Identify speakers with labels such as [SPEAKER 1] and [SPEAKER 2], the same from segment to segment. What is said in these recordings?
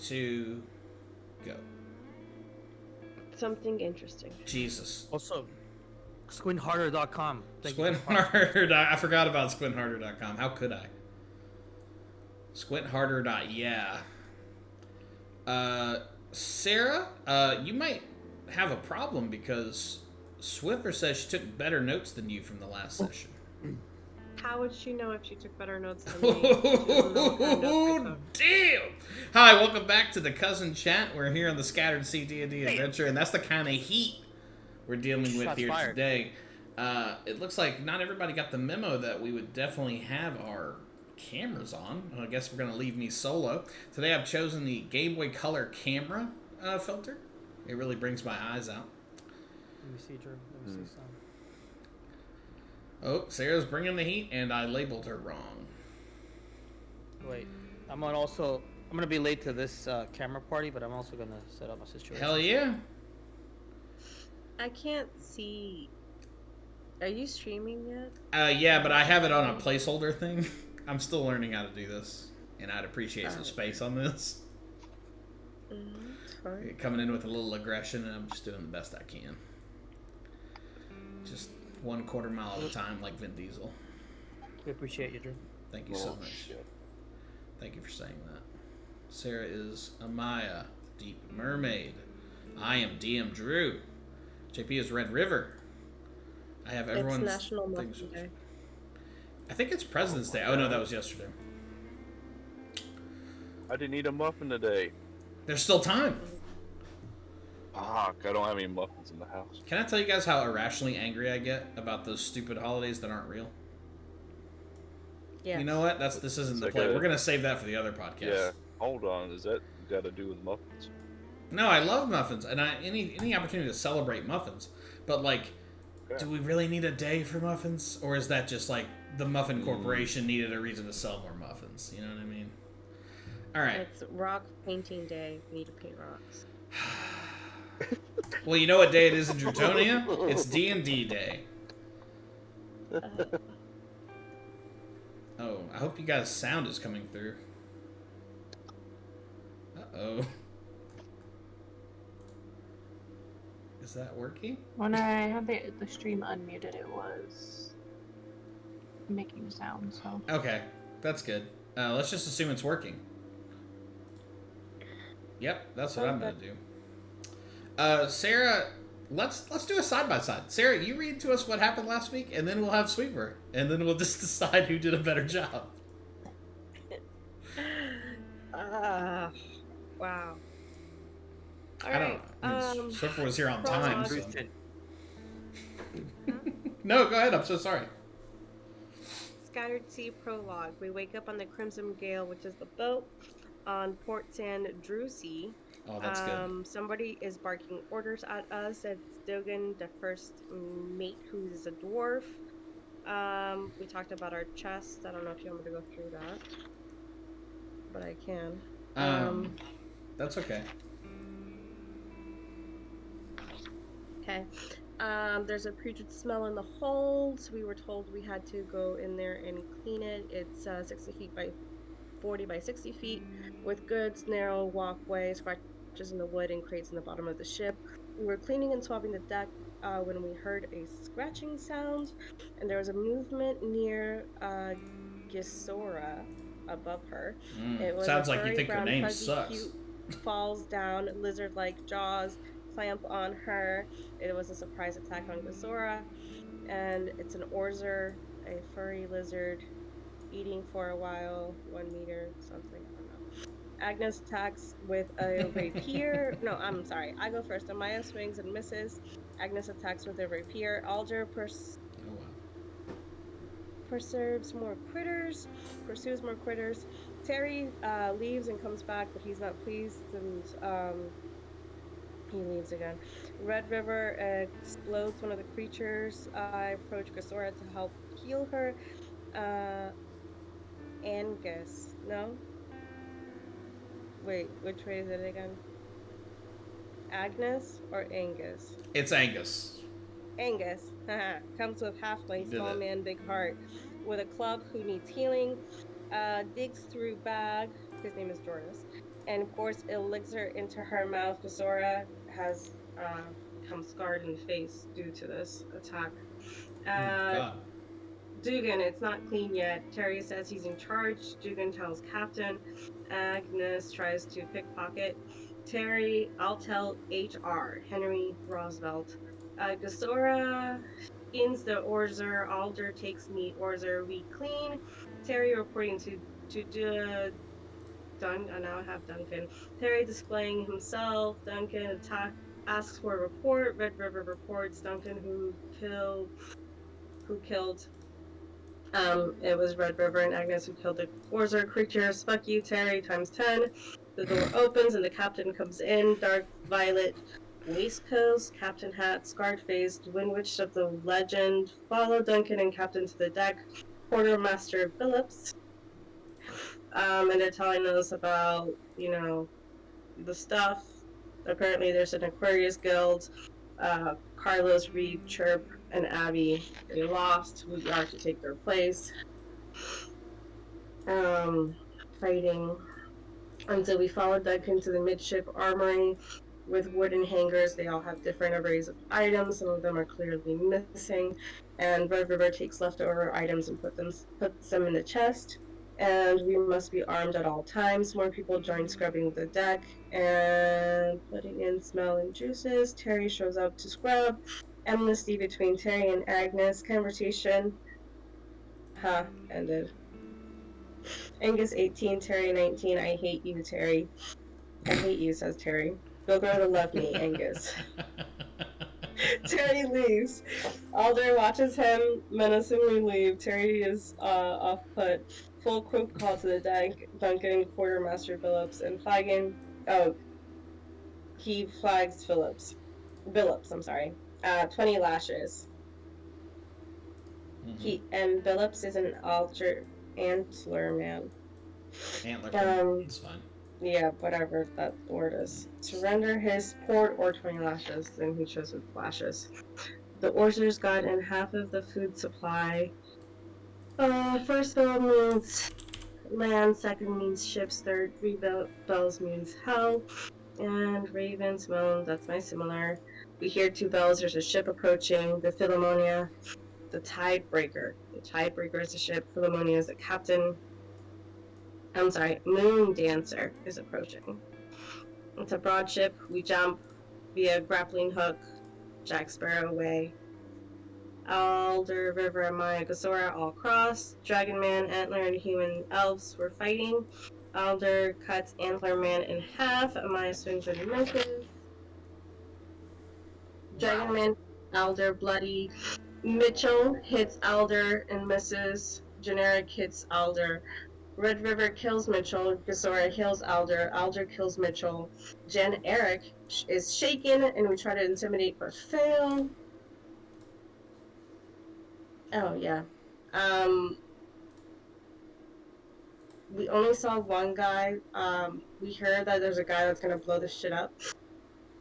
[SPEAKER 1] 2, go.
[SPEAKER 2] Something interesting.
[SPEAKER 1] Jesus.
[SPEAKER 3] Also, squintharder.com. Thank you.
[SPEAKER 1] Squintharder. I forgot about squintharder.com. How could I? Squintharder. Yeah. Sarah, you might have a problem because Swiffer says she took better notes than you from the last session.
[SPEAKER 2] How would she know if she took better notes than me? She doesn't know what kind of notes I took.
[SPEAKER 1] Damn! Hi, welcome back to the Cousin Chat. We're here on the Scattered CD&D adventure, and that's the kind of heat we're dealing with here today. It looks like not everybody got the memo that we would definitely have our cameras on. I guess we're going to leave me solo. Today I've chosen the Game Boy Color camera filter. It really brings my eyes out.
[SPEAKER 3] Let me see, Drew. Let me see some.
[SPEAKER 1] Oh, Sarah's bringing the heat, and I labeled her wrong.
[SPEAKER 3] Wait, I'm gonna be late to this camera party, but I'm also gonna set up my situation.
[SPEAKER 1] Hell yeah!
[SPEAKER 2] I can't see. Are you streaming yet?
[SPEAKER 1] Yeah, but I have it on a placeholder thing. I'm still learning how to do this, and I'd appreciate some space on this. Coming in with a little aggression, and I'm just doing the best I can. Just 1/4 mile at a time, like Vin Diesel.
[SPEAKER 3] We appreciate you, Drew.
[SPEAKER 1] Thank you so much. Shit. Thank you for saying that. Sarah is Amaya, Deep Mermaid. I am DM Drew. JP is Red River. I have everyone's.
[SPEAKER 2] It's National Muffin Day.
[SPEAKER 1] I think it's President's Day. Oh no, that was yesterday.
[SPEAKER 4] I didn't eat a muffin today.
[SPEAKER 1] There's still time.
[SPEAKER 4] Fuck, I don't have any muffins in the house.
[SPEAKER 1] Can I tell you guys how irrationally angry I get about those stupid holidays that aren't real?
[SPEAKER 2] Yeah.
[SPEAKER 1] You know what? This isn't the play. We're gonna save that for the other podcast.
[SPEAKER 4] Yeah. Hold on. Is that got to do with muffins?
[SPEAKER 1] No, I love muffins, and any opportunity to celebrate muffins. But like, do we really need a day for muffins, or is that just like the Muffin Corporation needed a reason to sell more muffins? You know what I mean? All right.
[SPEAKER 2] It's Rock Painting Day. We need to paint rocks.
[SPEAKER 1] Well, you know what day it is in Dretonia? It's D&D Day. Oh, I hope you guys' sound is coming through. Uh-oh. Is that working?
[SPEAKER 5] When I had the stream unmuted, it was making sound, so...
[SPEAKER 1] Okay, that's good. Let's just assume it's working. Yep, that's what I'm gonna do. Sarah, let's do a side-by-side. Sarah, you read to us what happened last week, and then we'll have Sweeper, and then we'll just decide who did a better job.
[SPEAKER 2] Wow.
[SPEAKER 1] Sweeper was here on time. So.
[SPEAKER 3] Huh?
[SPEAKER 1] No, go ahead. I'm so sorry.
[SPEAKER 2] Scattered Sea Prologue. We wake up on the Crimson Gale, which is the boat, on Port San Drusi.
[SPEAKER 1] Oh, that's good.
[SPEAKER 2] Somebody is barking orders at us. It's Dogan, the first mate, who is a dwarf. We talked about our chest. I don't know if you want me to go through that, but I can.
[SPEAKER 1] That's okay.
[SPEAKER 2] Okay. There's a putrid smell in the holds. We were told we had to go in there and clean it. It's 60 feet by 40 by 60 feet with goods, narrow walkway, scratches in the wood, and crates in the bottom of the ship. We were cleaning and swabbing the deck when we heard a scratching sound, and there was a movement near Gisora above her. It was
[SPEAKER 1] sounds like you think her name
[SPEAKER 2] fuzzy,
[SPEAKER 1] sucks.
[SPEAKER 2] Cute, falls down, lizard-like jaws clamp on her. It was a surprise attack on Gisora, and it's an Orzer, a furry lizard, eating for a while, 1 meter, something, I don't know. Agnes attacks with a rapier. No, I'm sorry. I go first. Amaya swings and misses. Agnes attacks with a rapier. Alger pursues more critters. Terry leaves and comes back, but he's not pleased, and he leaves again. Red River explodes one of the creatures. I approach Gisora to help heal her. Angus. No? Wait, which way is it again? Agnes or Angus?
[SPEAKER 1] It's Angus.
[SPEAKER 2] Angus. Comes with halfling, small man, big heart. With a club who needs healing. Digs through bag. His name is Jordas. and of course elixir into her mouth. Gasora has become scarred in the face due to this attack.
[SPEAKER 1] God.
[SPEAKER 2] Dugan, it's not clean yet. Terry says he's in charge. Dugan tells Captain. Agnes tries to pickpocket. Terry, I'll tell HR. Henry Roosevelt. Gasora skins the Orzer. Alder takes meat. Orzer, we clean. Terry reporting to now I have Duncan. Terry displaying himself. Duncan asks for a report. Red River reports Duncan who killed. It was Red River and Agnes who killed the Orzer creatures. Fuck you, Terry, times 10. The door opens and the captain comes in. Dark violet waistcoat, captain hat, scarred faced, Windwitch of the legend. Follow Duncan and Captain to the deck. Quartermaster Phillips. And they're telling us about, the stuff. Apparently there's an Aquarius Guild. Carlos, Reed, Chirp, and Abby, they lost. We are to take their place. Fighting until we followed Duncan to the midship armory with wooden hangers. They all have different arrays of items. Some of them are clearly missing. And Red River takes leftover items and puts them in the chest. And we must be armed at all times. More people join scrubbing the deck and putting in smell and juices. Terry shows up to scrub. Amnesty between Terry and Agnes. Conversation. Ended. Angus 18, Terry 19. I hate you, Terry. I hate you, says Terry. Go grow to love me, Angus. Terry leaves. Alder watches him menacingly leave. Terry is off put. Full crew call to the deck. Duncan, Quartermaster Phillips, and flagging. Oh, he flags Phillips. Billups, I'm sorry. 20 lashes. And Billups is an antler man.
[SPEAKER 1] Antler. It's fine.
[SPEAKER 2] Yeah, whatever that word is. Surrender his port or 20 lashes. Then he chose with flashes. The Orzers got in half of the food supply. First bell means land, second means ships, third, three bells means hell. And ravens moan, that's my similar. We hear 2 bells, there's a ship approaching, the Philomonia, the Tidebreaker. The Tidebreaker is the ship, Philomonia is the captain. I'm sorry, Moon Dancer is approaching. It's a broad ship, we jump via grappling hook, Jack Sparrow away. Alder, River, Amaya, Gasora all cross. Dragon Man, Antler, and human elves were fighting. Alder cuts Antler Man in half. Amaya swings and misses. Dragon Man, Alder, bloody. Mitchell hits Alder and misses. Generic hits Alder. Red River kills Mitchell. Gasora heals Alder. Alder kills Mitchell. Jen Eric is shaken, and we try to intimidate but fail. Oh, yeah. We only saw one guy. We heard that there's a guy that's gonna blow this shit up.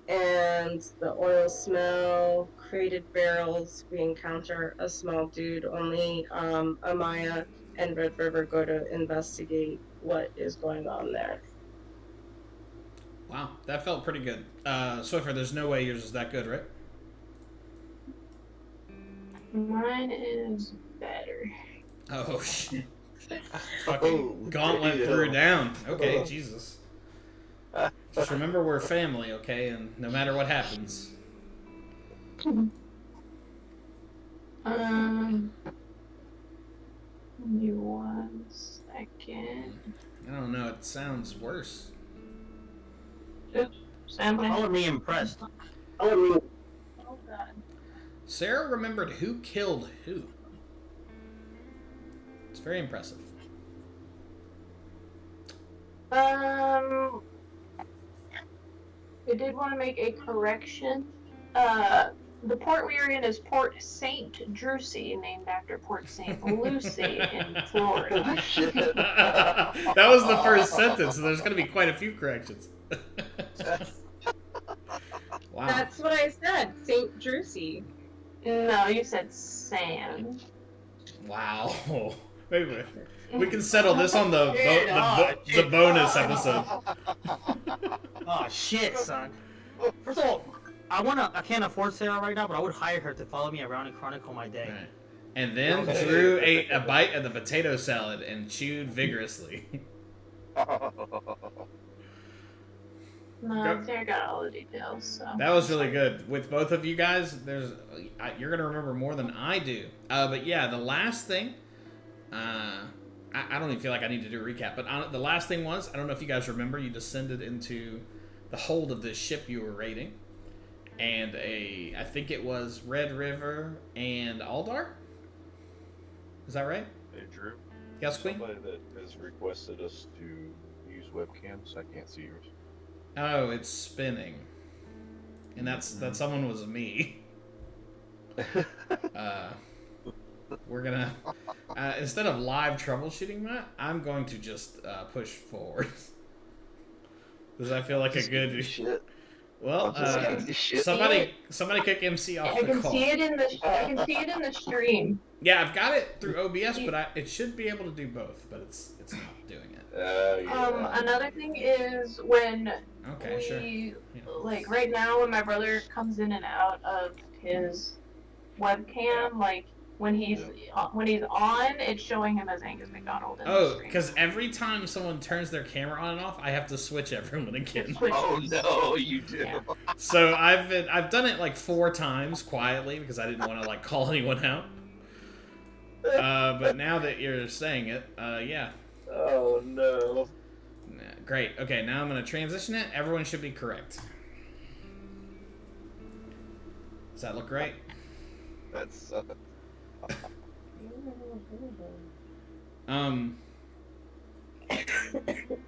[SPEAKER 2] And the oil smell created barrels. We encounter a small dude. Only Amaya and Red River go to investigate what is going on there.
[SPEAKER 1] Wow, that felt pretty good. Swiffer, there's no way yours is that good, right?
[SPEAKER 5] Mine is better.
[SPEAKER 1] Oh, shit. Fucking gauntlet threw down. Okay, Jesus. Just remember we're family, okay? And no matter what happens.
[SPEAKER 5] Give me 1 second.
[SPEAKER 1] I don't know, it sounds worse.
[SPEAKER 5] Oops, Sam.
[SPEAKER 3] Color me impressed.
[SPEAKER 5] Oh, God.
[SPEAKER 1] Sarah remembered who killed who. It's very impressive.
[SPEAKER 5] I did want to make a correction. The port we are in is Port St. Drucy, named after Port St. Lucie in Florida.
[SPEAKER 1] That was the first sentence, so there's going to be quite a few corrections. Wow.
[SPEAKER 2] That's what I said, St. Drucy.
[SPEAKER 5] No, you said Sam.
[SPEAKER 1] Wow. Wait a minute. We can settle this on the the bonus episode.
[SPEAKER 3] Oh shit, son. First of all, I can't afford Sarah right now, but I would hire her to follow me around and chronicle my day.
[SPEAKER 1] Right. And then Drew ate a bite of the potato salad and chewed vigorously.
[SPEAKER 5] No, Sarah got all the details. So.
[SPEAKER 1] That was really good. With both of you guys, you're gonna remember more than I do. But yeah, the last thing, I don't even feel like I need to do a recap. But the last thing was, I don't know if you guys remember, you descended into the hold of this ship you were raiding, and I think it was Red River and Aldar. Is that right?
[SPEAKER 4] Hey, Drew.
[SPEAKER 1] Yes, Queen.
[SPEAKER 4] Somebody that has requested us to use webcams. I can't see yours.
[SPEAKER 1] Oh, it's spinning, and that someone was me. We're gonna instead of live troubleshooting that, I'm going to just push forward. Does that feel like a good?
[SPEAKER 4] Shit.
[SPEAKER 1] Well, somebody kick MC off
[SPEAKER 5] I
[SPEAKER 1] the
[SPEAKER 5] can
[SPEAKER 1] call.
[SPEAKER 5] see it in the. I can see it in the stream.
[SPEAKER 1] Yeah, I've got it through OBS, but it should be able to do both, but it's not doing it.
[SPEAKER 4] Yeah.
[SPEAKER 5] Another thing is when
[SPEAKER 1] Okay,
[SPEAKER 5] we
[SPEAKER 1] sure. Yeah.
[SPEAKER 5] like right now when my brother comes in and out of his webcam, like when he's on, it's showing him as Angus McDonald. In the
[SPEAKER 1] Oh,
[SPEAKER 5] stream.
[SPEAKER 1] because every time someone turns their camera on and off, I have to switch everyone again.
[SPEAKER 4] Oh no, you do.
[SPEAKER 5] Yeah.
[SPEAKER 1] So I've done it like 4 times quietly because I didn't want to like call anyone out. But now that you're saying it, yeah.
[SPEAKER 4] Oh no.
[SPEAKER 1] Nah, great. Okay, now I'm gonna transition it. Everyone should be correct. Does that look right?
[SPEAKER 4] That's.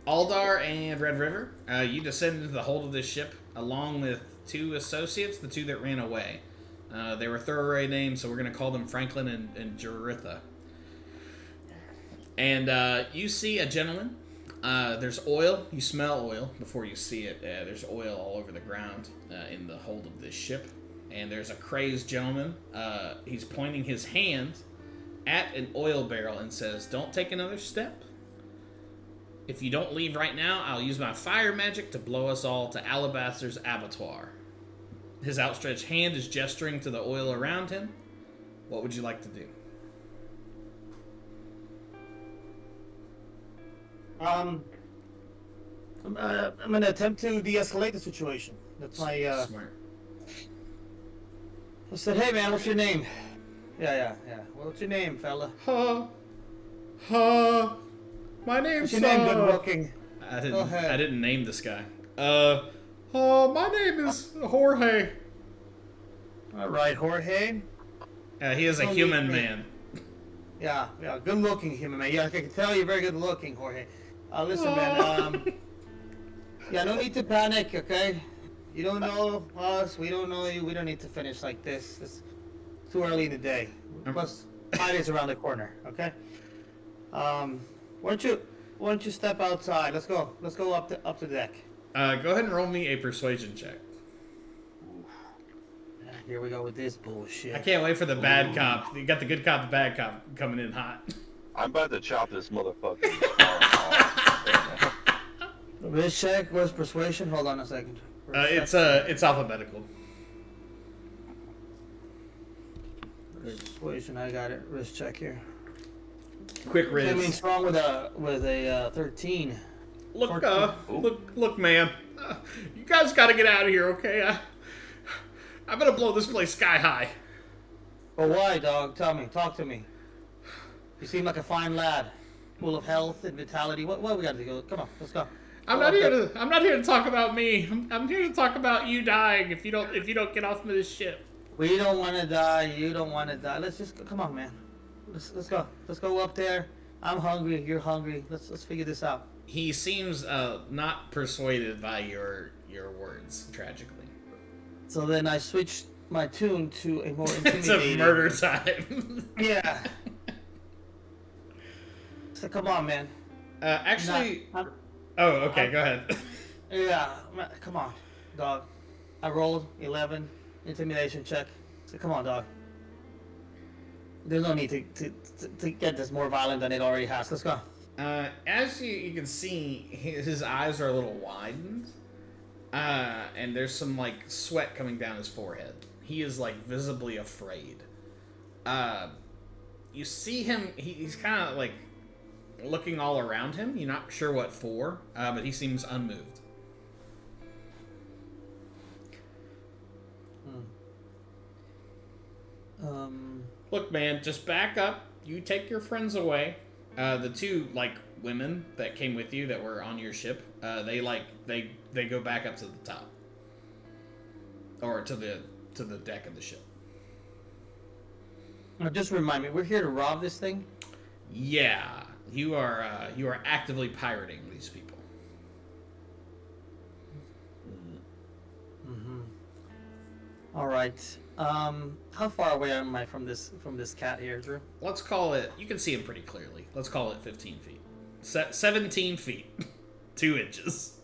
[SPEAKER 1] Aldar and Red River, you descended into the hold of this ship along with 2 associates, the 2 that ran away. They were thoroughbred names, so we're going to call them Franklin and Jaritha. And you see a gentleman. There's oil. You smell oil before you see it. There's oil all over the ground in the hold of this ship. And there's a crazed gentleman. He's pointing his hand at an oil barrel and says, "Don't take another step. If you don't leave right now, I'll use my fire magic to blow us all to Alabaster's abattoir." His outstretched hand is gesturing to the oil around him. What would you like to do?
[SPEAKER 3] I'm gonna attempt to de-escalate the situation. That's my
[SPEAKER 1] Smart.
[SPEAKER 3] I said, "Hey man, what's your name?" Yeah. What's your name, fella?
[SPEAKER 1] My name's
[SPEAKER 3] What's your name, good looking?
[SPEAKER 1] I
[SPEAKER 3] Go ahead.
[SPEAKER 1] didn't name this guy. My name is Jorge.
[SPEAKER 3] All right, Jorge.
[SPEAKER 1] He is a
[SPEAKER 3] Don't
[SPEAKER 1] human
[SPEAKER 3] need me.
[SPEAKER 1] man.
[SPEAKER 3] Yeah, good looking human man. Yeah, I can tell you're very good looking, Jorge. Listen, man. Yeah, no need to panic, okay? You don't know us, we don't know you. We don't need to finish like this. It's too early in the day. Plus, Friday's around the corner, okay? Why don't you step outside? Let's go. Let's go up to deck.
[SPEAKER 1] Go ahead and roll me a persuasion check.
[SPEAKER 3] Here we go with this bullshit.
[SPEAKER 1] I can't wait for the bad cop. You got the good cop, the bad cop coming in hot.
[SPEAKER 4] I'm about to chop this motherfucker.
[SPEAKER 3] Wrist check. Where's persuasion? Hold on a second.
[SPEAKER 1] It's alphabetical.
[SPEAKER 3] Persuasion. I got it. Wrist check here.
[SPEAKER 1] Quick
[SPEAKER 3] I mean,
[SPEAKER 1] riz.
[SPEAKER 3] strong with a 13.
[SPEAKER 1] Look, man. You guys got to get out of here, okay? I'm gonna blow this place sky high.
[SPEAKER 3] But why, dog? Tell me. Talk to me. You seem like a fine lad, full of health and vitality. What we got to do? Come on, let's go.
[SPEAKER 1] I'm not here to talk about me. I'm here to talk about you dying if you don't get off of this ship.
[SPEAKER 3] We don't want to die. You don't want to die. Let's just come on, man. Let's go. Let's go up there. I'm hungry. You're hungry. Let's figure this out.
[SPEAKER 1] He seems not persuaded by your words, tragically.
[SPEAKER 3] So then I switched my tune to a more
[SPEAKER 1] It's
[SPEAKER 3] intimidating.
[SPEAKER 1] a murder time.
[SPEAKER 3] Yeah. So come on, man.
[SPEAKER 1] Actually.
[SPEAKER 3] Not-
[SPEAKER 1] Oh, okay. Go ahead.
[SPEAKER 3] Yeah, come on, dog. I rolled 11 intimidation check. So come on, dog. There's no need to get this more violent than it already has. Let's go.
[SPEAKER 1] As you can see, his eyes are a little widened, and there's some like sweat coming down his forehead. He is like visibly afraid. You see him. He's kind of like looking all around him. You're not sure what for, but he seems unmoved. Look, man, just back up. You take your friends away. The two like women that came with you that were on your ship, they go back up to the top, or to the deck of the ship.
[SPEAKER 3] Just remind me, we're here to rob this thing.
[SPEAKER 1] Yeah, you are actively pirating these people.
[SPEAKER 3] Mm-hmm. All right. How far away am I from this cat here, Drew?
[SPEAKER 1] Let's call it. You can see him pretty clearly. Let's call it 15 feet. 17 feet, 2 inches.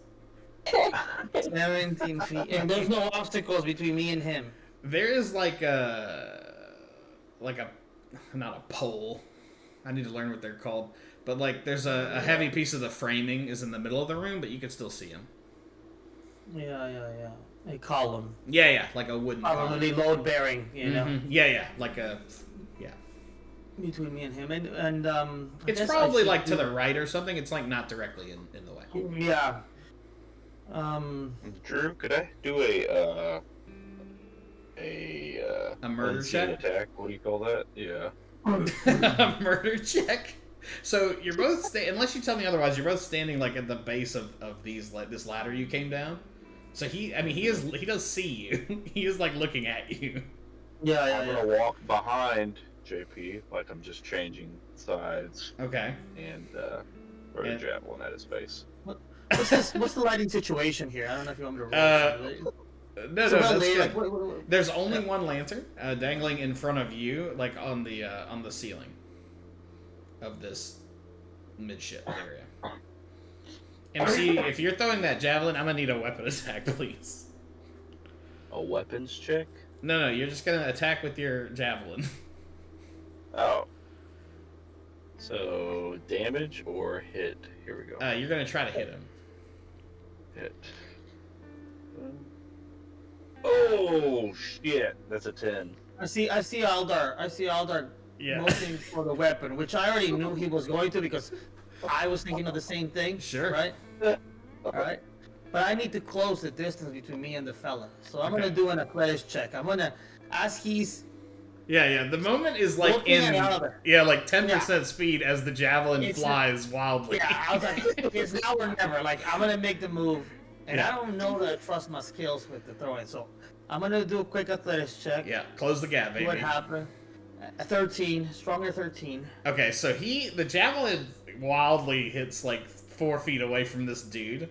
[SPEAKER 3] 17 feet, and there's no obstacles between me and him.
[SPEAKER 1] There is like a not a pole. I need to learn what they're called. But like there's a heavy piece of the framing is in the middle of the room, but you can still see him.
[SPEAKER 3] Yeah. A column.
[SPEAKER 1] Yeah, like a wooden column.
[SPEAKER 3] Probably load bearing, you know.
[SPEAKER 1] Yeah, like a
[SPEAKER 3] Between me and him, and
[SPEAKER 1] it's probably like to the right or something. It's like not directly in the way.
[SPEAKER 3] Yeah.
[SPEAKER 4] Drew, could I do a
[SPEAKER 1] murder
[SPEAKER 4] unseen
[SPEAKER 1] check?
[SPEAKER 4] attack? What do you call that? Yeah.
[SPEAKER 1] A murder check. So you're both unless you tell me otherwise, you're both standing like at the base of this ladder you came down. So he does see you. He is like looking at you.
[SPEAKER 3] Yeah.
[SPEAKER 4] I'm gonna walk behind JP, like I'm just changing sides.
[SPEAKER 1] Okay.
[SPEAKER 4] And throw a javelin at his face.
[SPEAKER 3] What's the lighting situation here? I don't know if you want me to roll.
[SPEAKER 1] No, that's good. There's only one lantern dangling in front of you, like on the ceiling of this midship area. MC, if you're throwing that javelin, I'm gonna need a weapon attack, please.
[SPEAKER 4] A weapons check?
[SPEAKER 1] No, you're just gonna attack with your javelin.
[SPEAKER 4] Oh. So, damage or hit? Here we go.
[SPEAKER 1] You're gonna try to hit him.
[SPEAKER 4] Hit. Oh, shit. That's a 10.
[SPEAKER 3] I see Aldar motioning for the weapon, which I already knew he was going to because I was thinking of the same thing.
[SPEAKER 1] Sure.
[SPEAKER 3] Right? Alright. But I need to close the distance between me and the fella. So I'm gonna do an athletics check. I'm gonna, as he's...
[SPEAKER 1] Yeah. The moment is like like 10% speed as the javelin flies wildly.
[SPEAKER 3] Yeah, I was like, it's now or never. Like, I'm gonna make the move. And I don't know that I trust my skills with the throwing. So I'm gonna do a quick athletics check.
[SPEAKER 1] Yeah, close the gap, baby.
[SPEAKER 3] What happened? A 13, stronger 13.
[SPEAKER 1] Okay, so the javelin wildly hits like 4 feet away from this dude,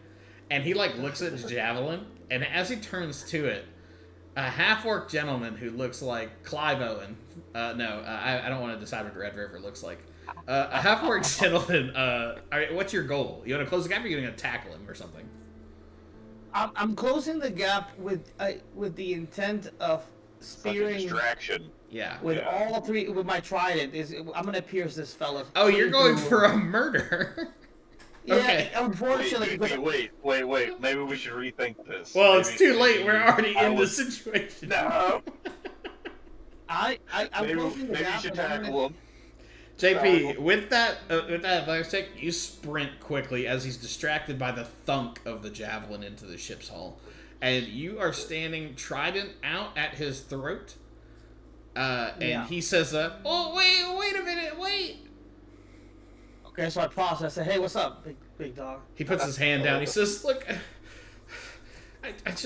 [SPEAKER 1] and he like looks at his javelin, and as he turns to it, a half-orc gentleman who looks like Clive Owen. I don't want to decide what Red River looks like. A half-orc gentleman. All right, what's your goal? You want to close the gap, or you going to tackle him or something?
[SPEAKER 3] I'm closing the gap with the intent of spearing.
[SPEAKER 4] Like a distraction.
[SPEAKER 1] Yeah.
[SPEAKER 3] With all three, with my trident, I'm gonna pierce this fella.
[SPEAKER 1] Oh, you're going for a murder.
[SPEAKER 3] Yeah,
[SPEAKER 1] okay.
[SPEAKER 3] Unfortunately,
[SPEAKER 4] wait. Maybe we should rethink this.
[SPEAKER 1] Well, it's too late. We're already in the situation.
[SPEAKER 4] No.
[SPEAKER 3] I'm closing the
[SPEAKER 4] maybe
[SPEAKER 3] gap.
[SPEAKER 4] You should tackle him.
[SPEAKER 1] JP, with that athletics check, you sprint quickly as he's distracted by the thunk of the javelin into the ship's hull, and you are standing trident out at his throat. And he says, "Oh, wait a minute, wait."
[SPEAKER 3] Okay, so I pause. I say, "Hey, what's up, big dog?"
[SPEAKER 1] He puts his hand down. He says, "Look, I was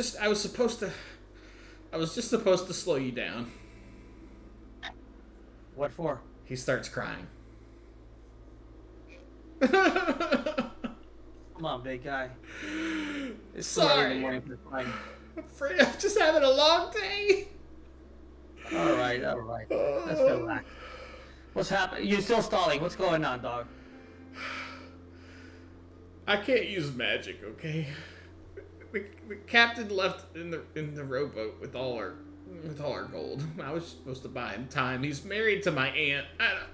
[SPEAKER 1] just supposed to slow you down."
[SPEAKER 3] What for?
[SPEAKER 1] He starts crying.
[SPEAKER 3] Come on, big guy. It's
[SPEAKER 1] Sorry.
[SPEAKER 3] in the morning for crying.
[SPEAKER 1] I'm afraid I'm just having a long day.
[SPEAKER 3] All right. Let's relax. What's happening? You're still stalling. What's going on, dog?
[SPEAKER 1] I can't use magic, okay? The captain left in the rowboat with all our with all our gold. I was supposed to buy him time. He's married to my aunt.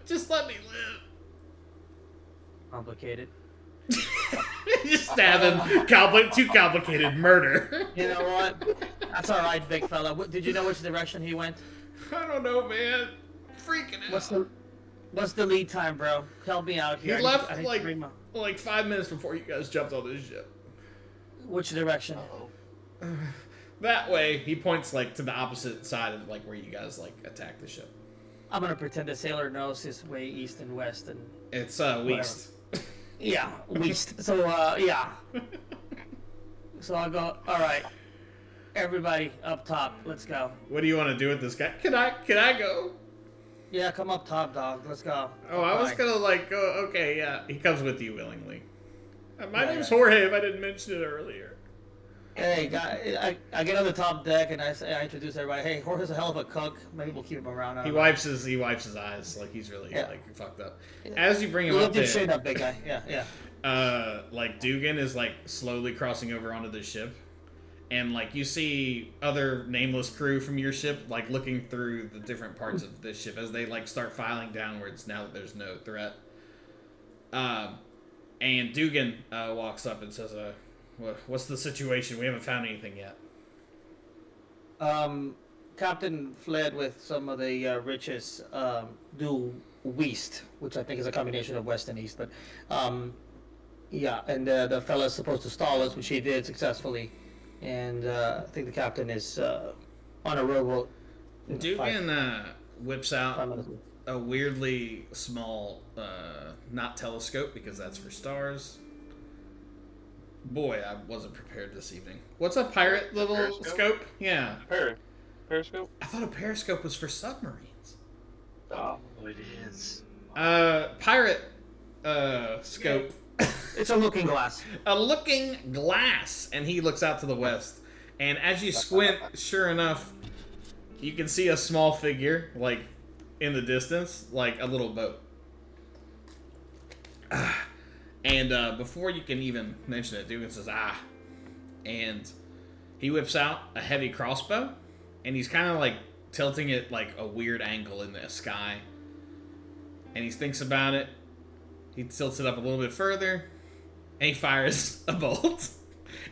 [SPEAKER 1] Just let me live.
[SPEAKER 3] Complicated.
[SPEAKER 1] Just stab him. Too complicated. Murder.
[SPEAKER 3] You know what? That's all right, big fella. Did you know which direction he went?
[SPEAKER 1] I don't know, man. Freaking out.
[SPEAKER 3] What's the lead time, bro? Help me out here.
[SPEAKER 1] He left like 5 minutes before you guys jumped on this ship.
[SPEAKER 3] Which direction?
[SPEAKER 1] That way, he points like to the opposite side of like where you guys like attack the ship.
[SPEAKER 3] I'm gonna pretend the sailor knows his way east and west and.
[SPEAKER 1] It's west.
[SPEAKER 3] Yeah, west. So yeah. So I'll go. All right, everybody up top. Let's go.
[SPEAKER 1] What do you want to do with this guy? Can I go?
[SPEAKER 3] Yeah, come up top, dog. Let's go.
[SPEAKER 1] Oh, I was gonna like go. Okay, yeah. He comes with you willingly. My name's Jorge. If I didn't mention it earlier.
[SPEAKER 3] Hey, I get on the top deck and I introduce everybody. Hey, Jorge's a hell of a cook. Maybe we'll keep him around.
[SPEAKER 1] He wipes his eyes like he's really like fucked up. As you bring him up there,
[SPEAKER 3] shit up, big guy. Yeah.
[SPEAKER 1] Like Dugan is like slowly crossing over onto the ship, and like you see other nameless crew from your ship like looking through the different parts of this ship as they like start filing downwards now that there's no threat. And Dugan walks up and says, "What's the situation? We haven't found anything yet."
[SPEAKER 3] Captain fled with some of the riches due west, which I think is a combination of west and east. But yeah, and the fella's supposed to stall us, which he did successfully. And I think the captain is on a rowboat.
[SPEAKER 1] Dugan whips out a weirdly small, not telescope because that's for stars. Boy, I wasn't prepared this evening. What's a pirate little scope? Yeah.
[SPEAKER 4] Periscope?
[SPEAKER 1] I thought a periscope was for submarines.
[SPEAKER 4] Oh, it is.
[SPEAKER 1] Pirate scope.
[SPEAKER 3] It's a looking glass.
[SPEAKER 1] A looking glass. And he looks out to the west. And as you squint, sure enough, you can see a small figure, like, in the distance, like a little boat. And before you can even mention it, Dugan says, and he whips out a heavy crossbow, and he's kind of like tilting it like a weird angle in the sky. And he thinks about it. He tilts it up a little bit further, and he fires a bolt.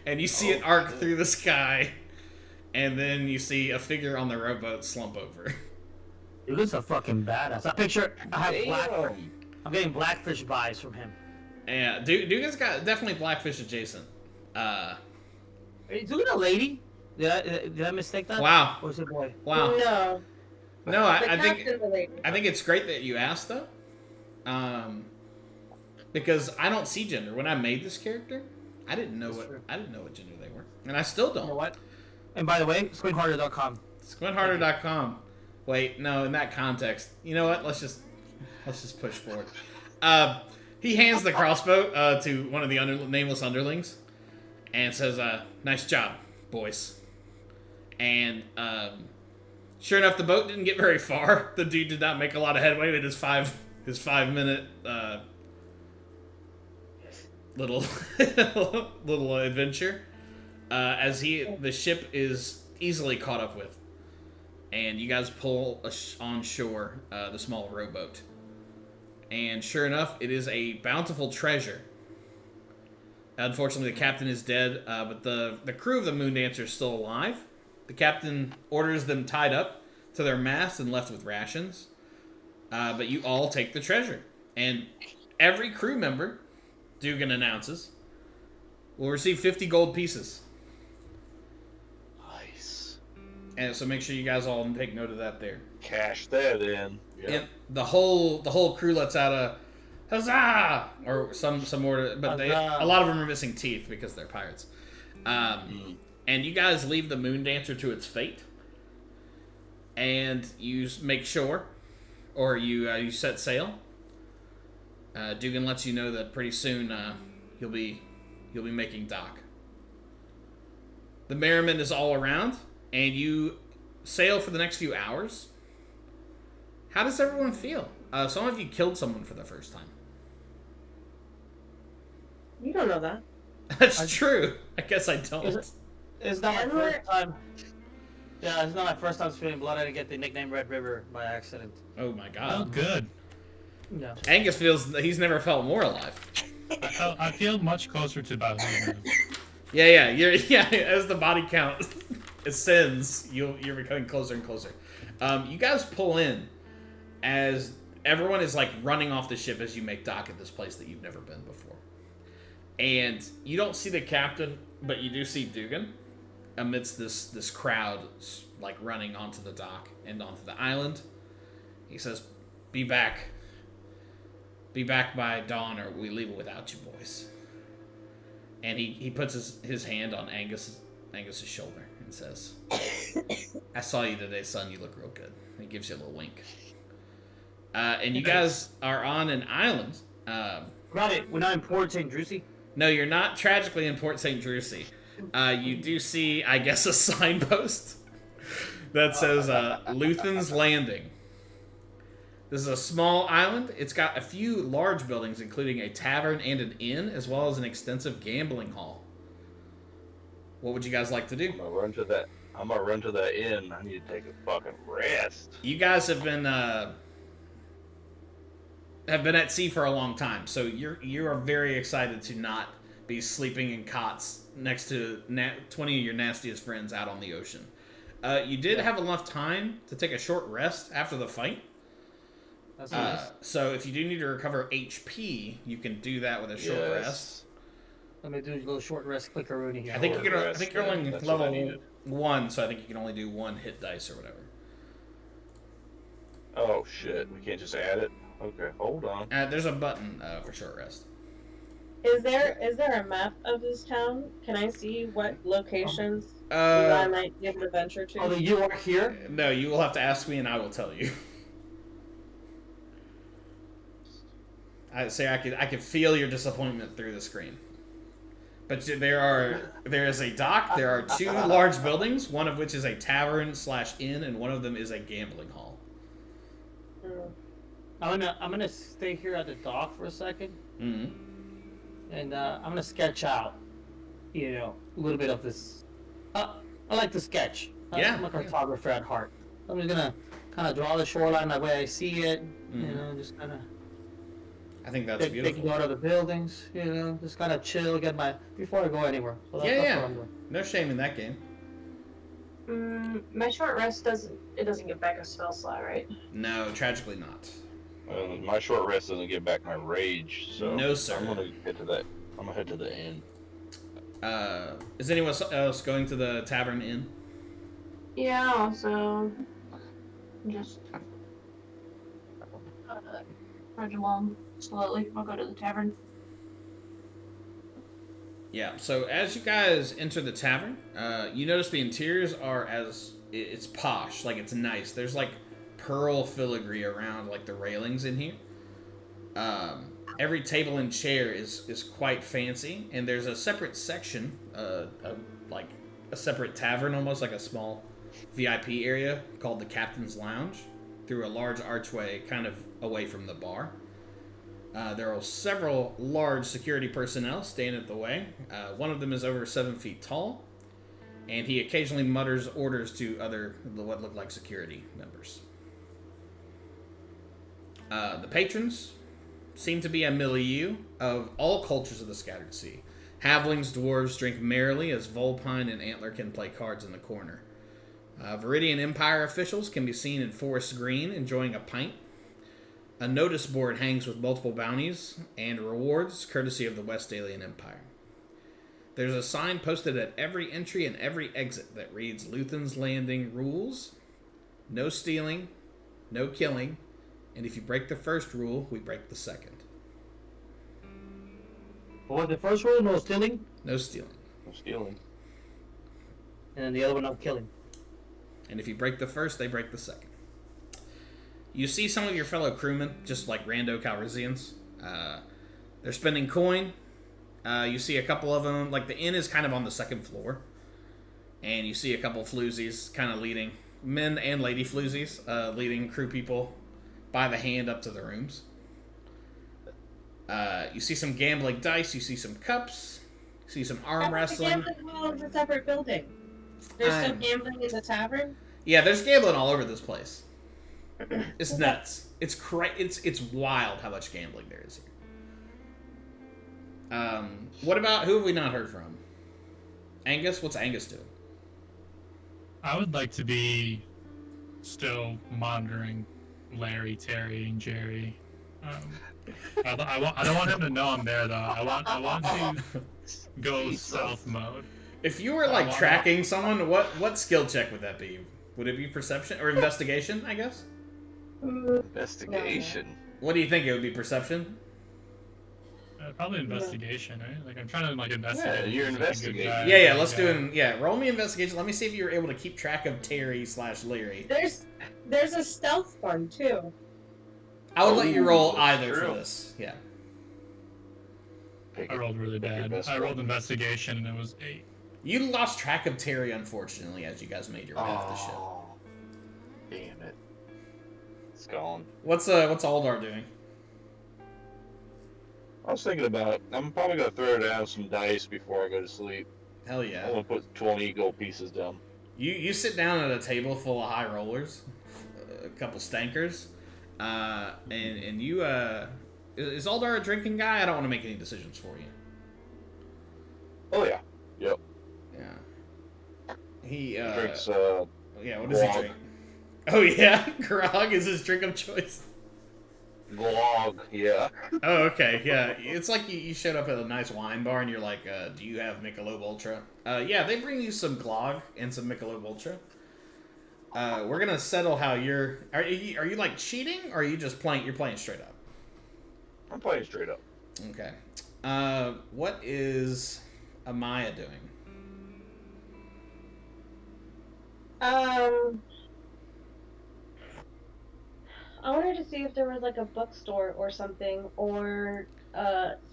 [SPEAKER 1] And you see it arc through the sky, and then you see a figure on the rowboat slump over.
[SPEAKER 3] Dude's a fucking badass. I'm getting Blackfish vibes from him.
[SPEAKER 1] Yeah, Dugan's got definitely Blackfish adjacent.
[SPEAKER 3] Are you doing a lady? Did I mistake that?
[SPEAKER 1] Wow.
[SPEAKER 3] Or was it a boy?
[SPEAKER 1] Wow. No, I think
[SPEAKER 2] captain.
[SPEAKER 1] I think it's great that you asked though, because I don't see gender. When I made this character, I didn't know what gender they were, and I still don't.
[SPEAKER 3] You know what? And by the way, squintharder.com.
[SPEAKER 1] Squintharder.com. Wait, no, in that context, you know what? Let's just push forward. He hands the crossbow to one of the nameless underlings, and says, "Nice job, boys." And sure enough, the boat didn't get very far. The dude did not make a lot of headway with his 5 minute little adventure. As the ship is easily caught up with, and you guys pull on shore the small rowboat. And sure enough, it is a bountiful treasure. Unfortunately, the captain is dead, but the crew of the Moondancer is still alive. The captain orders them tied up to their masts and left with rations. But you all take the treasure. And every crew member, Dugan announces, will receive 50 gold pieces.
[SPEAKER 4] Nice.
[SPEAKER 1] And so make sure you guys all take note of that there.
[SPEAKER 4] Cash that in. Yeah.
[SPEAKER 1] And the whole crew lets out a huzzah or some more, but a lot of them are missing teeth because they're pirates. And you guys leave the Moondancer to its fate, and you make shore, or you set sail. Dugan lets you know that pretty soon you'll be making dock. The merriment is all around, and you sail for the next few hours. How does everyone feel? Some of you killed someone for the first time.
[SPEAKER 2] You don't know that.
[SPEAKER 1] That's true. I guess I don't.
[SPEAKER 3] It's not my first time. Yeah, it's not my first time spilling blood. I didn't get the nickname Red River by accident.
[SPEAKER 1] Oh my
[SPEAKER 6] Oh,
[SPEAKER 1] god.
[SPEAKER 6] good.
[SPEAKER 3] No.
[SPEAKER 1] Angus feels he's never felt more alive.
[SPEAKER 6] I feel much closer to Bowser now.
[SPEAKER 1] Yeah, yeah. As the body count ascends, you're becoming closer and closer. You guys pull in as everyone is like running off the ship as you make dock at this place that you've never been before. And you don't see the captain, but you do see Dugan amidst this crowd, like running onto the dock and onto the island. He says, "Be back by dawn, or we leave it without you boys." And he puts his hand on Angus's shoulder and says, "I saw you today, son. You look real good." And he gives you a little wink. And you guys are on an island.
[SPEAKER 3] Got it. We're not in Port St. Drucy.
[SPEAKER 1] No, you're not tragically in Port St. Drucy. You do see, I guess, a signpost that says Luthen's Landing. This is a small island. It's got a few large buildings, including a tavern and an inn, as well as an extensive gambling hall. What would you guys like to do?
[SPEAKER 4] I'm gonna run to that inn. I need to take a fucking rest.
[SPEAKER 1] You guys have been at sea for a long time, so you are very excited to not be sleeping in cots next to 20 of your nastiest friends out on the ocean. You did have enough time to take a short rest after the fight.
[SPEAKER 3] That's nice.
[SPEAKER 1] So if you do need to recover HP, you can do that with a short rest.
[SPEAKER 3] Let me do a little short rest clicker Rooney here.
[SPEAKER 1] I think you're only
[SPEAKER 4] That's what I
[SPEAKER 1] level
[SPEAKER 4] needed.
[SPEAKER 1] 1, so I think you can only do 1 hit dice or whatever.
[SPEAKER 4] Oh shit, we can't just add it? Okay, hold on.
[SPEAKER 1] There's a button for short rest.
[SPEAKER 2] Is there a map of this town? Can I see what locations I might be able to venture to?
[SPEAKER 3] Although you are here.
[SPEAKER 1] No, you will have to ask me and I will tell you. I could feel your disappointment through the screen. But there is a dock, there are 2 large buildings, one of which is a tavern/inn, and one of them is a gambling hall.
[SPEAKER 3] I'm gonna stay here at the dock for a second,
[SPEAKER 1] Mm-hmm.
[SPEAKER 3] and I'm gonna sketch out, a little bit of this. I like to sketch.
[SPEAKER 1] Yeah.
[SPEAKER 3] I'm a cartographer at heart. I'm just gonna kind of draw the shoreline the way I see it. Just kind of
[SPEAKER 1] I think that's
[SPEAKER 3] take
[SPEAKER 1] beautiful.
[SPEAKER 3] note of the buildings. Just kind of chill, before I go anywhere. So that's what I'm doing.
[SPEAKER 1] No shame in that game.
[SPEAKER 5] My short rest doesn't get back a spell slot, right?
[SPEAKER 1] No, tragically not.
[SPEAKER 4] My short rest doesn't get back my rage, so
[SPEAKER 1] No, sir.
[SPEAKER 4] I'm gonna head to that. I'm gonna head to the inn.
[SPEAKER 1] Is anyone else going to the tavern inn?
[SPEAKER 5] Yeah, so just trudge along slowly. I'll go to the tavern.
[SPEAKER 1] Yeah, so as you guys enter the tavern, you notice the interiors it's posh, like it's nice. There's like pearl filigree around like the railings in here. Every table and chair is quite fancy, and there's a separate section, like a separate tavern, almost like a small VIP area called the Captain's Lounge, through a large archway kind of away from the bar. There are several large security personnel standing at the way. One of them is over 7 feet tall, and he occasionally mutters orders to what look like security members. The patrons seem to be a milieu of all cultures of the Scattered Sea. Halflings, dwarves drink merrily as Volpine and Antlerkin play cards in the corner. Viridian Empire officials can be seen in Forest Green enjoying a pint. A notice board hangs with multiple bounties and rewards courtesy of the Westalian Empire. There's a sign posted at every entry and every exit that reads Luthen's Landing rules: no stealing, no killing, and if you break the first rule, we break the second.
[SPEAKER 3] What was the first rule? No stealing,
[SPEAKER 1] No stealing.
[SPEAKER 4] I'm stealing.
[SPEAKER 3] and then the other one, no killing.
[SPEAKER 1] And if you break the first, they break the second. You see some of your fellow crewmen, just like rando Calrissians. They're spending coin. You see a couple of them, like the inn is kind of on the second floor. And you see a couple of floozies kind of leading, men and lady floozies, leading crew people by the hand up to the rooms. You see some gambling dice, you see some cups, you see some arm wrestling.
[SPEAKER 2] The gambling hall is a separate building. There's still gambling in the tavern?
[SPEAKER 1] Yeah, there's gambling all over this place. It's nuts. It's wild how much gambling there is here. What about, who have we not heard from? Angus? What's Angus doing?
[SPEAKER 6] I would like to be still monitoring Larry, Terry, and Jerry. I don't want him to know I'm there though. I want to go stealth mode.
[SPEAKER 1] If you were like tracking someone, what skill check would that be? Would it be perception or investigation? I guess.
[SPEAKER 4] Investigation.
[SPEAKER 1] What do you think it would be? Perception?
[SPEAKER 6] Probably investigation, right? Like I'm trying to like investigate.
[SPEAKER 4] Yeah, you're investigating.
[SPEAKER 1] Yeah. Let's do roll me investigation. Let me see if you're able to keep track of Terry/Larry.
[SPEAKER 2] There's a stealth one too.
[SPEAKER 1] I would let you roll either for this. Yeah.
[SPEAKER 6] I rolled really bad. I rolled investigation and it was 8.
[SPEAKER 1] You lost track of Terry, unfortunately, as you guys made your way off the ship.
[SPEAKER 4] Damn it. It's gone.
[SPEAKER 1] What's Aldar doing?
[SPEAKER 4] I was thinking about, I'm probably going to throw down some dice before I go to sleep.
[SPEAKER 1] Hell yeah.
[SPEAKER 4] I'm going to put 20 gold pieces down.
[SPEAKER 1] You sit down at a table full of high rollers, a couple stankers, and you, is Aldar a drinking guy? I don't want to make any decisions for you.
[SPEAKER 4] Oh yeah. Yep.
[SPEAKER 1] Yeah. He,
[SPEAKER 4] Drinks,
[SPEAKER 1] yeah, what does he
[SPEAKER 4] grog.
[SPEAKER 1] drink? Oh yeah, grog is his drink of choice.
[SPEAKER 4] Glog, yeah.
[SPEAKER 1] Oh, okay, yeah. It's like you showed up at a nice wine bar and you're like, do you have Michelob Ultra? Yeah, they bring you some Glog and some Michelob Ultra. We're gonna settle how you're... Are you like cheating, or are you just playing... You're playing straight up?
[SPEAKER 4] I'm playing straight up.
[SPEAKER 1] Okay. What is Amaya doing?
[SPEAKER 2] I wanted to see if there was like a bookstore or something, or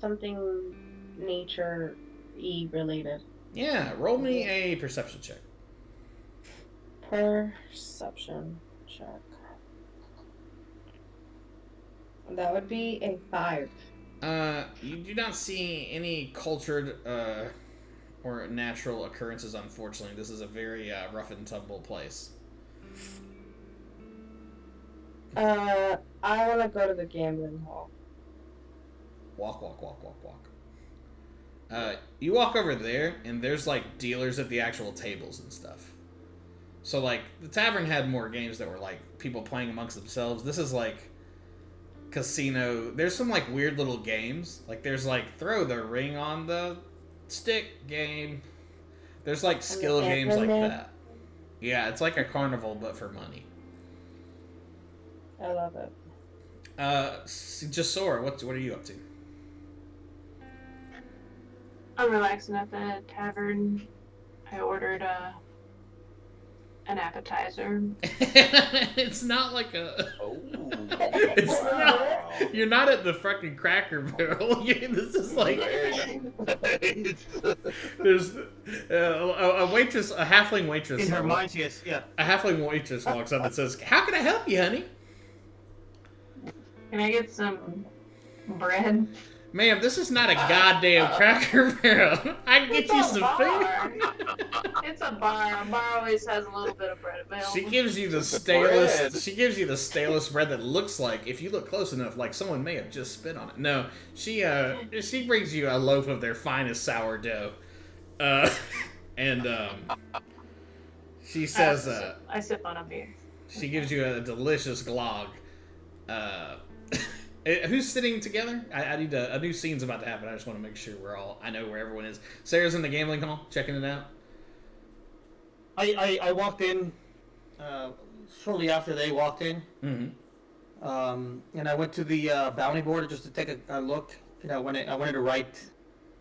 [SPEAKER 2] something nature-y related.
[SPEAKER 1] Yeah, roll me a perception check.
[SPEAKER 2] Perception check. That would be a 5.
[SPEAKER 1] You do not see any cultured or natural occurrences, unfortunately. This is a very rough and tumble place.
[SPEAKER 2] I want to go to the gambling hall.
[SPEAKER 1] Walk. You walk over there, and there's, like, dealers at the actual tables and stuff. So, like, the tavern had more games that were, like, people playing amongst themselves. This is, like, casino. There's some, like, weird little games. Like, there's, like, throw the ring on the stick game. There's, like, skill games like that. Yeah, it's like a carnival, but for money.
[SPEAKER 2] I love it.
[SPEAKER 1] Just Sora, what are you up to?
[SPEAKER 5] I'm relaxing at the tavern. I ordered an appetizer.
[SPEAKER 1] It's not like a...
[SPEAKER 4] Oh.
[SPEAKER 1] It's not... You're not at the fucking Cracker Barrel. This is like... There's a waitress, a halfling waitress.
[SPEAKER 3] In her mind, she is, yeah.
[SPEAKER 1] A halfling waitress walks up and says, "How can I help you, honey?"
[SPEAKER 5] Can I get some bread?
[SPEAKER 1] Ma'am, this is not a goddamn Cracker Barrel. I can get you some food.
[SPEAKER 5] It's a bar. A bar always has a little bit of bread available.
[SPEAKER 1] She gives you the stalest. She gives you the stalest bread that looks like, if you look close enough, like someone may have just spit on it. No, she brings you a loaf of their finest sourdough, and she says,
[SPEAKER 5] I sip on a beer.
[SPEAKER 1] she gives you a delicious glog. Who's sitting together? I need a new scene's about to happen. I just want to make sure I know where everyone is. Sarah's in the gambling hall, checking it out.
[SPEAKER 3] I walked in shortly after they walked in.
[SPEAKER 1] Mm-hmm.
[SPEAKER 3] And I went to the bounty board just to take a look. You know, I wanted to write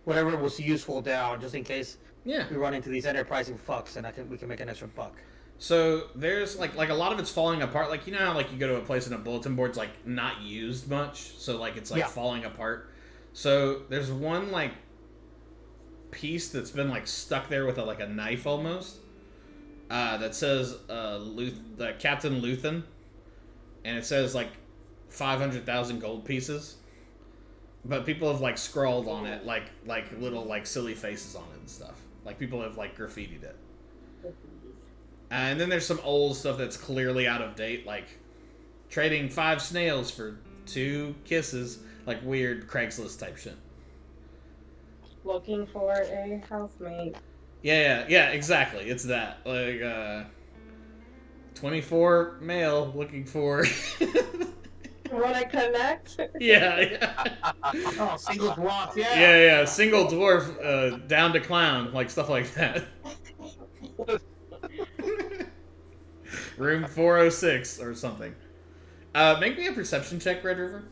[SPEAKER 3] whatever was useful down, just in case
[SPEAKER 1] Yeah.
[SPEAKER 3] we run into these enterprising fucks, and we can make an extra buck.
[SPEAKER 1] So there's like a lot of it's falling apart. Like, you know how like you go to a place and a bulletin board's like not used much, so like it's like falling apart. So there's one like piece that's been like stuck there with a knife almost. That says Captain Luthen, and it says like 500,000 gold pieces. But people have like scrawled on it like little like silly faces on it and stuff. Like people have like graffitied it. And then there's some old stuff that's clearly out of date, like trading 5 snails for 2 kisses, like weird Craigslist type shit.
[SPEAKER 2] Looking for a housemate.
[SPEAKER 1] Yeah, exactly. It's that. Like, 24 male looking for...
[SPEAKER 2] Wanna connect?
[SPEAKER 1] yeah.
[SPEAKER 3] Oh, single dwarf, yeah.
[SPEAKER 1] Yeah, single dwarf, down to clown, like stuff like that. Room 406 or something. Make me a perception check, Red River.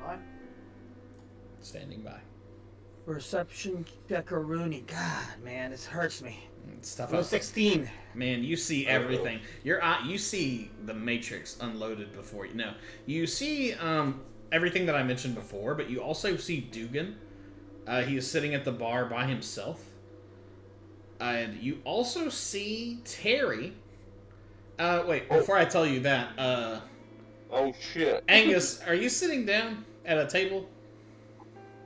[SPEAKER 3] What?
[SPEAKER 1] Standing by.
[SPEAKER 3] Perception checkaroonie. God, man, this hurts me.
[SPEAKER 1] Stuff
[SPEAKER 3] No
[SPEAKER 1] up.
[SPEAKER 3] 16.
[SPEAKER 1] Man, you see everything. You see the Matrix unloaded before you. No, you see everything that I mentioned before, but you also see Dugan. He is sitting at the bar by himself. And you also see Terry. Wait, before I tell you that,
[SPEAKER 4] Oh shit.
[SPEAKER 1] Angus, are you sitting down at a table?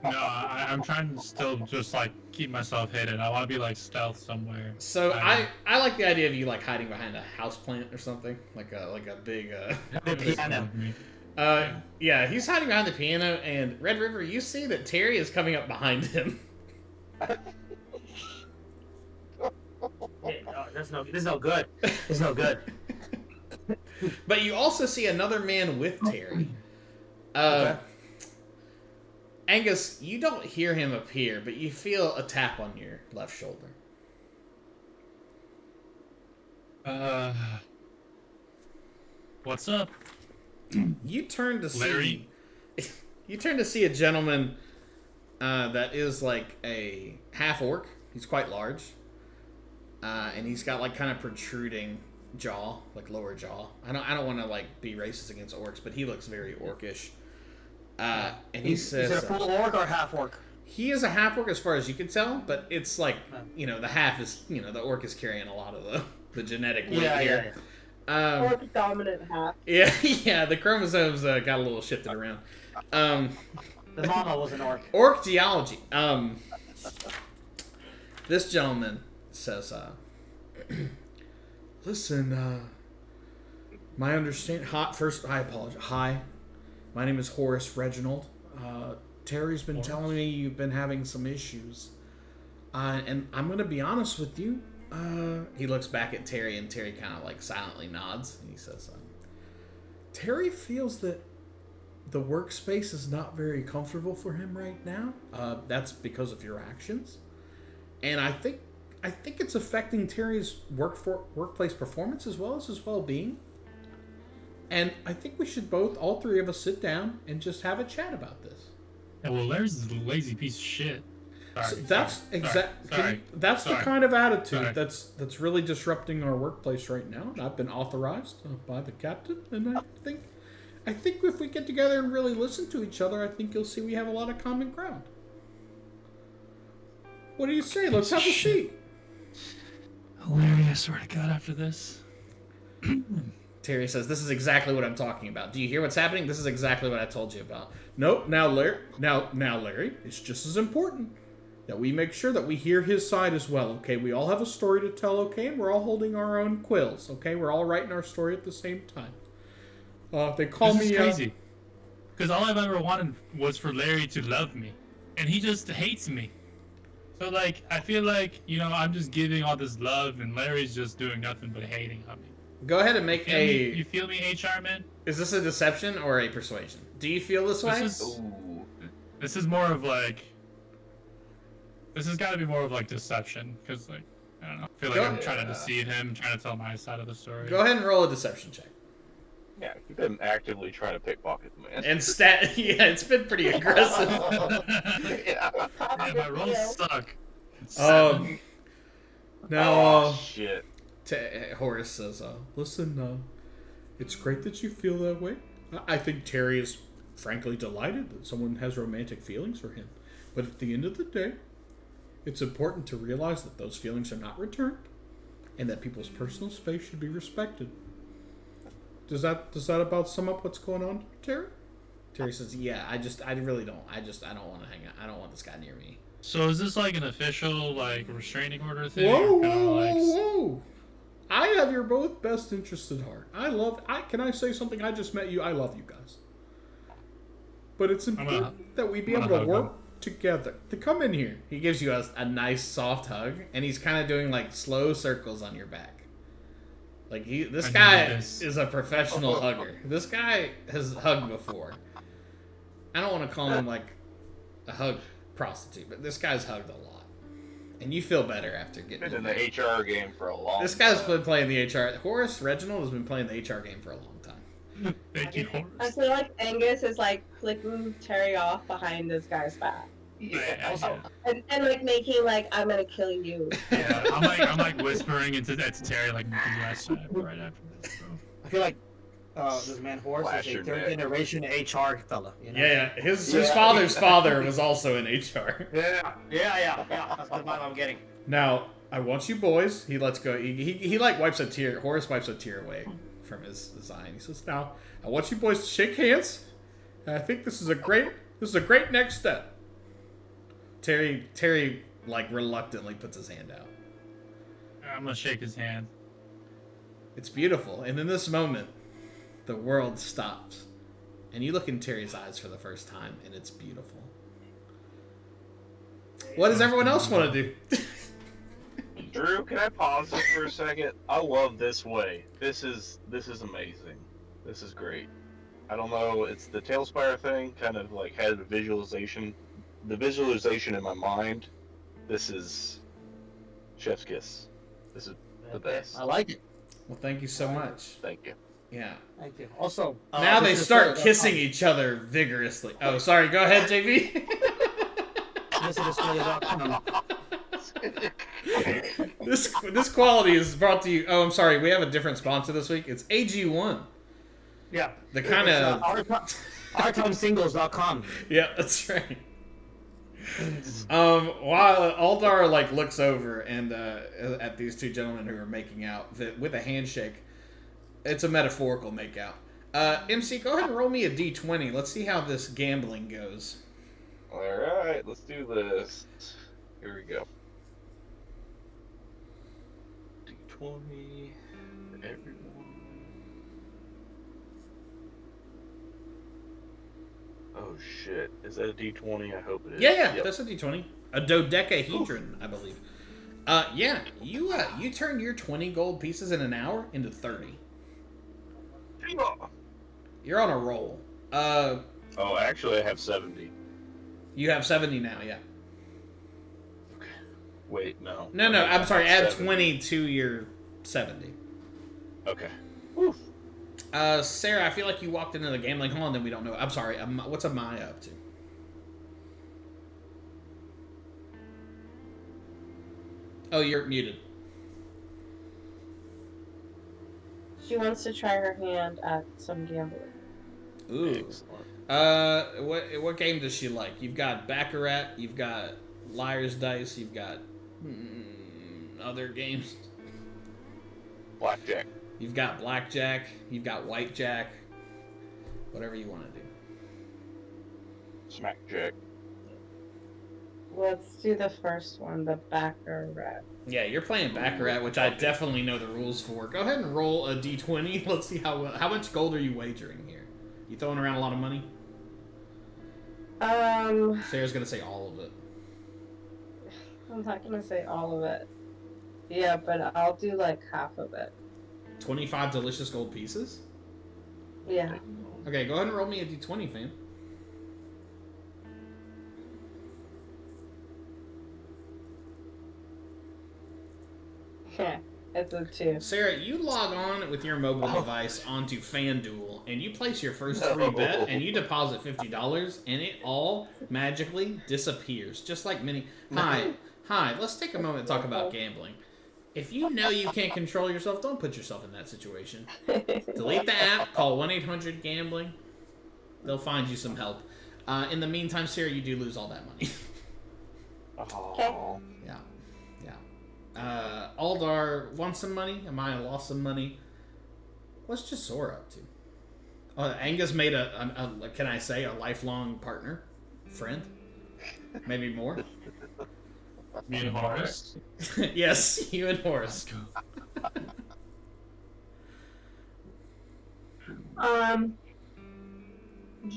[SPEAKER 6] No, I'm trying to still just like keep myself hidden. I want to be like stealth somewhere.
[SPEAKER 1] So I like the idea of you like hiding behind a houseplant or something, like a big
[SPEAKER 3] piano.
[SPEAKER 1] yeah, he's hiding behind the piano, and Red River, you see that Terry is coming up behind him.
[SPEAKER 3] Hey, no, this is no good. This is no good.
[SPEAKER 1] But you also see another man with Terry.
[SPEAKER 3] Okay.
[SPEAKER 1] Angus, you don't hear him appear, but you feel a tap on your left shoulder.
[SPEAKER 6] What's up?
[SPEAKER 1] You turn to
[SPEAKER 6] Larry?
[SPEAKER 1] see. You turn to see a gentleman that is like a half orc. He's quite large, and he's got like kind of protruding jaw, like lower jaw. I don't want to like be racist against orcs, but he looks very orcish. And he says,
[SPEAKER 3] Is it a full orc or half orc?
[SPEAKER 1] he is a half orc as far as you can tell, but it's like, the half is, the orc is carrying a lot of the genetic weight here.
[SPEAKER 2] Orc dominant half.
[SPEAKER 1] Yeah, the chromosomes got a little shifted around.
[SPEAKER 3] The mama was an orc.
[SPEAKER 1] Orc geology. This gentleman says, listen, my understanding... First, I apologize. Hi, my name is Horace Reginald. Terry's been telling me you've been having some issues. And I'm going to be honest with you. He looks back at Terry, and Terry kind of like silently nods. And he says, Terry feels that the workspace is not very comfortable for him right now. That's because of your actions. And I think it's affecting Terry's workplace performance as well as his well-being. And I think we should all three of us sit down and just have a chat about this.
[SPEAKER 6] Yeah, well, Larry's a lazy piece of shit. Sorry,
[SPEAKER 1] That's exactly that's the kind of attitude that's really disrupting our workplace right now. And I've been authorized by the captain, and I think if we get together and really listen to each other, I think you'll see we have a lot of common ground. What do you say? Let's have a seat.
[SPEAKER 6] Larry, I swear to God, after this.
[SPEAKER 1] Terry says, "This is exactly what I'm talking about. Do you hear what's happening? This is exactly what I told you about." Nope. Now, Larry, it's just as important that we make sure that we hear his side as well. Okay, we all have a story to tell. Okay, and we're all holding our own quills. Okay, we're all writing our story at the same time. They call me
[SPEAKER 6] crazy. Because all I've ever wanted was for Larry to love me, and he just hates me. So like, I feel like I'm just giving all this love, and Larry's just doing nothing but hating on me.
[SPEAKER 1] Go ahead and make
[SPEAKER 6] You feel me, HR man?
[SPEAKER 1] Is this a deception or a persuasion? Do you feel this way?
[SPEAKER 6] This is more of like. This has got to be more of like deception, because like I don't know. I feel like I'm trying to deceive him, trying to tell my side of the story.
[SPEAKER 1] Go ahead and roll a deception check.
[SPEAKER 4] Yeah, you've been actively trying to pickpocket the man.
[SPEAKER 1] And yeah, it's been pretty aggressive.
[SPEAKER 4] Yeah,
[SPEAKER 6] my rolls suck.
[SPEAKER 1] Now,
[SPEAKER 4] shit.
[SPEAKER 1] Horace says, listen, it's great that you feel that way. I think Terry is frankly delighted that someone has romantic feelings for him. But at the end of the day, it's important to realize that those feelings are not returned and that people's personal space should be respected. Does that about sum up what's going on, Terry? Terry says, "Yeah, I really don't. I don't want to hang out. I don't want this guy near me."
[SPEAKER 6] So is this like an official like restraining order thing?
[SPEAKER 1] Whoa,
[SPEAKER 6] or kinda
[SPEAKER 1] whoa,
[SPEAKER 6] like...
[SPEAKER 1] whoa! I have your both best interests at heart. Can I say something? I just met you. I love you guys. But it's important that we be able to work together. To come in here. He gives you a nice soft hug, and he's kind of doing like slow circles on your back. Like this guy is a professional hugger. This guy has hugged before. I don't want to call him like a hug prostitute, but this guy's hugged a lot. And you feel better after getting
[SPEAKER 4] Been in the HR game for a long time.
[SPEAKER 1] This guy's been playing the HR. Horace Reginald has been playing the HR game for a long time.
[SPEAKER 6] Thank you,
[SPEAKER 2] I
[SPEAKER 6] Horace.
[SPEAKER 2] feel like Angus is like flicking Terry off behind this guy's back.
[SPEAKER 6] Yeah.
[SPEAKER 2] And like making like, I'm gonna kill you.
[SPEAKER 6] Yeah, I'm like whispering into Terry like yes right after this. So.
[SPEAKER 3] I feel like this man Horace
[SPEAKER 4] Flash
[SPEAKER 3] is a
[SPEAKER 4] your
[SPEAKER 3] third
[SPEAKER 4] neck.
[SPEAKER 3] generation HR fella. You know?
[SPEAKER 1] Yeah. His father's father was also in HR.
[SPEAKER 3] Yeah. That's the vibe I'm getting.
[SPEAKER 1] Now, I want you boys. He lets go. He like wipes a tear. Horace wipes a tear away from his eye. He says, "Now, I want you boys to shake hands. And I think this is a great next step." Terry like reluctantly puts his hand out.
[SPEAKER 6] I'm gonna shake his hand.
[SPEAKER 1] It's beautiful, and in this moment, the world stops, and you look in Terry's eyes for the first time, and it's beautiful. What does everyone else want to do?
[SPEAKER 4] Drew, can I pause this for a second? I love this way. This is amazing. This is great. I don't know, it's the Tailspire thing, kind of like had the visualization in my mind. This is chef's kiss. This is the best.
[SPEAKER 3] I like it.
[SPEAKER 1] Well, thank you so much.
[SPEAKER 4] Thank you.
[SPEAKER 1] Yeah.
[SPEAKER 3] Thank you. Also,
[SPEAKER 1] Now they
[SPEAKER 3] this is
[SPEAKER 1] start
[SPEAKER 3] for-
[SPEAKER 1] kissing each other vigorously. Oh, sorry. Go ahead, JB.
[SPEAKER 3] This is
[SPEAKER 1] This quality is brought to you. Oh, I'm sorry. We have a different sponsor this week. It's AG1.
[SPEAKER 3] Yeah.
[SPEAKER 1] The kind of.
[SPEAKER 3] OurTimeSingles.com.
[SPEAKER 1] Yeah, that's right. While Aldar like looks over and at these two gentlemen who are making out with a handshake, it's a metaphorical make out. MC, go ahead and roll me a d20. Let's see how this gambling goes.
[SPEAKER 4] All right, let's do this. Here we go. D20 for everyone. Oh shit! Is that a D20? I hope it is.
[SPEAKER 1] Yeah,
[SPEAKER 4] Yep.
[SPEAKER 1] that's a d20. A dodecahedron, I believe. Yeah, you turned your 20 gold pieces in an hour into 30. You're on a roll.
[SPEAKER 4] Oh, actually, I have 70.
[SPEAKER 1] You have 70 now, yeah.
[SPEAKER 4] Wait, no.
[SPEAKER 1] No, I'm sorry. Add
[SPEAKER 4] 70.
[SPEAKER 1] 20 to your 70.
[SPEAKER 4] Okay.
[SPEAKER 1] Sarah, I feel like you walked into the gambling hall and then we don't know. I'm sorry. What's Amaya up to? Oh, you're muted.
[SPEAKER 2] She wants to try her hand at some gambling.
[SPEAKER 1] Ooh.
[SPEAKER 4] Excellent.
[SPEAKER 1] What game does she like? You've got Baccarat. You've got Liar's Dice. You've got other games.
[SPEAKER 4] Blackjack.
[SPEAKER 1] You've got Blackjack. You've got Whitejack. Whatever you want to do.
[SPEAKER 4] Smackjack.
[SPEAKER 2] Let's do the first one, the Baccarat.
[SPEAKER 1] Yeah, you're playing Baccarat, which I definitely know the rules for. Go ahead and roll a d20. Let's see how much gold are you wagering here. You throwing around a lot of money? Sarah's gonna say all of it.
[SPEAKER 2] I'm not gonna say all of it. Yeah, but I'll do like half of it.
[SPEAKER 1] 25 delicious gold pieces?
[SPEAKER 2] Yeah.
[SPEAKER 1] Okay, go ahead and roll me a d20, fam.
[SPEAKER 2] Yeah, it's a 2.
[SPEAKER 1] Sarah, you log on with your mobile device onto FanDuel, and you place your first free bet, and you deposit $50, and it all magically disappears, just like many. Hi, let's take a moment to talk about gambling. If you know you can't control yourself, don't put yourself in that situation. Delete the app, call 1-800-GAMBLING. They'll find you some help. In the meantime, Sarah, you do lose all that money.
[SPEAKER 4] Oh.
[SPEAKER 1] Yeah. Aldar won some money. Amaya lost some money. What's Jasora up to? Angus made can I say, a lifelong partner, friend, maybe more.
[SPEAKER 6] Me and Horace.
[SPEAKER 1] Yes, you and Horace.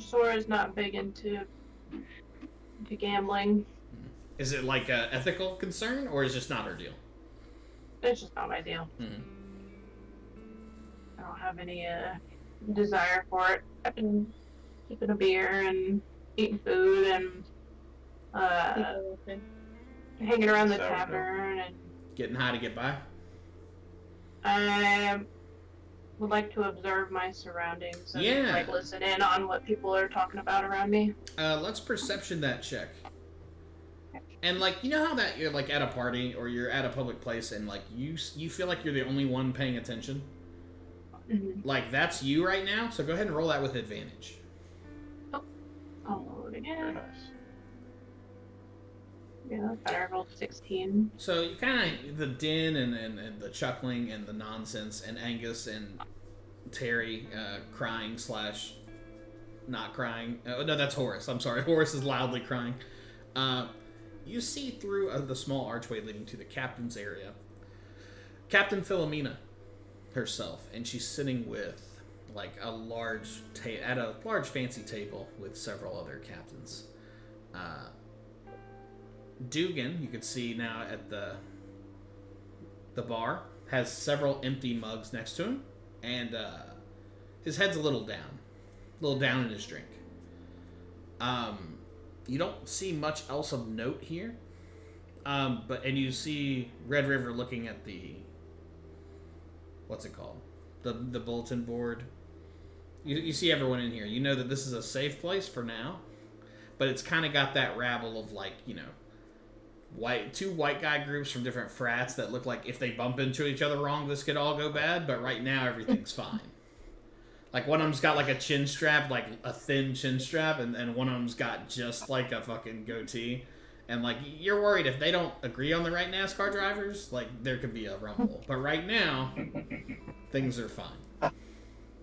[SPEAKER 5] Sora's not big into gambling.
[SPEAKER 1] Is it like a ethical concern, or is it just not her deal?
[SPEAKER 5] It's just not my deal.
[SPEAKER 1] Mm-hmm.
[SPEAKER 5] I don't have any desire for it. I've been keeping a beer and eating food and hanging around the tavern and
[SPEAKER 1] Getting high to get by?
[SPEAKER 5] I would like to observe my surroundings and
[SPEAKER 1] Yeah.
[SPEAKER 5] like listen in on what people are talking about around me.
[SPEAKER 1] Let's perception that check. And like, you know how that you're like at a party or you're at a public place and like you feel like you're the only one paying attention?
[SPEAKER 5] Mm-hmm.
[SPEAKER 1] Like that's you right now. So go ahead and roll that with advantage.
[SPEAKER 5] I'll roll it
[SPEAKER 4] Very
[SPEAKER 5] again.
[SPEAKER 4] nice.
[SPEAKER 5] Yeah, that's better. I rolled 16.
[SPEAKER 1] So you kind of the din and the chuckling and the nonsense and Angus and Terry crying / not crying. Oh no, that's Horace. I'm sorry. Horace is loudly crying. You see through the small archway leading to the captain's area, Captain Philomena herself, and she's sitting with like a large at a large fancy table with several other captains. Dugan, you can see now at the bar, has several empty mugs next to him, and his head's a little down in his drink. You don't see much else of note here, and you see Red River looking at the what's it called, the bulletin board. You see everyone in here. You know that this is a safe place for now, but it's kind of got that rabble of like, you know, two white guy groups from different frats that look like if they bump into each other wrong, this could all go bad. But right now, everything's fine. Like one of them's got like a chin strap, like a thin chin strap, and one of them's got just like a fucking goatee. And like you're worried if they don't agree on the right NASCAR drivers, like there could be a rumble. But right now, things are fine.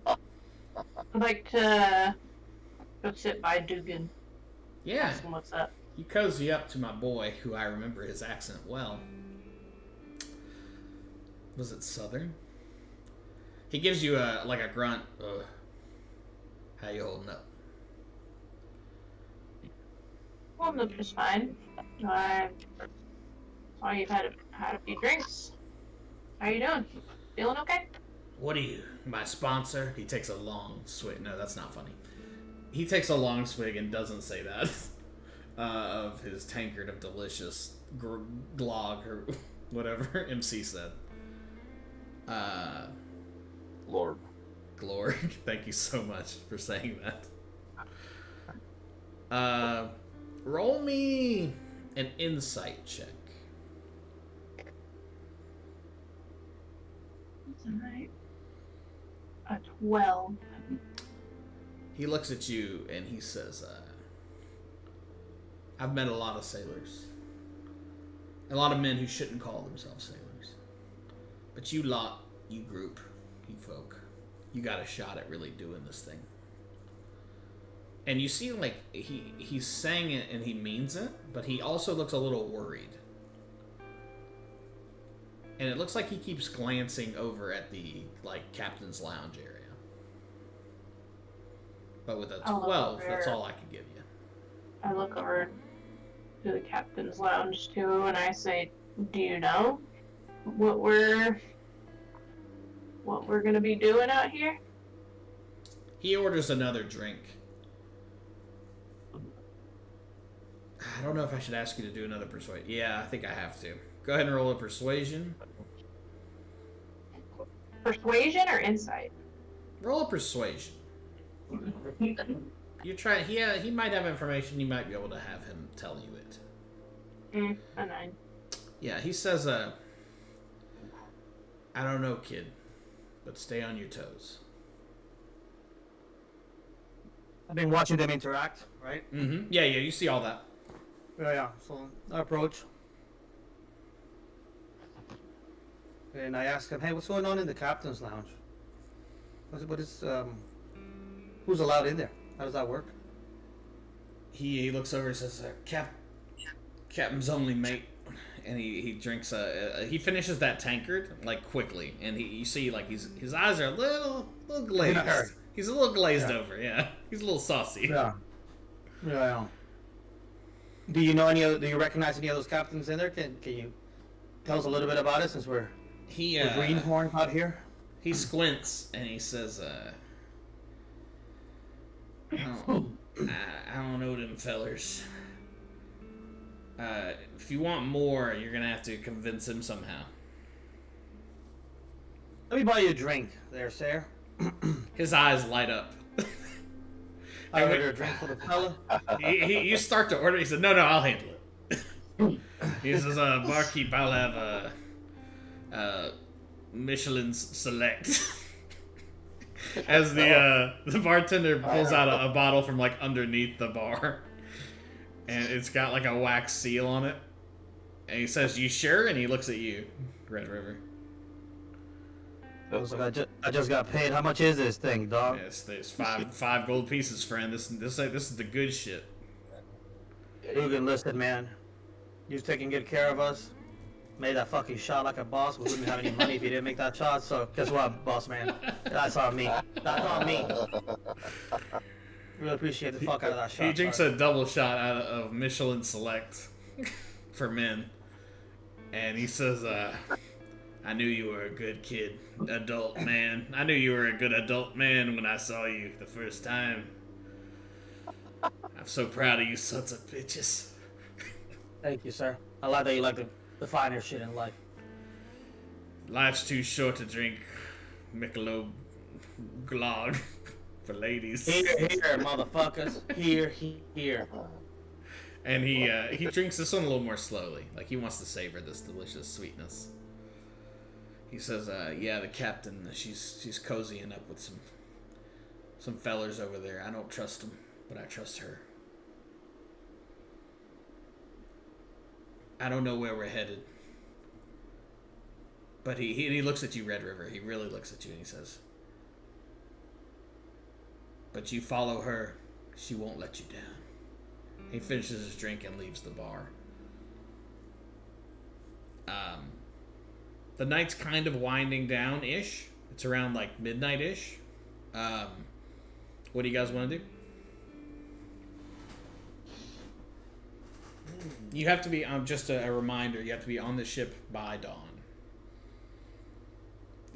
[SPEAKER 5] I'd like to go sit by Dugan.
[SPEAKER 1] Yeah.
[SPEAKER 5] Ask him what's up.
[SPEAKER 1] You cozy up to my boy, who I remember his accent well. Was it Southern? He gives you a grunt. How you holding up?
[SPEAKER 5] Well, I'm just fine. I saw you've had a few drinks. How you doing? Feeling okay?
[SPEAKER 1] What are you, my sponsor? He takes a long swig. No, that's not funny. He takes a long swig and doesn't say that. Of his tankard of delicious glog or whatever MC said.
[SPEAKER 4] Lord.
[SPEAKER 1] Glorg. Thank you so much for saying that. Roll me an insight check.
[SPEAKER 5] Alright. A 12.
[SPEAKER 1] He looks at you and he says, I've met a lot of sailors. A lot of men who shouldn't call themselves sailors. But you lot, you group, you folk, you got a shot at really doing this thing. And you see, like, he's saying it and he means it, but he also looks a little worried. And it looks like he keeps glancing over at the, like, captain's lounge area. But with a 12, that's all I could give you.
[SPEAKER 5] I look over to the captain's lounge too, and I say, "Do you know what we're gonna be doing out here?"
[SPEAKER 1] He orders another drink. I don't know if I should ask you to do another persuasion. Yeah, I think I have to. Go ahead and roll a persuasion.
[SPEAKER 5] Persuasion or insight?
[SPEAKER 1] Roll a persuasion. You try. He might have information. You might be able to have him tell you it.
[SPEAKER 5] A 9.
[SPEAKER 1] Yeah, he says, I don't know, kid, but stay on your toes.
[SPEAKER 3] I've been watching them interact, right?
[SPEAKER 1] Mm-hmm. Yeah, you see all that.
[SPEAKER 3] Yeah. So I approach. And I ask him, hey, what's going on in the captain's lounge? What is Who's allowed in there? How does that work?
[SPEAKER 1] He looks over and says, Captain's only, mate. And he drinks he finishes that tankard like quickly, and you see like his eyes are a little glazed. He's a little glazed over, yeah. He's a little saucy.
[SPEAKER 3] Yeah. Yeah. Do you know do you recognize any of those captains in there? Can you tell us a little bit about it since we're greenhorn out here?
[SPEAKER 1] He squints and he says, I don't know them fellers. If you want more, you're gonna have to convince him somehow.
[SPEAKER 3] Let me buy you a drink there, sir.
[SPEAKER 1] His eyes light up.
[SPEAKER 3] I order a drink for the fella.
[SPEAKER 1] You start to order. He said, "No, I'll handle it." He says, "Barkeep, I'll have Michelin's Select." As the bartender pulls out a bottle from like underneath the bar, and it's got like a wax seal on it, and he says, "You sure?" And he looks at you, Red River.
[SPEAKER 3] I was like, I just got paid. How much is this thing, dog?
[SPEAKER 1] Yes, there's five gold pieces, friend. This is the good shit.
[SPEAKER 3] Dugan, listen, man. You've taken good care of us. Made that fucking shot like a boss. We wouldn't have any money if you didn't make that shot. So guess what, boss man? That's on me. That's on me. Really appreciate the fuck out of that shot.
[SPEAKER 1] He drinks a double shot out of Michelin Select for men, and he says, I knew you were a good kid, adult man. I knew you were a good adult man when I saw you the first time. I'm so proud of you sons of bitches.
[SPEAKER 3] Thank you, sir. I like that you like the finer shit in life.
[SPEAKER 1] Life's too short to drink Michelob Glog for ladies.
[SPEAKER 3] Here, motherfuckers. Here.
[SPEAKER 1] And he drinks this one a little more slowly. Like he wants to savor this delicious sweetness. He says, yeah, the captain, she's cozying up with some fellers over there. I don't trust them, but I trust her. I don't know where we're headed. But he looks at you, Red River. He really looks at you and he says, but you follow her, she won't let you down. He finishes his drink and leaves the bar. The night's kind of winding down-ish. It's around, like, midnight-ish. What do you guys want to do? You have to be, just a reminder, you have to be on the ship by dawn.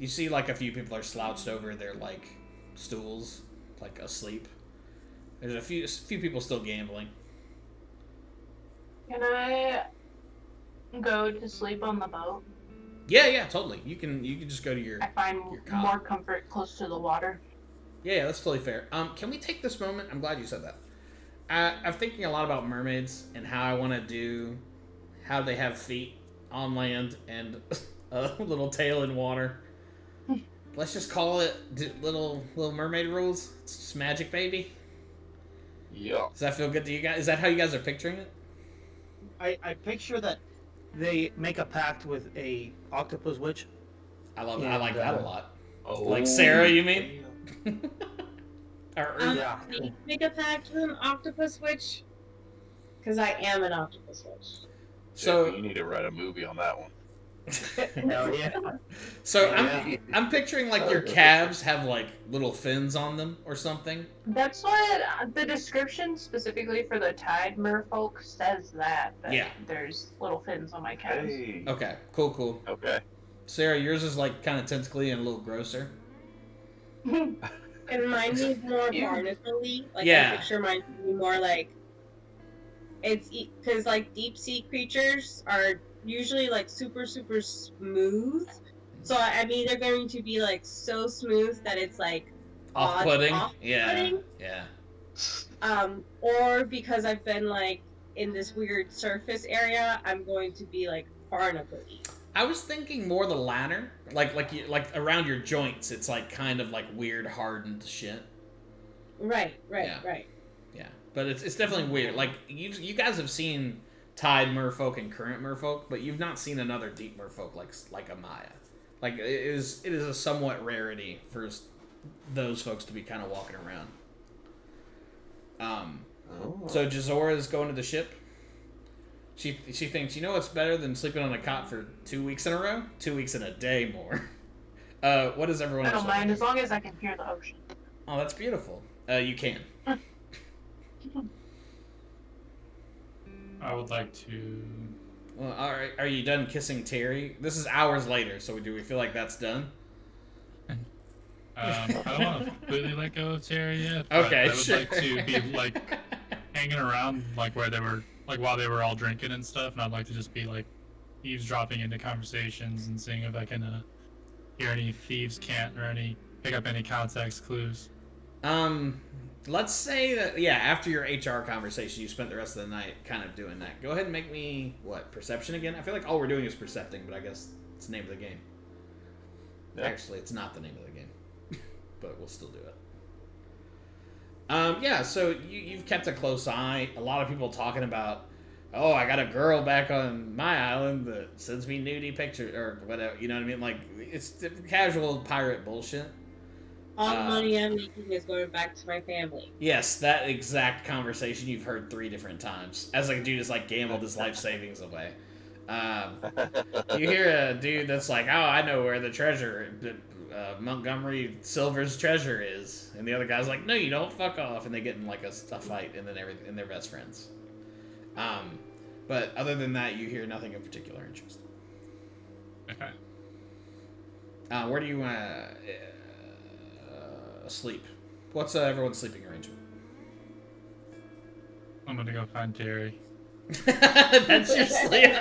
[SPEAKER 1] You see, like, a few people are slouched over their, like, stools, like, asleep. There's a few people still gambling.
[SPEAKER 5] Can I go to sleep on the boat?
[SPEAKER 1] Yeah, totally. You can just go to your.
[SPEAKER 5] I find
[SPEAKER 1] cot.
[SPEAKER 5] more comfort close to the water.
[SPEAKER 1] Yeah, that's totally fair. Can we take this moment? I'm glad you said that. I'm thinking a lot about mermaids and how I want to do, how they have feet on land and a little tail in water. Let's just call it little mermaid rules. It's just magic, baby.
[SPEAKER 4] Yeah.
[SPEAKER 1] Does that feel good to you guys? Is that how you guys are picturing it?
[SPEAKER 3] I picture that they make a pact with a octopus witch.
[SPEAKER 1] I love it. I like that a lot.
[SPEAKER 4] Oh,
[SPEAKER 1] Like Sarah, you mean?
[SPEAKER 3] Yeah.
[SPEAKER 2] Make a pact with an octopus witch? Because I am an octopus witch.
[SPEAKER 1] So
[SPEAKER 4] you need to write a movie on that one.
[SPEAKER 3] Hell yeah.
[SPEAKER 1] So
[SPEAKER 3] Yeah.
[SPEAKER 1] I'm picturing like your calves have like little fins on them or something.
[SPEAKER 5] That's what the description specifically for the Tide merfolk says that
[SPEAKER 1] Yeah.
[SPEAKER 5] there's little fins on my calves.
[SPEAKER 4] Hey.
[SPEAKER 1] Okay, cool.
[SPEAKER 4] Okay.
[SPEAKER 1] Sarah, yours is like kind of tentacly and a little grosser.
[SPEAKER 2] And mine needs more barnacle-y. Like,
[SPEAKER 1] Yeah.
[SPEAKER 2] I picture mine to be more like... It's... Because, like, deep-sea creatures are usually, like, super, super smooth. So I'm either going to be, like, so smooth that it's, like...
[SPEAKER 1] Off-putting?
[SPEAKER 2] off-putting.
[SPEAKER 1] Yeah.
[SPEAKER 2] Or because I've been, like, in this weird surface area, I'm going to be, like, barnacle-y.
[SPEAKER 1] I was thinking more the latter, like around your joints. It's like kind of like weird hardened shit.
[SPEAKER 2] Right.
[SPEAKER 1] Yeah, but it's definitely weird. Like you guys have seen Tide merfolk and current merfolk, but you've not seen another deep merfolk like a Maya. Like it is a somewhat rarity for those folks to be kind of walking around. So Jazora's going to the ship. She thinks, you know what's better than sleeping on a cot for 2 weeks in a row? 2 weeks in a day more. What does everyone
[SPEAKER 5] I
[SPEAKER 1] else
[SPEAKER 5] don't
[SPEAKER 1] want
[SPEAKER 5] mind
[SPEAKER 1] to
[SPEAKER 5] as
[SPEAKER 1] do?
[SPEAKER 5] long as I can hear the ocean.
[SPEAKER 1] Oh, that's beautiful. You can.
[SPEAKER 6] I would like to.
[SPEAKER 1] Well, all right. Are you done kissing Terry? This is hours later, so do we feel like that's done?
[SPEAKER 6] I don't want to completely let go of Terry yet. But
[SPEAKER 1] Okay,
[SPEAKER 6] I would
[SPEAKER 1] sure.
[SPEAKER 6] like to be like hanging around like where they were, like while they were all drinking and stuff, and I'd like to just be like eavesdropping into conversations and seeing if I can hear any thieves' cant or pick up any context clues.
[SPEAKER 1] Let's say that, yeah, after your HR conversation, you spent the rest of the night kind of doing that. Go ahead and make me, perception again? I feel like all we're doing is percepting, but I guess it's the name of the game.
[SPEAKER 4] Yeah.
[SPEAKER 1] Actually, it's not the name of the game, but we'll still do it. Yeah, so you've kept a close eye. A lot of people talking about, oh, I got a girl back on my island that sends me nudie pictures, or whatever, you know what I mean? Like, it's casual pirate bullshit.
[SPEAKER 7] All the money I'm making is going back to my family.
[SPEAKER 1] Yes, that exact conversation you've heard 3 different times. As like a dude has like gambled his life savings away. You hear a dude that's like, oh, I know where the treasure, Montgomery Silver's treasure is. And the other guy's like, no, you don't, fuck off. And they get in like a fight and then and they're best friends. But other than that, you hear nothing of particular interest.
[SPEAKER 6] Okay.
[SPEAKER 1] Where do you sleep? What's everyone's sleeping arrangement?
[SPEAKER 6] I'm gonna go find Terry.
[SPEAKER 1] That's your sleep.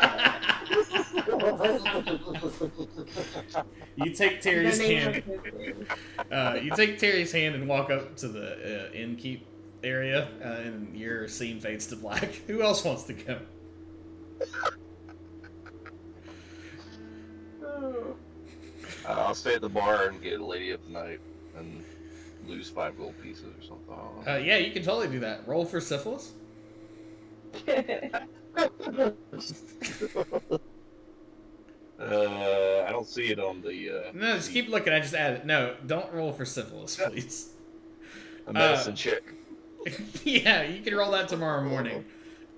[SPEAKER 1] You take Terry's hand. You take Terry's hand and walk up to the innkeep area, and your scene fades to black. Who else wants to go?
[SPEAKER 4] I'll stay at the bar and get a lady of the night and lose 5 gold pieces or something. I don't know.
[SPEAKER 1] Yeah, you can totally do that. Roll for syphilis.
[SPEAKER 4] I don't see it on the.
[SPEAKER 1] No, just keep looking. I just added. No, don't roll for syphilis, please.
[SPEAKER 4] A medicine check.
[SPEAKER 1] Yeah, you can roll that tomorrow morning.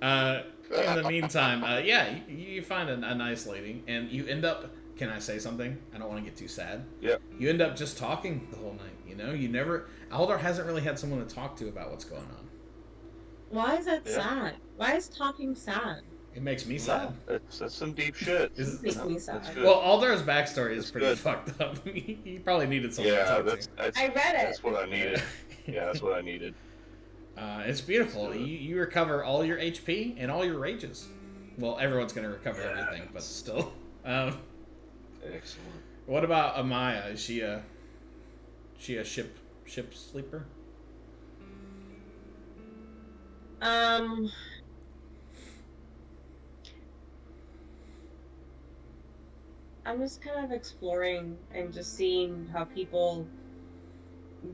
[SPEAKER 1] In the meantime, yeah, you find a nice lady, and you end up. Can I say something? I don't want to get too sad.
[SPEAKER 4] Yep.
[SPEAKER 1] You end up just talking the whole night. You know, you never. Aldar hasn't really had someone to talk to about what's going on.
[SPEAKER 7] Why is that
[SPEAKER 4] Yeah.
[SPEAKER 7] sad? Why is talking sad?
[SPEAKER 1] It makes me sad.
[SPEAKER 4] No, that's some deep shit.
[SPEAKER 1] Is-
[SPEAKER 7] Makes me sad.
[SPEAKER 4] That's good.
[SPEAKER 1] Well, Aldar's backstory is
[SPEAKER 4] That's
[SPEAKER 1] pretty
[SPEAKER 4] good.
[SPEAKER 1] fucked up. He probably needed someone to
[SPEAKER 4] Yeah,
[SPEAKER 1] talk
[SPEAKER 4] that's
[SPEAKER 7] I read it.
[SPEAKER 4] that's what I needed. Yeah, that's what I needed.
[SPEAKER 1] It's beautiful. You recover all your HP and all your rages. Well, everyone's going to recover everything, but still.
[SPEAKER 4] Excellent.
[SPEAKER 1] What about Amaya? Is she a ship sleeper?
[SPEAKER 7] I'm just kind of exploring and just seeing how people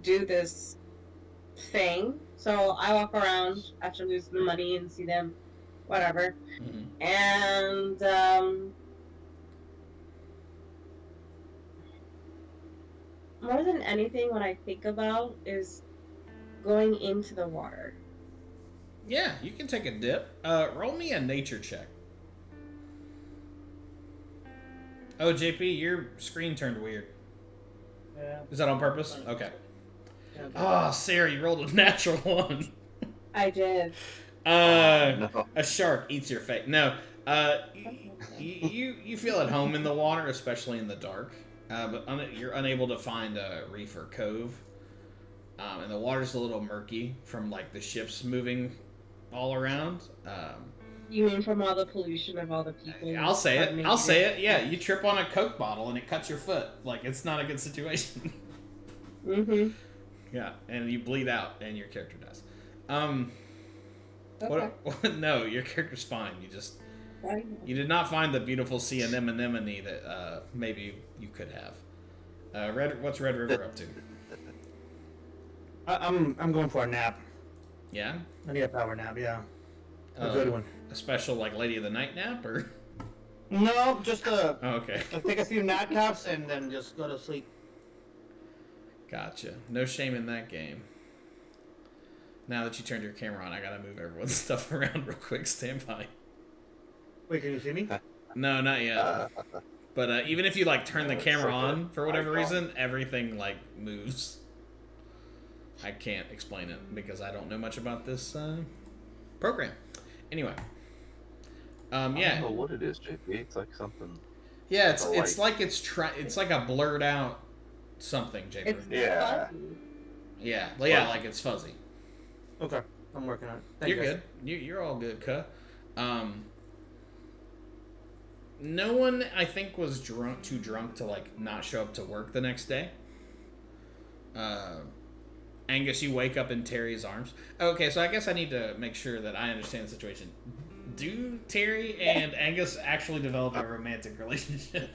[SPEAKER 7] do this thing. So I walk around after losing the money and see them, whatever.
[SPEAKER 1] Mm-hmm.
[SPEAKER 7] And more than anything, what I think about is going into the water.
[SPEAKER 1] Yeah, you can take a dip. Roll me a nature check. Oh, JP, your screen turned weird.
[SPEAKER 3] Yeah.
[SPEAKER 1] Is that on purpose? Okay.
[SPEAKER 3] Yeah.
[SPEAKER 1] Oh, Sarah, you rolled a natural one.
[SPEAKER 7] I did.
[SPEAKER 4] No.
[SPEAKER 1] A shark eats your face. No, you feel at home in the water, especially in the dark. But you're unable to find a reef or cove, and the water's a little murky from like the ships moving all around.
[SPEAKER 7] You mean from all the pollution of all the people?
[SPEAKER 1] I'll say it. I'll say it. Yeah, you trip on a Coke bottle and it cuts your foot. Like it's not a good situation.
[SPEAKER 7] Mm-hmm.
[SPEAKER 1] Yeah, and you bleed out and your character dies.
[SPEAKER 7] Okay.
[SPEAKER 1] What? No, your character's fine.
[SPEAKER 7] Right.
[SPEAKER 1] You did not find the beautiful sea anemone that maybe you could have. What's Red River up to?
[SPEAKER 3] I'm going for a nap.
[SPEAKER 1] Yeah,
[SPEAKER 3] I need a power nap. Yeah, a good one.
[SPEAKER 1] A special like Lady of the Night nap, or
[SPEAKER 3] No, just
[SPEAKER 1] oh, okay,
[SPEAKER 3] take a few nap naps and then just go to sleep.
[SPEAKER 1] gotcha. No shame in that game. Now that you turned your camera on, I gotta move everyone's stuff around real quick. Stand by.
[SPEAKER 3] Wait, can you see me?
[SPEAKER 1] No, not yet. But even if you like turn the camera on for whatever reason, everything like moves. I can't explain it because I don't know much about this program. Anyway,
[SPEAKER 4] I don't know what it is, JP. It's like something.
[SPEAKER 1] Yeah, it's like it's like a blurred out something, JP.
[SPEAKER 7] It's
[SPEAKER 5] fuzzy.
[SPEAKER 1] Yeah, like it's fuzzy.
[SPEAKER 3] Okay, I'm working on it.
[SPEAKER 1] You're good. You're all good, cuh. No one, I think, was too drunk to like not show up to work the next day. Angus, you wake up in Terry's arms. Okay, so I guess I need to make sure that I understand the situation. Do Terry and Angus actually develop a romantic relationship?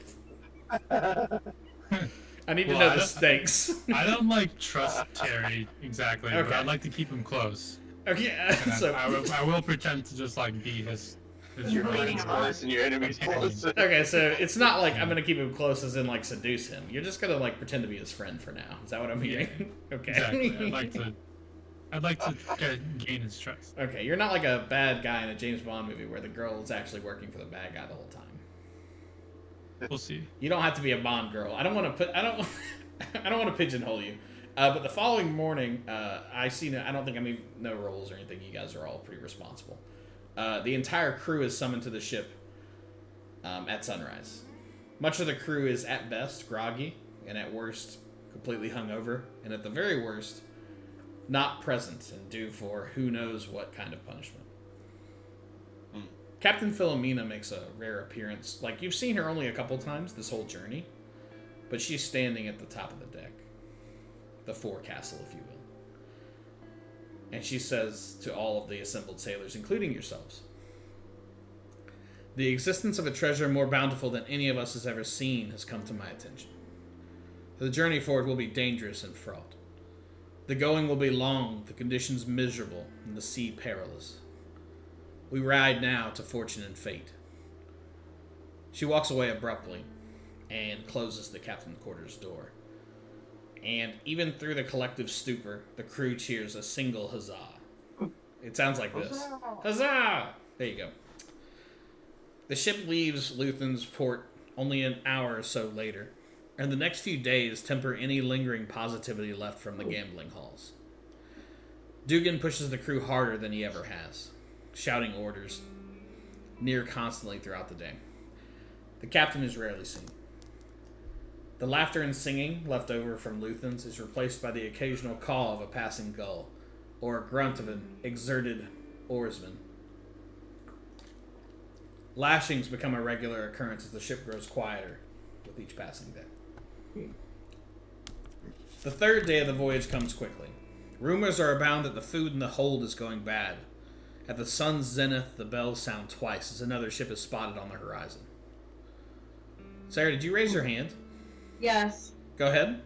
[SPEAKER 1] I need to know the stakes.
[SPEAKER 6] I don't like trust Terry exactly, but I'd like to keep him close.
[SPEAKER 1] Okay,
[SPEAKER 6] And
[SPEAKER 1] so
[SPEAKER 6] I will pretend to just like be his
[SPEAKER 5] You're
[SPEAKER 6] friend.
[SPEAKER 5] leading him on.
[SPEAKER 4] Close and your enemy's close.
[SPEAKER 1] okay, so it's not like I'm gonna keep him close as in like seduce him. You're just gonna like pretend to be his friend for now. Is that what I'm hearing? Okay.
[SPEAKER 6] Exactly. I'd like to gain his trust.
[SPEAKER 1] Okay, you're not like a bad guy in a James Bond movie where the girl is actually working for the bad guy the whole time.
[SPEAKER 6] We'll see.
[SPEAKER 1] You don't have to be a Bond girl. I don't want to pigeonhole you. But the following morning, I don't think I mean no roles or anything. You guys are all pretty responsible. The entire crew is summoned to the ship at sunrise. Much of the crew is at best groggy, and at worst completely hungover, and at the very worst, not present and due for who knows what kind of punishment. Captain Philomena makes a rare appearance. Like, you've seen her only a couple times this whole journey, but she's standing at the top of the deck. The forecastle, if you will. And she says to all of the assembled sailors, including yourselves, "The existence of a treasure more bountiful than any of us has ever seen has come to my attention. The journey for it will be dangerous and fraught. The going will be long, the conditions miserable, and the sea perilous. We ride now to fortune and fate." She walks away abruptly and closes the captain's quarters door. And even through the collective stupor, the crew cheers a single huzzah. It sounds like this. Huzzah! There you go. The ship leaves Luthen's port only an hour or so later, and the next few days temper any lingering positivity left from the gambling halls. Dugan pushes the crew harder than he ever has, shouting orders near constantly throughout the day. The captain is rarely seen. The laughter and singing left over from Luthen's is replaced by the occasional caw of a passing gull, or a grunt of an exerted oarsman. Lashings become a regular occurrence as the ship grows quieter with each passing day. The third day of the voyage comes quickly. Rumors are abound that the food in the hold is going bad. At the sun's zenith, the bells sound twice as another ship is spotted on the horizon. Sarah, did you raise your hand?
[SPEAKER 7] Yes.
[SPEAKER 1] Go ahead.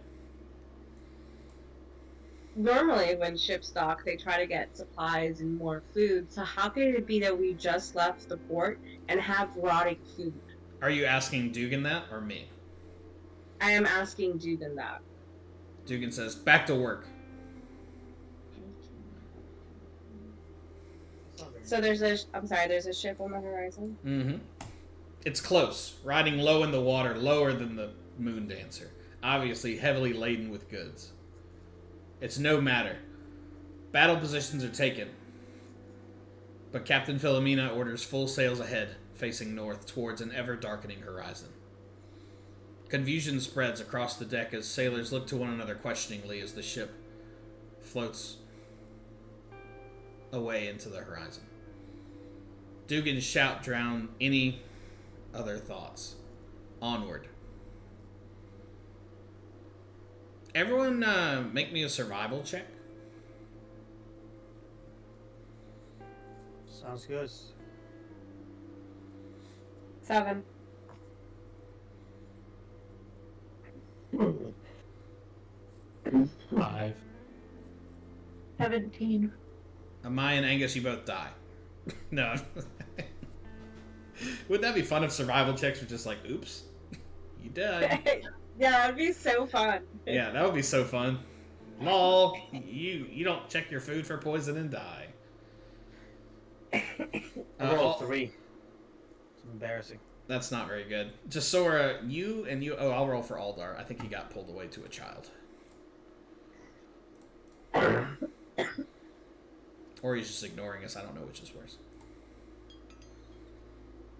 [SPEAKER 7] Normally, when ships dock, they try to get supplies and more food. So how could it be that we just left the port and have rotting food?
[SPEAKER 1] Are you asking Dugan that or me?
[SPEAKER 7] I am asking Dugan that.
[SPEAKER 1] Dugan says, "Back to work."
[SPEAKER 7] So there's a ship on the horizon?
[SPEAKER 1] Mm-hmm. It's close, riding low in the water, lower than the Moon Dancer. Obviously heavily laden with goods. It's no matter. Battle positions are taken. But Captain Philomena orders full sails ahead, facing north towards an ever-darkening horizon. Confusion spreads across the deck as sailors look to one another questioningly as the ship floats away into the horizon. Dugan's shout drowned any other thoughts. Onward. Everyone make me a survival check.
[SPEAKER 3] Sounds good.
[SPEAKER 7] 7.
[SPEAKER 6] Five.
[SPEAKER 5] 17.
[SPEAKER 1] Amaya and Angus, you both die. No. Wouldn't that be fun if survival checks were just like, oops, you died.
[SPEAKER 7] Yeah, that'd be so fun.
[SPEAKER 1] Yeah, that would be so fun. Lol, you don't check your food for poison and die.
[SPEAKER 3] I rolled 3. It's embarrassing.
[SPEAKER 1] That's not very good. Jasora, you. Oh, I'll roll for Aldar. I think he got pulled away to a child. Or he's just ignoring us. I don't know which is worse.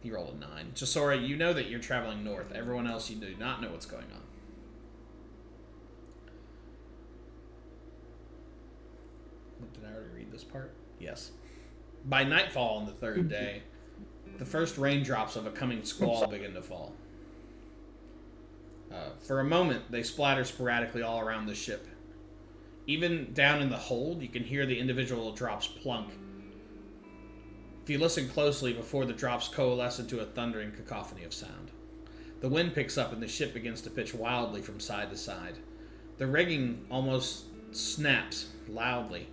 [SPEAKER 1] He rolled a 9. Jasora, you know that you're traveling north. Everyone else, you do not know what's going on. Did I already read this part? Yes. By nightfall on the 3rd day, the first raindrops of a coming squall begin to fall. For a moment, they splatter sporadically all around the ship. Even down in the hold, you can hear the individual drops plunk. If you listen closely before the drops coalesce into a thundering cacophony of sound. The wind picks up and the ship begins to pitch wildly from side to side. The rigging almost snaps loudly,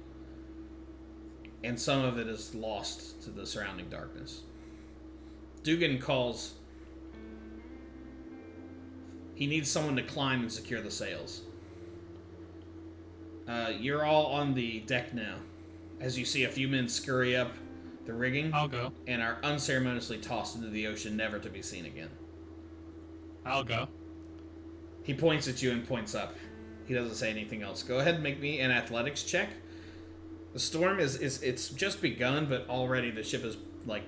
[SPEAKER 1] and some of it is lost to the surrounding darkness. Dugan calls. He needs someone to climb and secure the sails. You're all on the deck now, as you see a few men scurry up the rigging.
[SPEAKER 6] I'll go.
[SPEAKER 1] And are unceremoniously tossed into the ocean, never to be seen again.
[SPEAKER 6] I'll go.
[SPEAKER 1] He points at you and points up. He doesn't say anything else. Go ahead and make me an athletics check. The storm it's just begun, but already the ship is, like,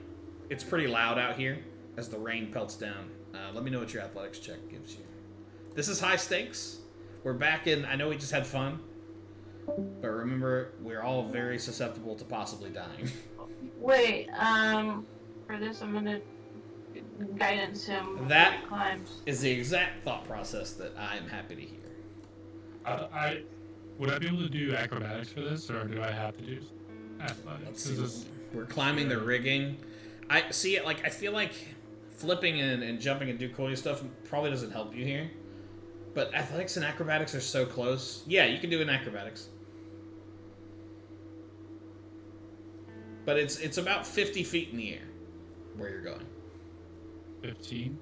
[SPEAKER 1] it's pretty loud out here as the rain pelts down. Let me know what your athletics check gives you. This is high stakes. We're back in, I know we just had fun, but remember, we're all very susceptible to possibly dying.
[SPEAKER 5] Wait, for this I'm gonna guidance him before
[SPEAKER 1] That
[SPEAKER 5] he climbs.
[SPEAKER 1] is the exact thought process that I am happy to hear.
[SPEAKER 6] Would I be able to do acrobatics for this, or do I have to do athletics?
[SPEAKER 1] We're climbing the rigging. I see it, like, I feel like flipping and jumping and do cool stuff probably doesn't help you here. But athletics and acrobatics are so close. Yeah, you can do an acrobatics. But it's about 50 feet in the air where you're going.
[SPEAKER 6] 15.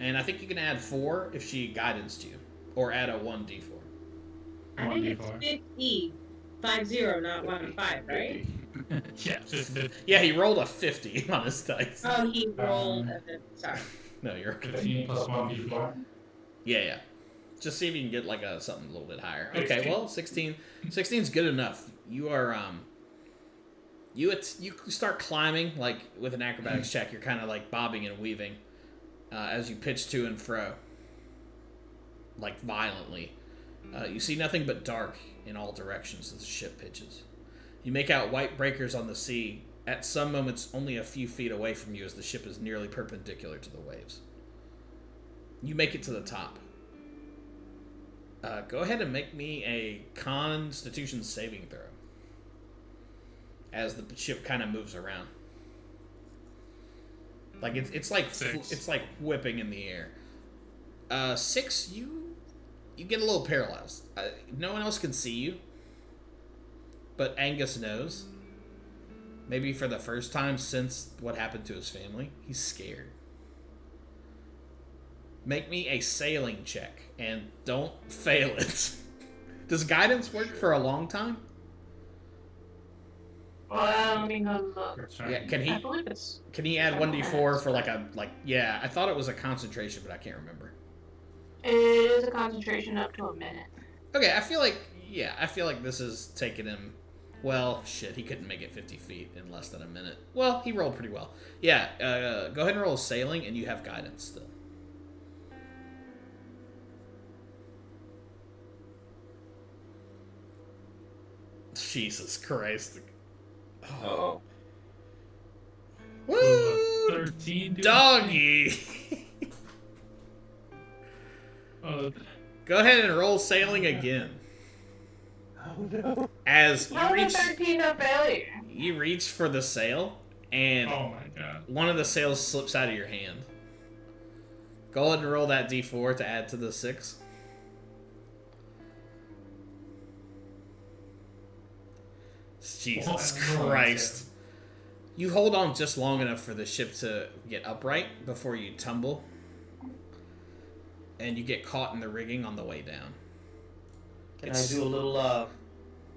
[SPEAKER 1] And I think you can add 4 if she guidanced you. Or add a 1d4.
[SPEAKER 7] I think it's 50. 50, not 1 5, right?
[SPEAKER 6] Yeah.
[SPEAKER 1] Yeah, he rolled a 50 on his dice.
[SPEAKER 7] Oh, he rolled a 50. Sorry.
[SPEAKER 1] No, you're okay.
[SPEAKER 6] 15 plus 1d4.
[SPEAKER 1] Yeah. Just see if you can get like something a little bit higher. Okay, well, 16. 16's good enough. You are you start climbing, like with an acrobatics check. You're kind of like bobbing and weaving as you pitch to and fro, like violently. You see nothing but dark in all directions as the ship pitches. You make out white breakers on the sea, at some moments only a few feet away from you as the ship is nearly perpendicular to the waves. You make it to the top. Go ahead and make me a Constitution saving throw as the ship kind of moves around. Like it's like
[SPEAKER 6] 6.
[SPEAKER 1] It's like whipping in the air. 6, you get a little paralyzed. No one else can see you, but Angus knows. Maybe for the first time since what happened to his family, he's scared. Make me a sailing check, and don't fail it. Does guidance work for a long time?
[SPEAKER 5] Well, let me go look.
[SPEAKER 1] Yeah,
[SPEAKER 5] I believe it's.
[SPEAKER 1] can he add 1d4 for yeah, I thought it was a concentration, but I can't remember.
[SPEAKER 5] It is a concentration up to a minute.
[SPEAKER 1] Okay, I feel like this is taking him. Well, shit, he couldn't make it 50 feet in less than a minute. Well, he rolled pretty well. Yeah, go ahead and roll sailing, and you have guidance still. Jesus Christ.
[SPEAKER 4] Oh.
[SPEAKER 1] Woo!
[SPEAKER 6] 13.
[SPEAKER 1] Doggy! Go ahead and roll sailing again.
[SPEAKER 4] Oh no.
[SPEAKER 1] As
[SPEAKER 5] How is 13 a failure?
[SPEAKER 1] you reach for the sail, and
[SPEAKER 6] Oh my god.
[SPEAKER 1] one of the sails slips out of your hand. Go ahead and roll that d4 to add to the 6. Jesus Christ. You hold on just long enough for the ship to get upright before you tumble. And you get caught in the rigging on the way down.
[SPEAKER 3] Can I do a little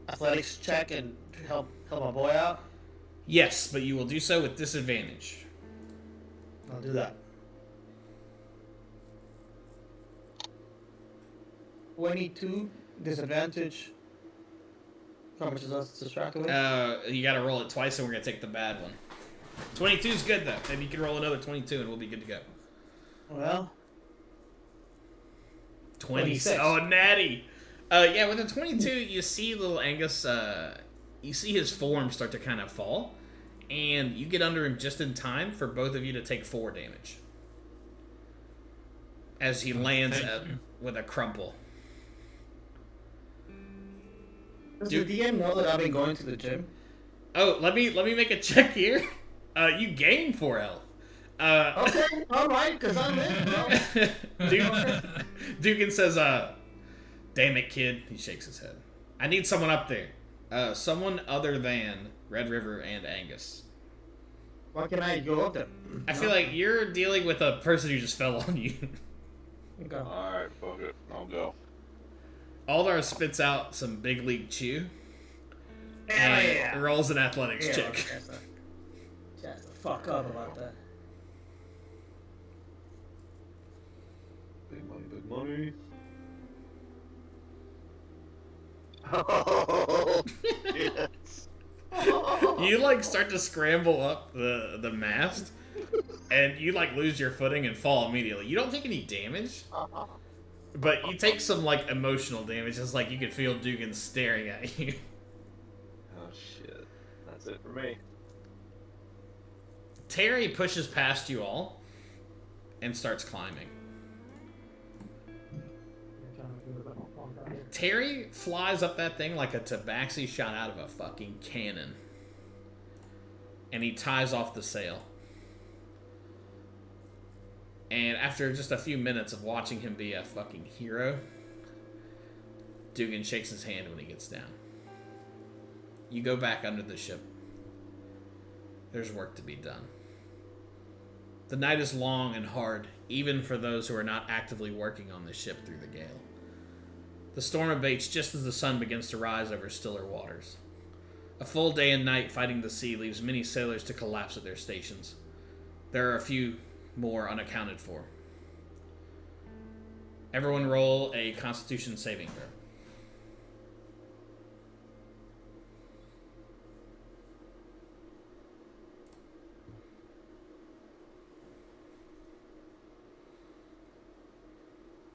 [SPEAKER 3] athletics check and help my boy out?
[SPEAKER 1] Yes, but you will do so with disadvantage.
[SPEAKER 3] I'll do that. 22 disadvantage. How much is that subtracted with?
[SPEAKER 1] You gotta roll it twice, and we're gonna take the bad one. 22 is good though. Maybe you can roll another 22, and we'll be good to go.
[SPEAKER 3] Well,
[SPEAKER 1] 26. Oh, natty. Yeah, with a 22, you see little Angus. You see his form start to kind of fall, and you get under him just in time for both of you to take 4 damage as he lands with a crumple.
[SPEAKER 3] Does the DM know that I've been going to the gym?
[SPEAKER 1] Oh, let me make a check here. You gain 4 health.
[SPEAKER 3] Okay, alright, because I'm in, bro.
[SPEAKER 1] Dugan says, damn it, kid. He shakes his head. I need someone up there. Someone other than Red River and Angus.
[SPEAKER 3] Why can I go up there?
[SPEAKER 1] I feel like you're dealing with a person who just fell on you.
[SPEAKER 3] Okay.
[SPEAKER 4] Alright, fuck it. I'll go.
[SPEAKER 1] Aldar spits out some big league chew. And rolls an athletics check.
[SPEAKER 3] Shut the fuck up about that.
[SPEAKER 4] Big money, big money. Oh, yes.
[SPEAKER 1] You like start to scramble up the mast, and you like lose your footing and fall immediately. You don't take any damage, but you take some like emotional damage. It's like you can feel Dugan staring at you.
[SPEAKER 4] Oh shit. That's it for me.
[SPEAKER 1] Terry pushes past you all and starts climbing. Terry flies up that thing like a tabaxi shot out of a fucking cannon. And he ties off the sail. And after just a few minutes of watching him be a fucking hero, Dugan shakes his hand when he gets down. You go back under the ship. There's work to be done. The night is long and hard, even for those who are not actively working on the ship through the gale. The storm abates just as the sun begins to rise over stiller waters. A full day and night fighting the sea leaves many sailors to collapse at their stations. There are a few more unaccounted for. Everyone roll a Constitution saving throw.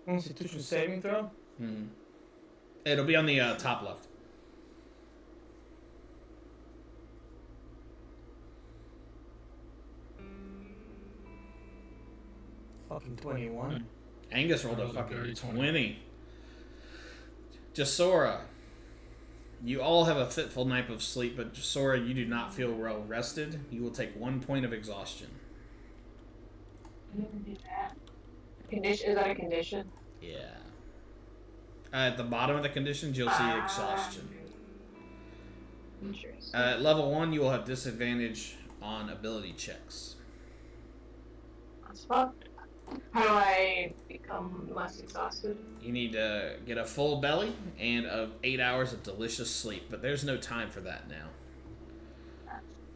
[SPEAKER 3] Constitution saving throw?
[SPEAKER 1] Hmm. It'll be on the top left.
[SPEAKER 3] Fucking 21.
[SPEAKER 1] Angus rolled a fucking 20. Jasora, you all have a fitful night of sleep, but Jasora, you do not feel well rested. You will take 1 point of exhaustion.
[SPEAKER 5] I didn't do that. Condition, is that a condition?
[SPEAKER 1] Yeah. At the bottom of the conditions, you'll see exhaustion.
[SPEAKER 5] Interesting.
[SPEAKER 1] At level 1, you will have disadvantage on ability checks.
[SPEAKER 5] That's fucked. How do I become less exhausted?
[SPEAKER 1] You need to get a full belly and 8 hours of delicious sleep, but there's no time for that now.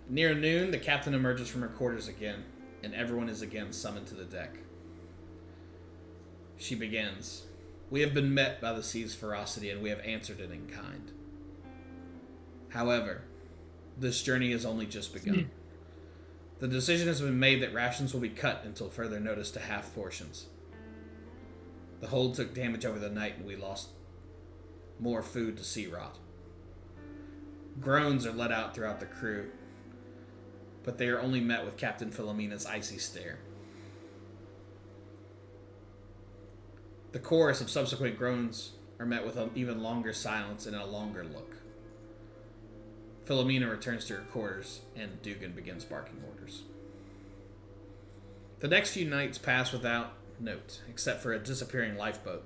[SPEAKER 1] Near noon, the captain emerges from her quarters again, and everyone is again summoned to the deck. She begins. We have been met by the sea's ferocity, and we have answered it in kind. However, this journey has only just begun. The decision has been made that rations will be cut until further notice to half portions. The hold took damage over the night, and we lost more food to sea rot. Groans are let out throughout the crew, but they are only met with Captain Philomena's icy stare. The chorus of subsequent groans are met with an even longer silence and a longer look. Philomena returns to her quarters, and Dugan begins barking orders. The next few nights pass without note, except for a disappearing lifeboat.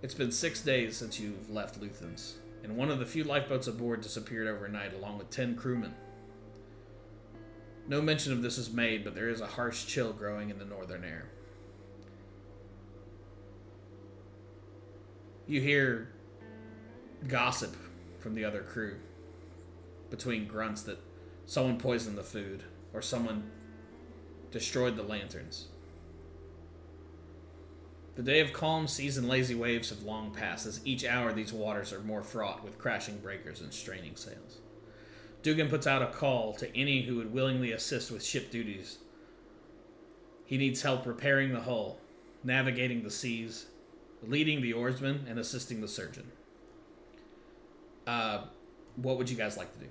[SPEAKER 1] It's been 6 days since you've left Luthens, and one of the few lifeboats aboard disappeared overnight along with 10 crewmen. No mention of this is made, but there is a harsh chill growing in the northern air. You hear gossip from the other crew between grunts that someone poisoned the food or someone destroyed the lanterns. The day of calm seas and lazy waves have long passed, as each hour these waters are more fraught with crashing breakers and straining sails. Dugan puts out a call to any who would willingly assist with ship duties. He needs help repairing the hull, navigating the seas, leading the oarsmen, and assisting the surgeon. What would you guys like to do?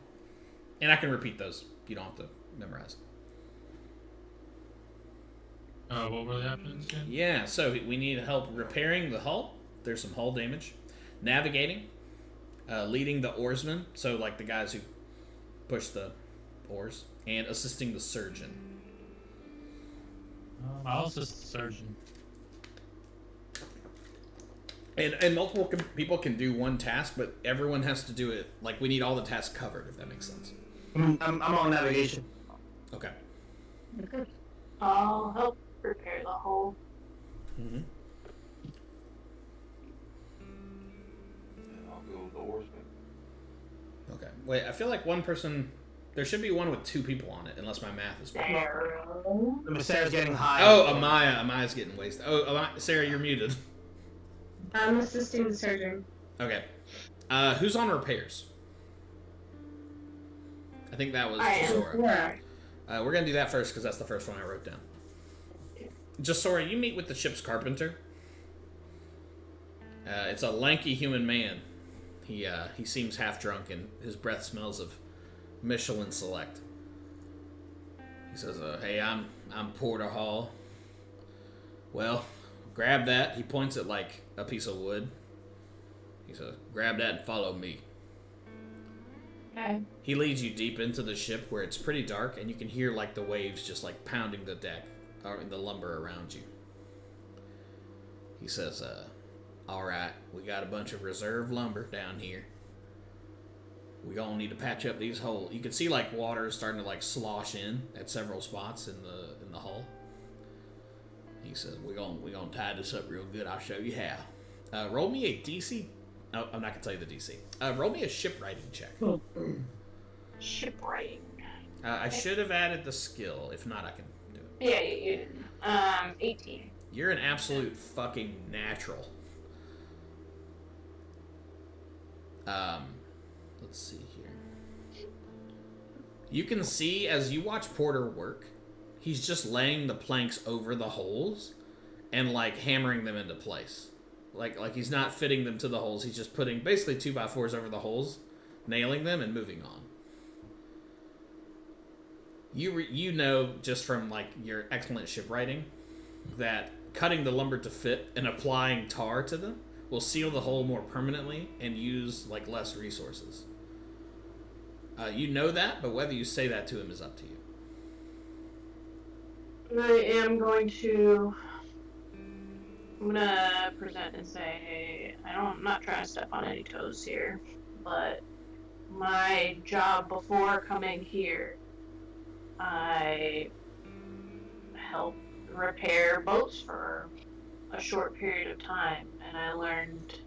[SPEAKER 1] And I can repeat those. You don't have to memorize.
[SPEAKER 6] What were the options again?
[SPEAKER 1] Yeah, so we need help repairing the hull. There's some hull damage. Navigating. Leading the oarsmen. So, like the guys who push the oars. And assisting the surgeon.
[SPEAKER 6] I'll assist the surgeon.
[SPEAKER 1] And multiple people can do one task, but everyone has to do it. Like, we need all the tasks covered, if that makes sense.
[SPEAKER 3] I'm on navigation.
[SPEAKER 1] Okay.
[SPEAKER 5] I'll help repair the hull.
[SPEAKER 1] Mm-hmm.
[SPEAKER 4] And I'll go with the oarsman.
[SPEAKER 1] Okay. Wait, I feel like one person... There should be one with 2 people on it, unless my math is right.
[SPEAKER 5] Arrow.
[SPEAKER 3] Sarah's getting high.
[SPEAKER 1] Oh, Amaya. Amaya's getting wasted. Oh, Sarah, you're muted.
[SPEAKER 7] I'm assisting the surgeon.
[SPEAKER 1] Okay. Who's on repairs? I think that was
[SPEAKER 5] I am.
[SPEAKER 1] Sora.
[SPEAKER 7] Yeah.
[SPEAKER 1] We're going to do that first, because that's the first one I wrote down. Sora, you meet with the ship's carpenter. It's a lanky human man. He seems half drunk, and his breath smells of Michelin Select. He says, "Hey, I'm Porter Hall." Well, grab that. He points at like a piece of wood. He says, "Grab that and follow me."
[SPEAKER 5] Okay.
[SPEAKER 1] He leads you deep into the ship where it's pretty dark, and you can hear like the waves just like pounding the deck or the lumber around you. He says, "All right, we got a bunch of reserve lumber down here. We gonna need to patch up these holes." You can see like water is starting to like slosh in at several spots in the hull. He says, "We gonna tie this up real good. I'll show you how." Roll me a DC. Oh, I'm not gonna tell you the DC. Roll me a shipwriting check.
[SPEAKER 5] Shipwriting.
[SPEAKER 1] I should have added the skill. If not, I can do it.
[SPEAKER 5] Yeah, you did. 18.
[SPEAKER 1] You're an absolute fucking natural. Let's see here. You can see as you watch Porter work, he's just laying the planks over the holes and like hammering them into place. Like he's not fitting them to the holes. He's just putting basically 2x4s over the holes, nailing them and moving on. You know just from like your excellent shipwriting that cutting the lumber to fit and applying tar to them will seal the hole more permanently and use like less resources. You know that, but whether you say that to him is up to you.
[SPEAKER 5] I am going to. I'm gonna present and say, hey, I'm not trying to step on any toes here, but my job before coming here, I helped repair boats for a short period of time, and I learned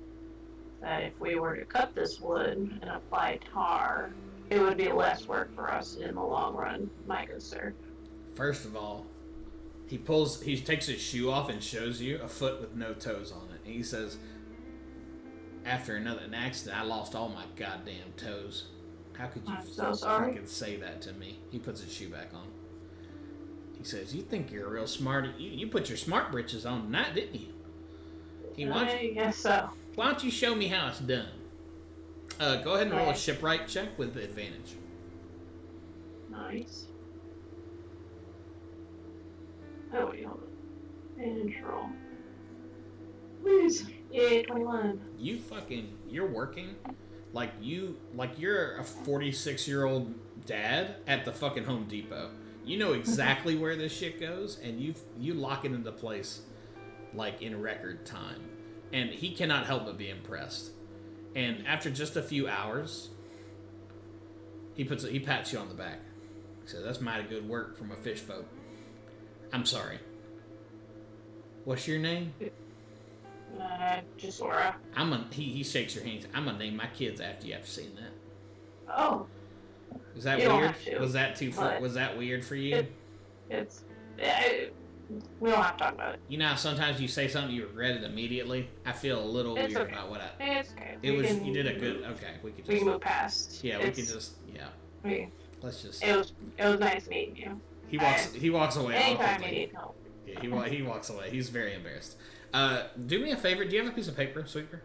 [SPEAKER 5] that if we were to cut this wood and apply tar, it would be less work for us in the long run, my good sir.
[SPEAKER 1] First of all, he takes his shoe off and shows you a foot with no toes on it. And he says, "After an accident, I lost all my goddamn toes. How could you
[SPEAKER 5] I'm so sorry.
[SPEAKER 1] freaking say that to me?" He puts his shoe back on. He says, "You think you're real smart. You put your smart britches on tonight, didn't you?"
[SPEAKER 5] I guess so.
[SPEAKER 1] Why don't you show me how it's done? Go ahead and roll a shipwright check with advantage.
[SPEAKER 5] Nice. Oh, wait, hold on. Advantage roll. Please. Yay, 21.
[SPEAKER 1] You're working like you're a 46-year-old dad at the fucking Home Depot. You know exactly where this shit goes, and you lock it into place like in record time. And he cannot help but be impressed. And after just a few hours, he pats you on the back. He says, "That's mighty good work from a fish folk. I'm sorry. What's your name?"
[SPEAKER 5] Gisora.
[SPEAKER 1] He shakes your hands. I'm gonna name my kids after you after seeing that.
[SPEAKER 5] Oh,
[SPEAKER 1] Is that
[SPEAKER 5] You don't
[SPEAKER 1] weird?
[SPEAKER 5] have to,
[SPEAKER 1] Was that
[SPEAKER 5] but
[SPEAKER 1] was that weird for you?
[SPEAKER 5] it's. We don't have to talk about it.
[SPEAKER 1] You know how sometimes you say something you regret it immediately? I feel a little
[SPEAKER 5] It's
[SPEAKER 1] weird
[SPEAKER 5] okay.
[SPEAKER 1] about what I...
[SPEAKER 5] It's okay.
[SPEAKER 1] It was... You did a good... Okay, we could
[SPEAKER 5] We
[SPEAKER 1] just...
[SPEAKER 5] can move past.
[SPEAKER 1] Yeah, we
[SPEAKER 5] It's-
[SPEAKER 1] could just... Yeah. Let's just...
[SPEAKER 5] It was nice meeting you.
[SPEAKER 1] He walks away
[SPEAKER 5] Anytime you
[SPEAKER 1] awkwardly.
[SPEAKER 5] need help.
[SPEAKER 1] Yeah, he walks away. He's very embarrassed. Do me a favor. Do you have a piece of paper, Sweeper?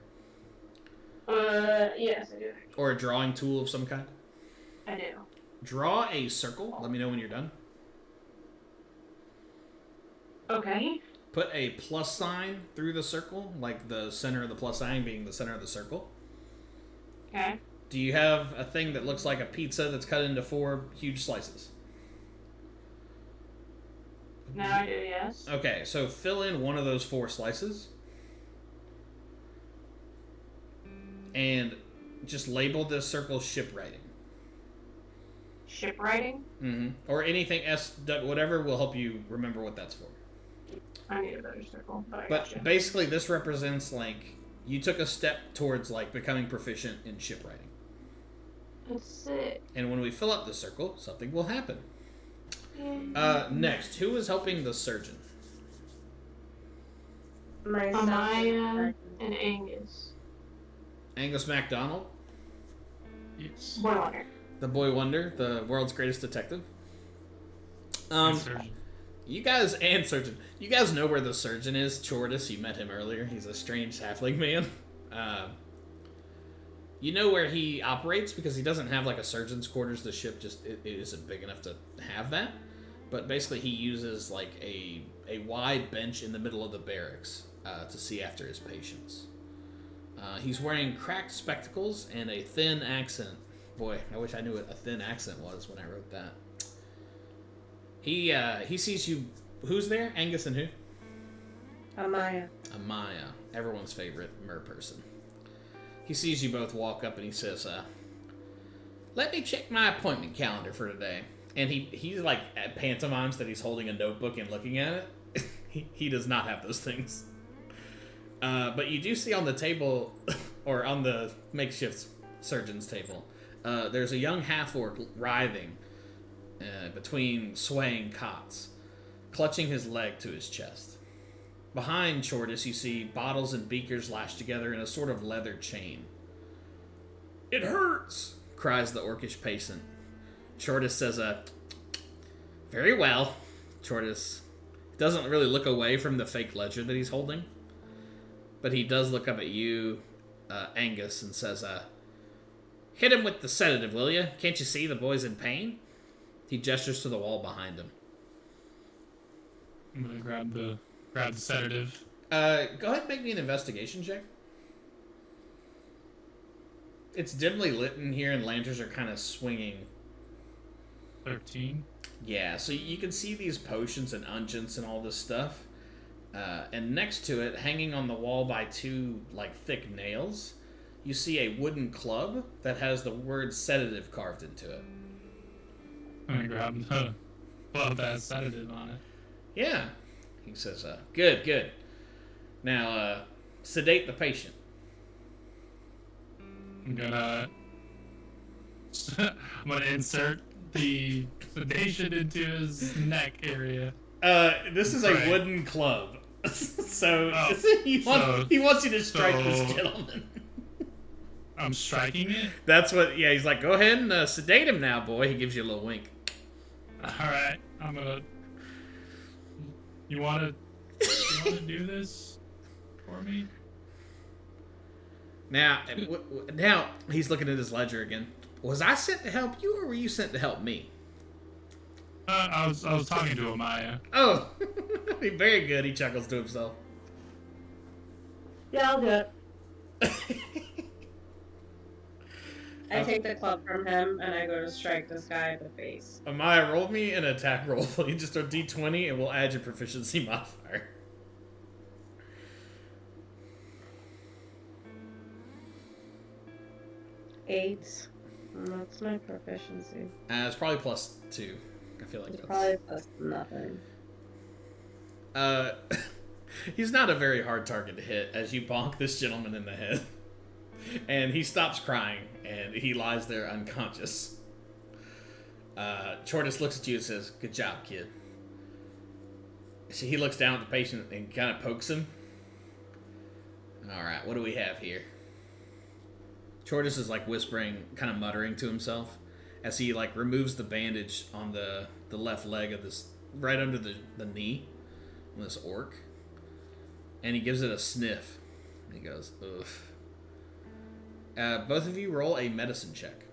[SPEAKER 5] Yes, I do.
[SPEAKER 1] Or a drawing tool of some kind?
[SPEAKER 5] I do.
[SPEAKER 1] Draw a circle. Let me know when you're done.
[SPEAKER 5] Okay.
[SPEAKER 1] Put a plus sign through the circle, like the center of the plus sign being the center of the circle.
[SPEAKER 5] Okay.
[SPEAKER 1] Do you have a thing that looks like a pizza that's cut into 4 huge slices?
[SPEAKER 5] Now I do, yes.
[SPEAKER 1] Okay, so fill in one of those 4 slices. And just label this circle shipwriting.
[SPEAKER 5] Shipwriting?
[SPEAKER 1] Mm-hmm. Or anything whatever will help you remember what that's for.
[SPEAKER 5] I need a better circle, but I
[SPEAKER 1] But
[SPEAKER 5] gotcha.
[SPEAKER 1] basically, this represents, like, you took a step towards, like, becoming proficient in shipwriting.
[SPEAKER 5] That's it.
[SPEAKER 1] And when we fill up the circle, something will happen.
[SPEAKER 5] Yeah.
[SPEAKER 1] Next, who is helping the surgeon?
[SPEAKER 2] Myself.
[SPEAKER 5] Amaya and Angus.
[SPEAKER 1] Angus MacDonald,
[SPEAKER 6] Yes.
[SPEAKER 5] Boy Wonder.
[SPEAKER 1] the boy wonder, the world's greatest detective.
[SPEAKER 6] Surgeon.
[SPEAKER 1] You guys and surgeon. You guys know where the surgeon is. Chortus, you met him earlier. He's a strange halfling man. You know where he operates because he doesn't have like a surgeon's quarters. The ship just it isn't big enough to have that. But basically, he uses like a wide bench in the middle of the barracks to see after his patients. He's wearing cracked spectacles and a thin accent. Boy, I wish I knew what a thin accent was when I wrote that. He sees you. Who's there? Angus and who?
[SPEAKER 2] Amaya.
[SPEAKER 1] Amaya, everyone's favorite mer person. He sees you both walk up and he says, "Let me check my appointment calendar for today." And he's like pantomimes that he's holding a notebook and looking at it. he does not have those things. But you do see on the table, or on the makeshift surgeon's table, there's a young half-orc writhing between swaying cots, clutching his leg to his chest. Behind Chortus, you see bottles and beakers lashed together in a sort of leather chain. "It hurts!" cries the orcish patient. Chortus says, "Very well." Chortus doesn't really look away from the fake ledger that he's holding, but he does look up at you, Angus, and says, "Hit him with the sedative, will you? Can't you see the boy's in pain?" He gestures to the wall behind him.
[SPEAKER 6] I'm gonna grab the sedative.
[SPEAKER 1] Go ahead and make me an investigation check. It's dimly lit in here, and lanterns are kind of swinging.
[SPEAKER 6] 13.
[SPEAKER 1] Yeah, so you can see these potions and unguents and all this stuff. And next to it, hanging on the wall by 2, like, thick nails, you see a wooden club that has the word sedative carved into it.
[SPEAKER 6] I'm gonna grab the glove that has sedative on it.
[SPEAKER 1] Yeah. He says, good. Now, sedate the patient.
[SPEAKER 6] I'm gonna insert the sedation into his neck area.
[SPEAKER 1] This is
[SPEAKER 6] Right.
[SPEAKER 1] a wooden club. So,
[SPEAKER 6] Oh,
[SPEAKER 1] he wants you to strike this gentleman.
[SPEAKER 6] I'm striking it?
[SPEAKER 1] That's what, yeah, he's like, "Go ahead and sedate him now, boy." He gives you a little wink.
[SPEAKER 6] Alright, I'm gonna... You wanna do this for me?
[SPEAKER 1] Now, now he's looking at his ledger again. Was I sent to help you, or were you sent to help me?
[SPEAKER 6] I was talking to Amaya.
[SPEAKER 1] Oh, very good. He chuckles to himself.
[SPEAKER 2] Yeah, I'll do it. I
[SPEAKER 1] Um,
[SPEAKER 2] take the club from him and I go to strike this guy in the face.
[SPEAKER 1] Amaya, roll me an attack roll. You just a d20, and we'll add your proficiency modifier.
[SPEAKER 2] Eight. That's my proficiency.
[SPEAKER 1] It's probably +2. I feel like
[SPEAKER 2] It's
[SPEAKER 1] that's...
[SPEAKER 2] probably plus nothing.
[SPEAKER 1] He's not a very hard target to hit as you bonk this gentleman in the head. And he stops crying, and he lies there unconscious. Chortis looks at you and says, "Good job, kid." So he looks down at the patient and kind of pokes him. Alright, what do we have here? Chortis is like whispering, kind of muttering to himself as he like removes the bandage on the left leg of this, right under the knee on this orc. And he gives it a sniff. And he goes, ugh. Both of you roll a medicine check.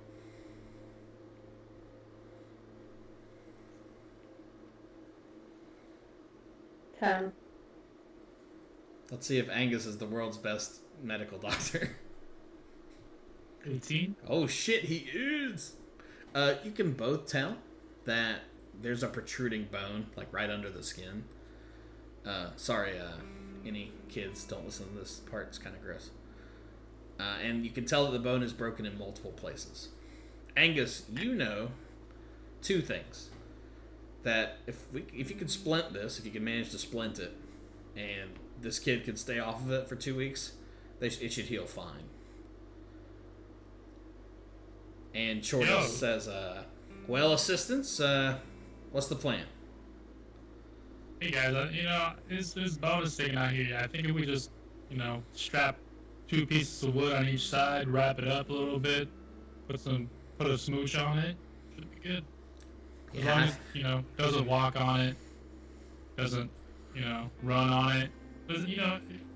[SPEAKER 7] 10.
[SPEAKER 1] Let's see if Angus is the world's best medical doctor.
[SPEAKER 6] 18.
[SPEAKER 1] Oh shit, he is! You can both tell that there's a protruding bone, like right under the skin. Sorry, any kids, don't listen to this part, it's kind of gross. And you can tell that the bone is broken in multiple places. Angus, you know 2 things. That if you could splint this, if you can manage to splint it, and this kid could stay off of it for 2 weeks, it should heal fine. And Chortis says, well, assistants, what's the plan?
[SPEAKER 6] Hey guys, this bone is sticking out here. I think if we just, strap 2 pieces of wood on each side, wrap it up a little bit, put a smooch on it, should be good. As long as, doesn't walk on it, doesn't, run on it, doesn't,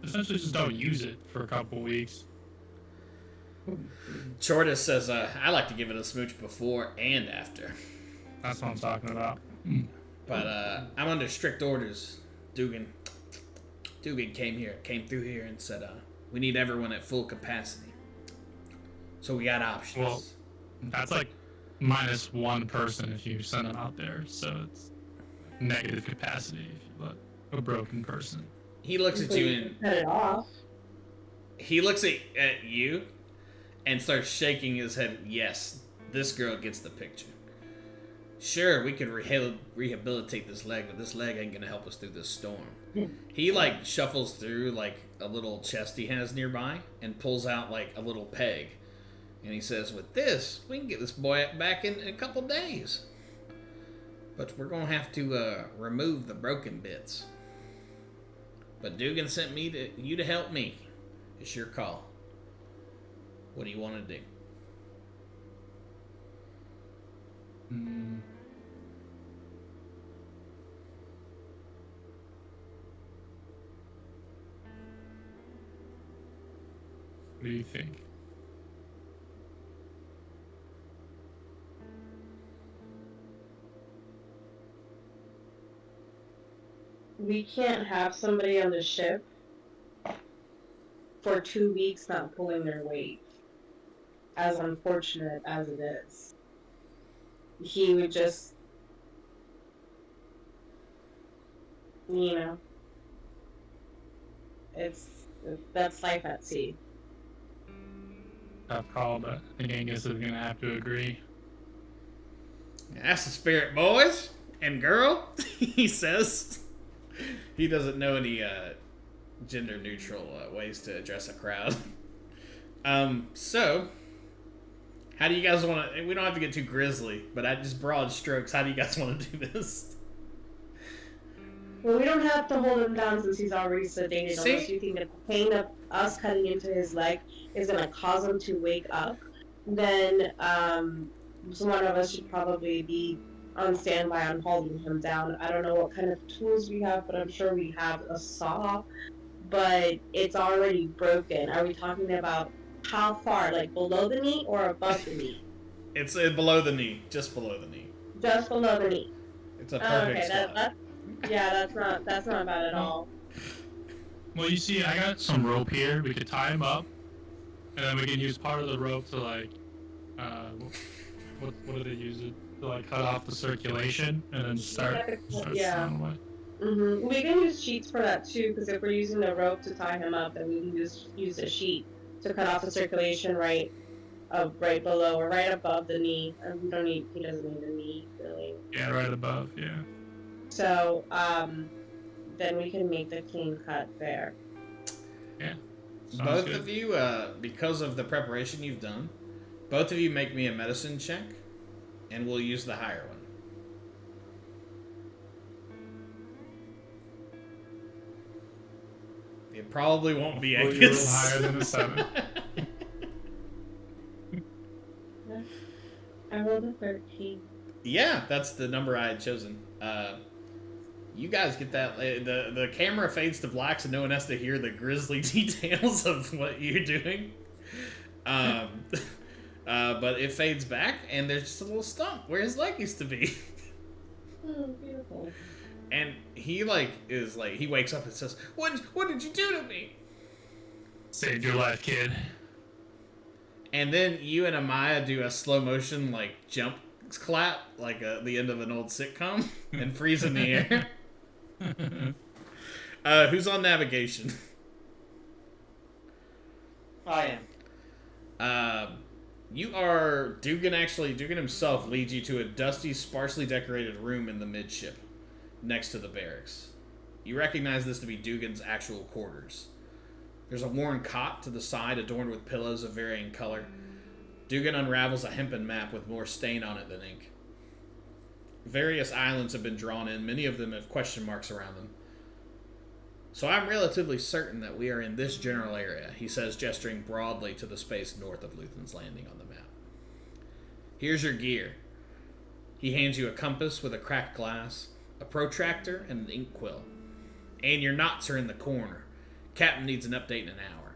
[SPEAKER 6] essentially just don't use it for a couple weeks.
[SPEAKER 1] Chortis says, I like to give it a smooch before and after.
[SPEAKER 6] That's what I'm talking about.
[SPEAKER 1] But I'm under strict orders. Dugan came through here and said, we need everyone at full capacity. So we got options.
[SPEAKER 6] Well, that's like minus 1 person if you send them out there, so it's negative capacity if you let a broken person.
[SPEAKER 1] He looks at you and
[SPEAKER 7] cut it off.
[SPEAKER 1] He looks at you and starts shaking his head. Yes, this girl gets the picture. Sure, we could rehabilitate this leg, but this leg ain't gonna help us through this storm. He like shuffles through like a little chest he has nearby and pulls out like a little peg. And he says, with this, we can get this boy back in a couple days. But we're going to have to remove the broken bits. But Dugan sent you to help me. It's your call. What do you want to do?
[SPEAKER 6] What do you think?
[SPEAKER 7] We can't have somebody on the ship for 2 weeks not pulling their weight. As unfortunate as it is. He would just, that's life at sea.
[SPEAKER 6] Tough call, but I think Angus is gonna have to agree.
[SPEAKER 1] That's the spirit, boys and girl, he says. He doesn't know any gender neutral ways to address a crowd. So, how do you guys want to... We don't have to get too grisly, but I just broad strokes, how do you guys want to do this?
[SPEAKER 7] Well, we don't have to hold him down since he's already sedated.
[SPEAKER 1] See?
[SPEAKER 7] Unless you think the pain of us cutting into his leg is going to cause him to wake up, then one of us should probably be on standby on holding him down. I don't know what kind of tools we have, but I'm sure we have a saw. But it's already broken. Are we talking about how far? Like below the knee or above the knee?
[SPEAKER 1] It's below the knee. Just below the knee.
[SPEAKER 7] Just below the knee.
[SPEAKER 1] It's a perfect spot.
[SPEAKER 7] That's not bad at all.
[SPEAKER 6] Well, you see, I got some rope here. We could tie him up, and then we can use part of the rope to like, what do they use it to like cut off the circulation and then start throwing away.
[SPEAKER 7] We can use sheets for that too, because if we're using the rope to tie him up, then we can just use a sheet to cut off the circulation right below or right above the knee. He doesn't need the knee really.
[SPEAKER 6] Yeah, right above. Yeah.
[SPEAKER 7] So then we can make the clean cut there.
[SPEAKER 6] Yeah.
[SPEAKER 1] Both of you, because of the preparation you've done, both of you make me a medicine check, and we'll use the higher one. It probably won't be
[SPEAKER 6] Hopefully you're a little
[SPEAKER 1] Angus.
[SPEAKER 6] higher than a 7.
[SPEAKER 7] I rolled a 13.
[SPEAKER 1] Yeah, that's the number I had chosen. You guys get that. The camera fades to black so no one has to hear the grisly details of what you're doing. But it fades back, and there's just a little stump where his leg used to be.
[SPEAKER 7] Oh, beautiful.
[SPEAKER 1] And he he wakes up and says, "What did you do to me?"
[SPEAKER 6] Saved your life, kid.
[SPEAKER 1] And then you and Amaya do a slow motion jump clap, like the end of an old sitcom, and freeze in the air. Who's on navigation?
[SPEAKER 3] I am.
[SPEAKER 1] You are Dugan. Actually, Dugan himself leads you to a dusty, sparsely decorated room in the midship, next to the barracks. You recognize this to be Dugan's actual quarters. There's a worn cot to the side adorned with pillows of varying color. Dugan unravels a hempen map with more stain on it than ink. Various islands have been drawn in. Many of them have question marks around them. So I'm relatively certain that we are in this general area, he says, gesturing broadly to the space north of Luthen's Landing on the map. Here's your gear. He hands you a compass with a cracked glass, a protractor, and an ink quill. And your knots are in the corner. Captain needs an update in an hour.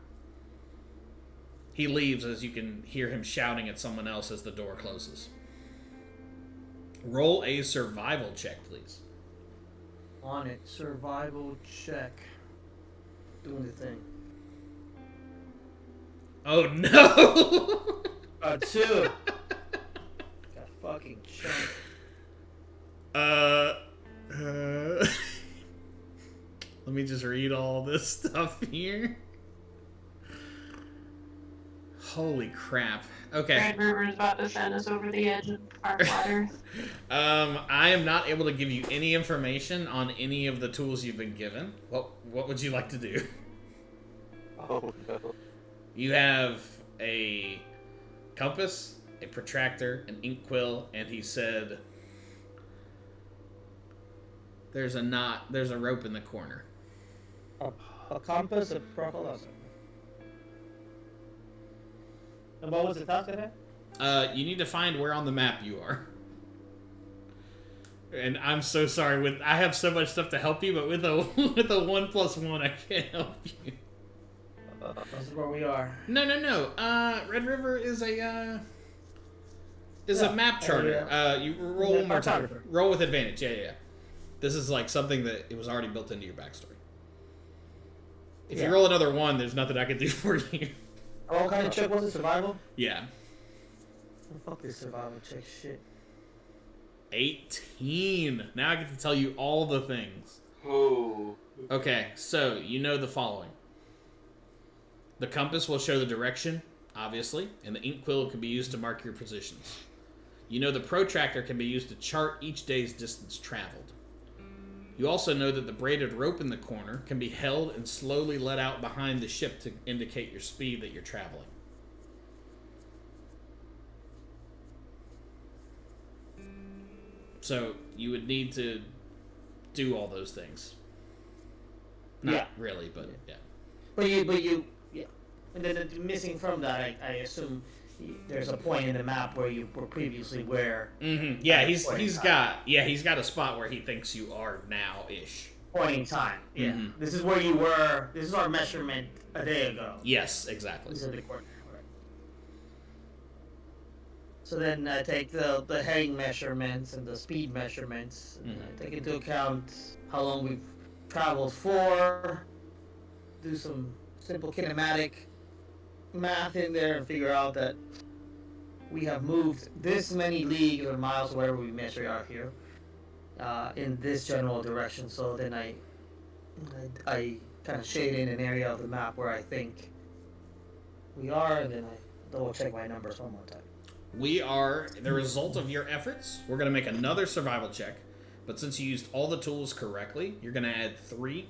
[SPEAKER 1] He leaves as you can hear him shouting at someone else as the door closes. Roll a survival check, please.
[SPEAKER 3] On it. Survival check. Doing the thing.
[SPEAKER 1] Oh no!
[SPEAKER 3] A 2. Got fucking chunk.
[SPEAKER 1] Let me just read all this stuff here. Holy crap. Okay.
[SPEAKER 5] Red River's about to send us over the edge of our water.
[SPEAKER 1] I am not able to give you any information on any of the tools you've been given. What would you like to do?
[SPEAKER 4] Oh no.
[SPEAKER 1] You have a compass, a protractor, an ink quill, and he said there's a rope in the corner.
[SPEAKER 3] A compass, a profile. And what was the task I had?
[SPEAKER 1] You need to find where on the map you are. And I'm so sorry. I have so much stuff to help you, but with a 1+1, I can't help you.
[SPEAKER 3] This is where we are.
[SPEAKER 1] No. Red River is a map charter. You roll one more time. Roll with advantage. Yeah. This is something that it was already built into your backstory. If you roll another 1, there's nothing I can do for you.
[SPEAKER 3] What kind of check was it? Survival?
[SPEAKER 1] Yeah.
[SPEAKER 3] Oh, fuck this survival check shit.
[SPEAKER 1] 18. Now I get to tell you all the things.
[SPEAKER 4] Oh.
[SPEAKER 1] Okay, so you know the following. The compass will show the direction, obviously, and the ink quill can be used to mark your positions. You know the protractor can be used to chart each day's distance traveled. You also know that the braided rope in the corner can be held and slowly let out behind the ship to indicate your speed that you're traveling. So you would need to do all those things. Not really, but yeah.
[SPEAKER 3] But you, and then missing from that, I assume there's a point in the map where you were previously where.
[SPEAKER 1] Mm-hmm. Yeah, he's got a spot where he thinks you are now-ish.
[SPEAKER 3] Point in time. Yeah.
[SPEAKER 1] Mm-hmm.
[SPEAKER 3] This is where you were. This is our measurement a day ago.
[SPEAKER 1] Yes, exactly.
[SPEAKER 3] These are the coordinates. Right. So then I take the heading measurements and the speed measurements. And I take into account how long we've traveled for. Do some simple kinematic math in there and figure out that we have moved this many leagues or miles, whatever we measure out here, in this general direction. So then I kind of shade in an area of the map where I think we are, and then I double check my numbers one more time.
[SPEAKER 1] We are the result of your efforts. We're going to make another survival check. But since you used all the tools correctly, you're going to add 3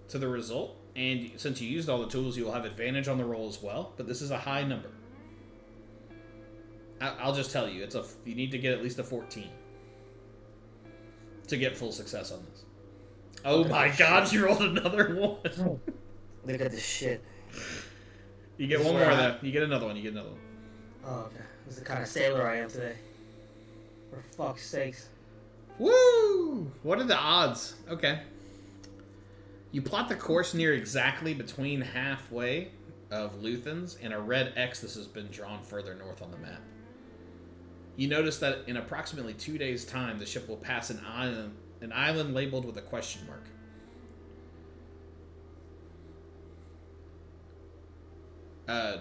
[SPEAKER 1] to the result. And since you used all the tools, you'll have advantage on the roll as well. But this is a high number. I'll just tell you, you need to get at least a 14 to get full success on this. Oh my God! You rolled another one.
[SPEAKER 3] Look at this shit.
[SPEAKER 1] You get one more though. You get another one.
[SPEAKER 3] Oh, okay. This is the kind of sailor I am today. For fuck's sakes.
[SPEAKER 1] Woo! What are the odds? Okay. You plot the course near exactly between halfway of Luthens and a red X that has been drawn further north on the map. You notice that in approximately 2 days' time, the ship will pass an island labeled with a question mark.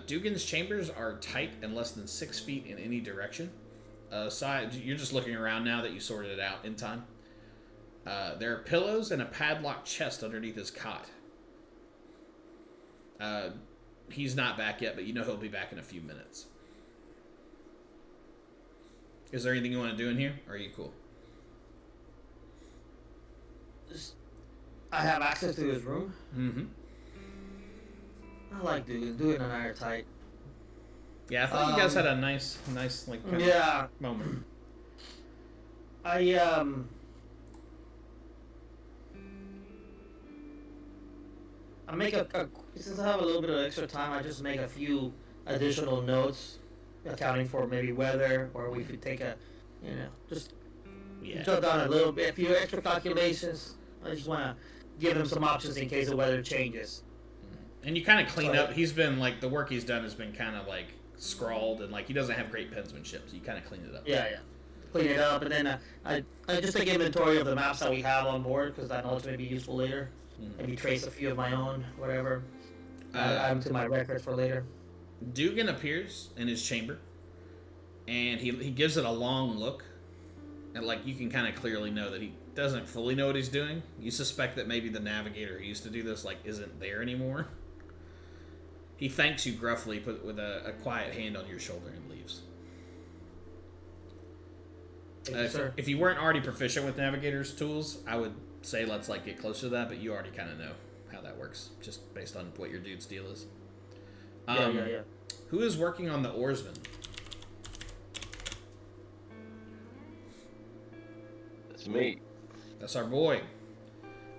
[SPEAKER 1] Dugan's chambers are tight and less than 6 feet in any direction. You're just looking around now that you sorted it out in time. There are pillows and a padlocked chest underneath his cot. He's not back yet, but you know he'll be back in a few minutes. Is there anything you want to do in here, or are you cool?
[SPEAKER 3] I have access to his room.
[SPEAKER 1] Mm-hmm.
[SPEAKER 3] I like Dugan and I are tight.
[SPEAKER 1] Yeah, I thought you guys had a nice like kind of moment.
[SPEAKER 3] I make since I have a little bit of extra time, I just make a few additional notes, accounting for maybe weather, or we could take just jot down a little bit, a few extra calculations. I just want to give him some options in case the weather changes.
[SPEAKER 1] And you kind of clean up. He's been like, the work he's done has been kind of like scrawled, and like he doesn't have great penmanship, so you kind of clean it up.
[SPEAKER 3] Yeah. Clean it up, and then I just take inventory of the maps that we have on board, because that knowledge may be useful later. Maybe trace a few of my own, whatever. Add to my records for later.
[SPEAKER 1] Dugan appears in his chamber, and he gives it a long look, and like you can kind of clearly know that he doesn't fully know what he's doing. You suspect that maybe the navigator who used to do this like isn't there anymore. He thanks you gruffly, with a quiet hand on your shoulder, and leaves. If you weren't already proficient with navigator's tools, I would say let's like get closer to that, but you already kind of know how that works, just based on what your dude's deal is.
[SPEAKER 3] Yeah.
[SPEAKER 1] Who is working on the oarsman?
[SPEAKER 4] It's me.
[SPEAKER 1] That's our boy.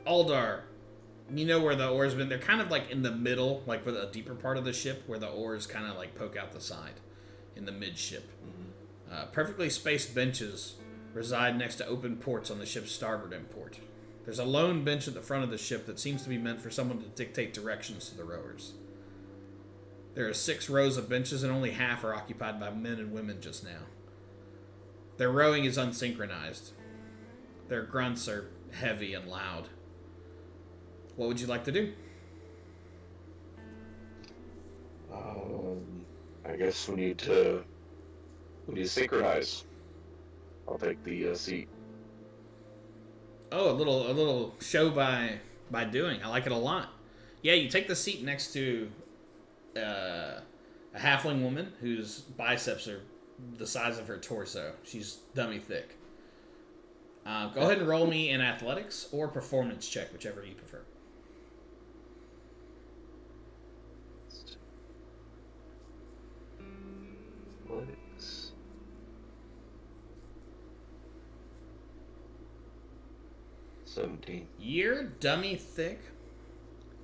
[SPEAKER 1] Aldar. You know where the oarsmen, they're kind of like in the middle, like with a deeper part of the ship, where the oars kind of like poke out the side, in the midship. Perfectly spaced benches reside next to open ports on the ship's starboard port. There's a lone bench at the front of the ship that seems to be meant for someone to dictate directions to the rowers. There are 6 rows of benches, and only half are occupied by men and women just now. Their rowing is unsynchronized. Their grunts are heavy and loud. What would you like to do?
[SPEAKER 4] I guess we need to synchronize. I'll take the seat.
[SPEAKER 1] Oh, a little show by doing. I like it a lot. Yeah, you take the seat next to a halfling woman whose biceps are the size of her torso. She's dummy thick. Go ahead and roll me in athletics or performance check, whichever you prefer.
[SPEAKER 4] Athletics. 17.
[SPEAKER 1] You're dummy thick,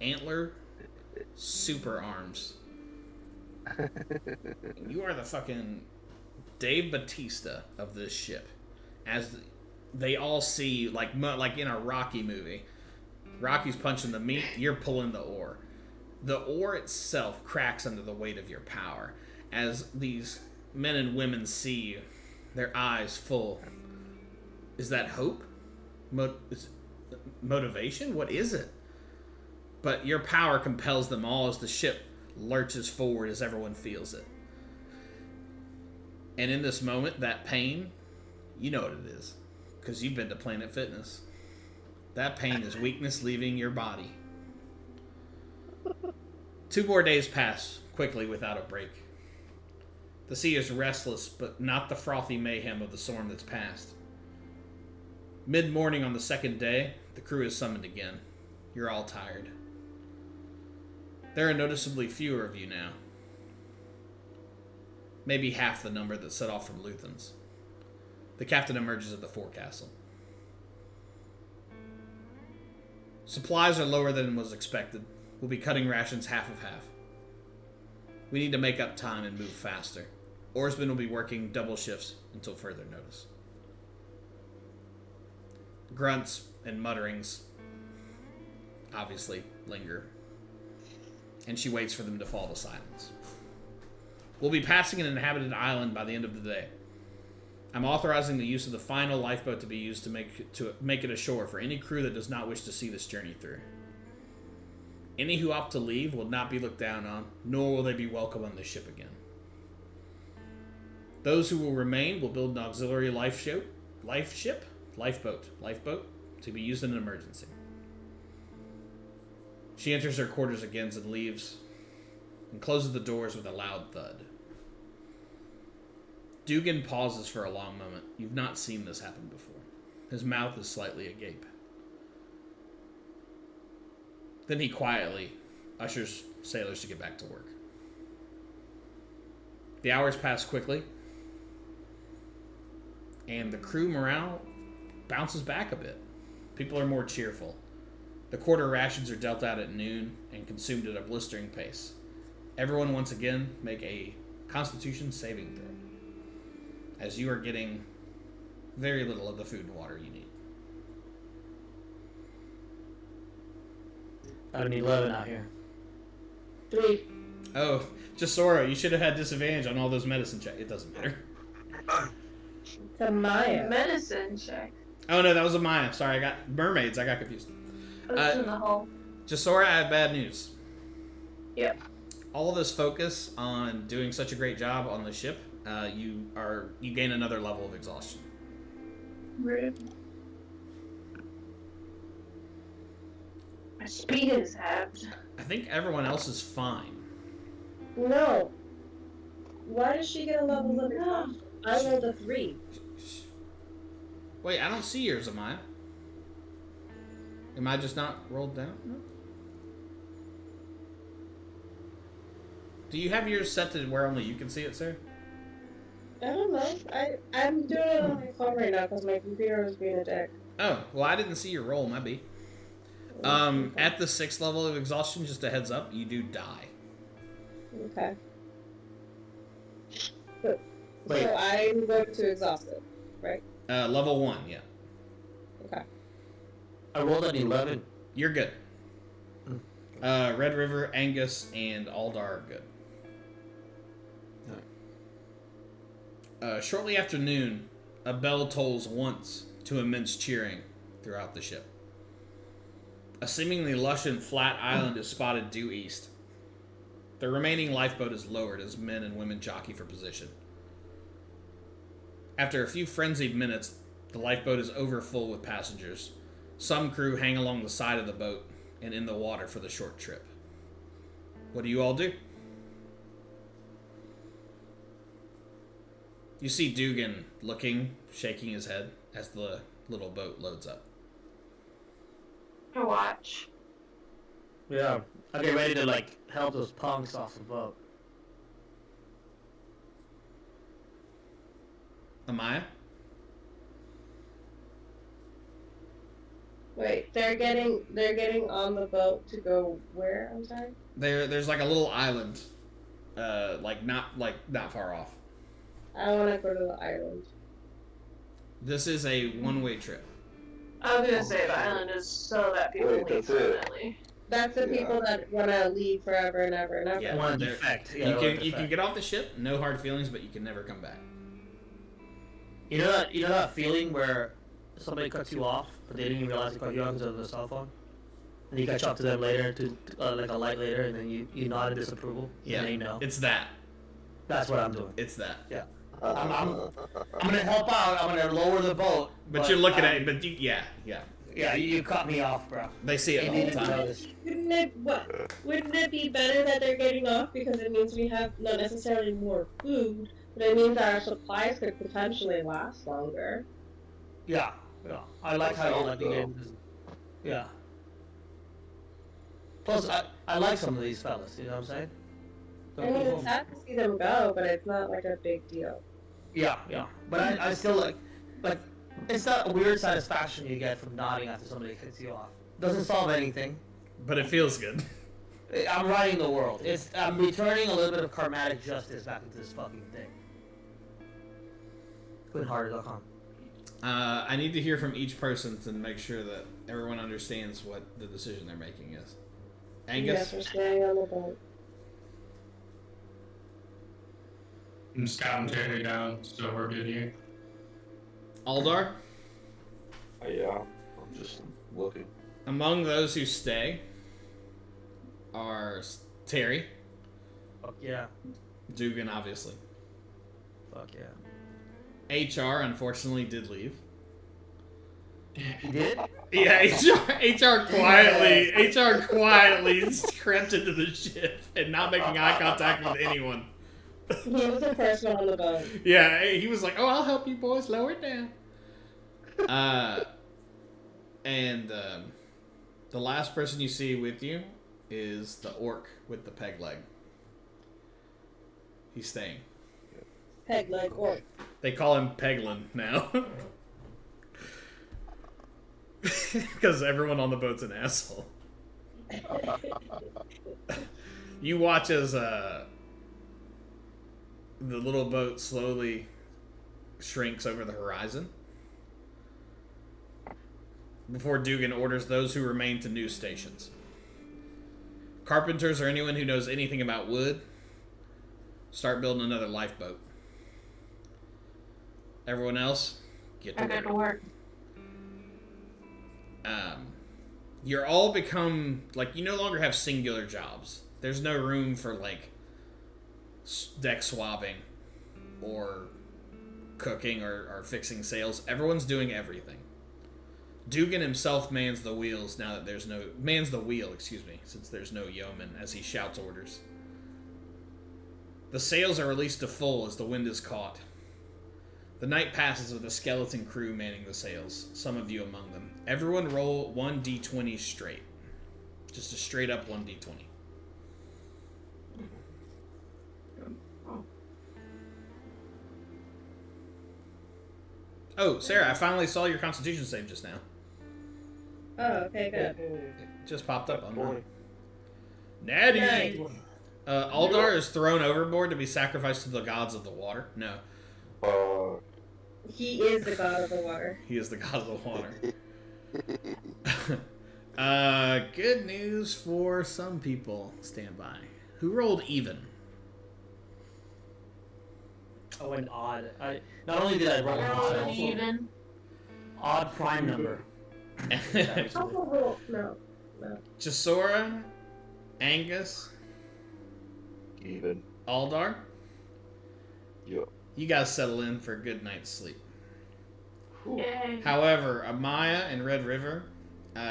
[SPEAKER 1] antler, super arms. You are the fucking Dave Bautista of this ship. As they all see, like in a Rocky movie, Rocky's punching the meat, you're pulling the oar. The oar itself cracks under the weight of your power. As these men and women see you, their eyes full. Is that hope? Motivation? What is it? But your power compels them all as the ship lurches forward as everyone feels it. And in this moment, that pain, you know what it is, because you've been to Planet Fitness. That pain is weakness leaving your body. 2 more days pass quickly without a break. The sea is restless, but not the frothy mayhem of the storm that's passed. Mid-morning on the second day, the crew is summoned again. You're all tired. There are noticeably fewer of you now. Maybe half the number that set off from Luthen's. The captain emerges at the forecastle. Supplies are lower than was expected. We'll be cutting rations half of half. We need to make up time and move faster. Oarsmen will be working double shifts until further notice. Grunts and mutterings obviously linger, and she waits for them to fall to silence. We'll be passing an inhabited island by the end of the day. I'm authorizing the use of the final lifeboat to be used to make it ashore for any crew that does not wish to see this journey through. Any who opt to leave will not be looked down on, nor will they be welcome on this ship again. Those who will remain will build an auxiliary lifeboat to be used in an emergency. She enters her quarters again and leaves, and closes the doors with a loud thud. Dugan pauses for a long moment. You've not seen this happen before. His mouth is slightly agape. Then he quietly ushers sailors to get back to work. The hours pass quickly, and the crew morale bounces back a bit. People are more cheerful. The quarter rations are dealt out at noon and consumed at a blistering pace. Everyone once again make a Constitution saving throw, as you are getting very little of the food and water you need.
[SPEAKER 3] I don't need 11 out here.
[SPEAKER 7] 3.
[SPEAKER 1] Oh, Jasora, you should have had disadvantage on all those medicine checks. It doesn't matter.
[SPEAKER 7] It's a Maya.
[SPEAKER 5] Medicine check.
[SPEAKER 1] Oh no, that was a Maya. Sorry, I got mermaids. I got confused.
[SPEAKER 5] It's in the hull.
[SPEAKER 1] Jasora, I have bad news.
[SPEAKER 5] Yep.
[SPEAKER 1] All this focus on doing such a great job on the ship, you gain another level of exhaustion.
[SPEAKER 5] Rude. My speed is halved.
[SPEAKER 1] I think everyone else is fine.
[SPEAKER 7] No. Why does she get a level of exhaustion? I rolled a 3.
[SPEAKER 1] Wait, I don't see yours, Amaya. Am I just not rolled down? No. Do you have yours set to where only you can see it, sir?
[SPEAKER 7] I don't know. I'm doing it on my phone right now because my computer is being a dick.
[SPEAKER 1] Oh, well, I didn't see your roll, my B. At the 6th level of exhaustion, just a heads up, you do die.
[SPEAKER 7] Okay. So
[SPEAKER 3] Wait.
[SPEAKER 7] I'm going to exhaust it, right?
[SPEAKER 1] Level 1, yeah.
[SPEAKER 7] Okay.
[SPEAKER 3] I rolled an 11.
[SPEAKER 1] You're good. Red River, Angus, and Aldar are good. Shortly after noon, a bell tolls once to immense cheering throughout the ship. A seemingly lush and flat island is spotted due east. The remaining lifeboat is lowered as men and women jockey for position. After a few frenzied minutes, the lifeboat is overfull with passengers. Some crew hang along the side of the boat and in the water for the short trip. What do you all do? You see Dugan looking, shaking his head as the little boat loads up.
[SPEAKER 5] I watch.
[SPEAKER 3] Yeah. I get ready to, help those punks off the boat.
[SPEAKER 1] Amaya?
[SPEAKER 7] Wait, they're getting on the boat to go where? I'm sorry.
[SPEAKER 1] There's like a little island, not far off.
[SPEAKER 7] I want to go to the island.
[SPEAKER 1] This is a one-way trip.
[SPEAKER 5] I was gonna say the island is so that people
[SPEAKER 4] Wait,
[SPEAKER 5] leave
[SPEAKER 4] that's it.
[SPEAKER 5] permanently.
[SPEAKER 7] That's the people that want to leave forever and ever and ever.
[SPEAKER 1] Yeah,
[SPEAKER 3] One
[SPEAKER 1] they're-
[SPEAKER 3] defect.
[SPEAKER 1] You can get off the ship, no hard feelings, but you can never come back.
[SPEAKER 3] You know that feeling where somebody cuts you off, but they didn't even realize they cut you off because of the cell phone? And you catch up to them later, a light later, and then you nod in disapproval,
[SPEAKER 1] Yeah,
[SPEAKER 3] and they know.
[SPEAKER 1] it's that.
[SPEAKER 3] That's what I'm doing.
[SPEAKER 1] It's that.
[SPEAKER 3] I'm gonna help out. I'm gonna lower the boat.
[SPEAKER 1] But you're looking at it, but yeah.
[SPEAKER 3] Yeah, you cut me off, bro.
[SPEAKER 1] They see it
[SPEAKER 3] They
[SPEAKER 1] all the
[SPEAKER 3] need to know
[SPEAKER 1] time.
[SPEAKER 3] this.
[SPEAKER 7] Wouldn't it be better that they're getting off because it means we have not necessarily more food, but it means that our supplies could potentially last longer.
[SPEAKER 3] Yeah, Yeah, I like how you like the game. Yeah. Plus, I like some of these fellas. You know what I'm saying?
[SPEAKER 2] I mean, it's sad to see them go, but it's not like a big deal.
[SPEAKER 3] Yeah, yeah. But I still like, it's not a weird satisfaction you get from nodding after somebody kicks you off. Doesn't solve anything.
[SPEAKER 1] But it feels good.
[SPEAKER 3] I'm righting the world. I'm returning a little bit of karmatic justice back into this fucking thing. QuinnHarder.com.
[SPEAKER 1] I need to hear from each person to make sure that everyone understands what the decision they're making is. Angus?
[SPEAKER 2] Yes, we're staying on the boat.
[SPEAKER 6] I'm scouting Terry down, so we're good here.
[SPEAKER 1] Aldar?
[SPEAKER 4] Yeah, I'm just looking.
[SPEAKER 1] Among those who stay are Terry.
[SPEAKER 3] Fuck yeah.
[SPEAKER 1] Dugan, obviously.
[SPEAKER 3] Fuck yeah.
[SPEAKER 1] HR, unfortunately, did leave.
[SPEAKER 3] He did?
[SPEAKER 1] Yeah, HR quietly crept into the ship and not making eye contact with anyone.
[SPEAKER 2] He was the first one on the boat.
[SPEAKER 1] Yeah, he was like, "Oh, I'll help you boys lower it down." And the last person you see with you is the orc with the peg leg. He's staying.
[SPEAKER 2] Peg leg orc.
[SPEAKER 1] They call him Peglin now. Because everyone on the boat's an asshole. You watch as the little boat slowly shrinks over the horizon before Dugan orders those who remain to new stations. Carpenters or anyone who knows anything about wood, start building another lifeboat. Everyone else, get to work. You're all become, like, you no longer have singular jobs. There's no room for, like, deck swabbing or cooking or fixing sails. Everyone's doing everything. Dugan himself mans the wheel, since there's no yeoman, as he shouts orders. The sails are released to full as the wind is caught. The night passes with a skeleton crew manning the sails, some of you among them. Everyone roll 1d20 straight. Just a straight up 1d20. Oh, Sarah, I finally saw your constitution save just now.
[SPEAKER 2] Oh, okay, good.
[SPEAKER 1] It just popped up on mine. Natty! Aldar is thrown overboard to be sacrificed to the gods of the water. No.
[SPEAKER 2] He is the god of the water.
[SPEAKER 1] He is the god of the water. Good news for some people. Stand by. Who rolled even?
[SPEAKER 3] Oh, and odd. Not only did I roll odd, I also
[SPEAKER 5] Even.
[SPEAKER 3] odd prime number.
[SPEAKER 2] No.
[SPEAKER 1] Jasora, Angus,
[SPEAKER 4] Even.
[SPEAKER 1] Aldar.
[SPEAKER 4] Yep.
[SPEAKER 1] You guys settle in for a good night's sleep.
[SPEAKER 5] Yay.
[SPEAKER 1] However, Amaya and Red River,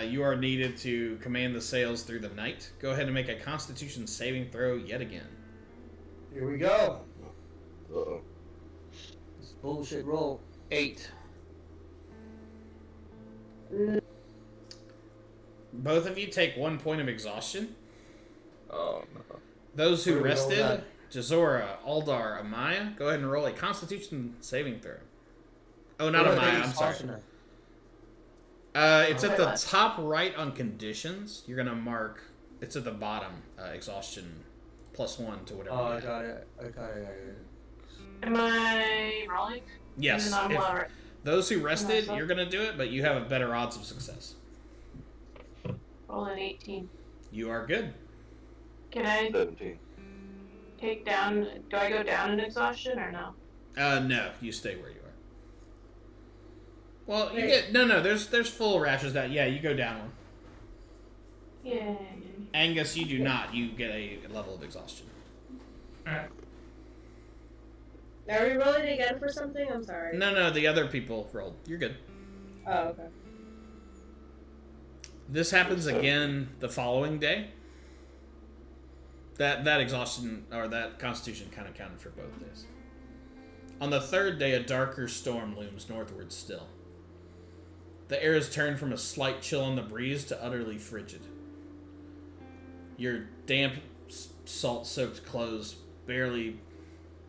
[SPEAKER 1] you are needed to command the sails through the night. Go ahead and make a Constitution saving throw yet again.
[SPEAKER 3] Here we go.
[SPEAKER 4] Uh-oh.
[SPEAKER 3] This bullshit roll. 8.
[SPEAKER 1] Both of you take 1 point of exhaustion.
[SPEAKER 4] Oh, no.
[SPEAKER 1] Those who
[SPEAKER 3] Where do we roll
[SPEAKER 1] rested,
[SPEAKER 3] that?
[SPEAKER 1] Jazora, Aldar, Amaya, go ahead and roll a Constitution saving throw. Oh, not
[SPEAKER 3] What do I
[SPEAKER 1] Amaya,
[SPEAKER 3] think
[SPEAKER 1] I'm
[SPEAKER 3] is
[SPEAKER 1] sorry.
[SPEAKER 3] Arsenal?
[SPEAKER 1] It's at the top right on conditions. You're going to mark, it's at the bottom, exhaustion +1 to whatever.
[SPEAKER 3] Oh,
[SPEAKER 1] you
[SPEAKER 3] I
[SPEAKER 1] have.
[SPEAKER 3] got it.
[SPEAKER 5] Am I rolling?
[SPEAKER 1] Yes.
[SPEAKER 5] Even though I'm
[SPEAKER 1] If
[SPEAKER 5] lower.
[SPEAKER 1] those who rested,
[SPEAKER 5] Awesome.
[SPEAKER 1] you're going to do it, but you have a better odds of success.
[SPEAKER 5] Rolling 18.
[SPEAKER 1] You are good.
[SPEAKER 5] Can I
[SPEAKER 4] 17.
[SPEAKER 5] take down? Do I go down in exhaustion or no?
[SPEAKER 1] No, you stay where you are. Well, you
[SPEAKER 2] Wait.
[SPEAKER 1] get no. There's full rashes down. Yeah, you go down one.
[SPEAKER 5] Yay.
[SPEAKER 1] Angus, you do not. You get a level of exhaustion.
[SPEAKER 6] Alright.
[SPEAKER 2] Are we rolling again for something? I'm sorry.
[SPEAKER 1] No, the other people rolled. You're good.
[SPEAKER 2] Oh, okay.
[SPEAKER 1] This happens again the following day. That exhaustion or that constitution kind of counted for both days. On the third day, a darker storm looms northward still. The air is turned from a slight chill on the breeze to utterly frigid. Your damp, salt-soaked clothes barely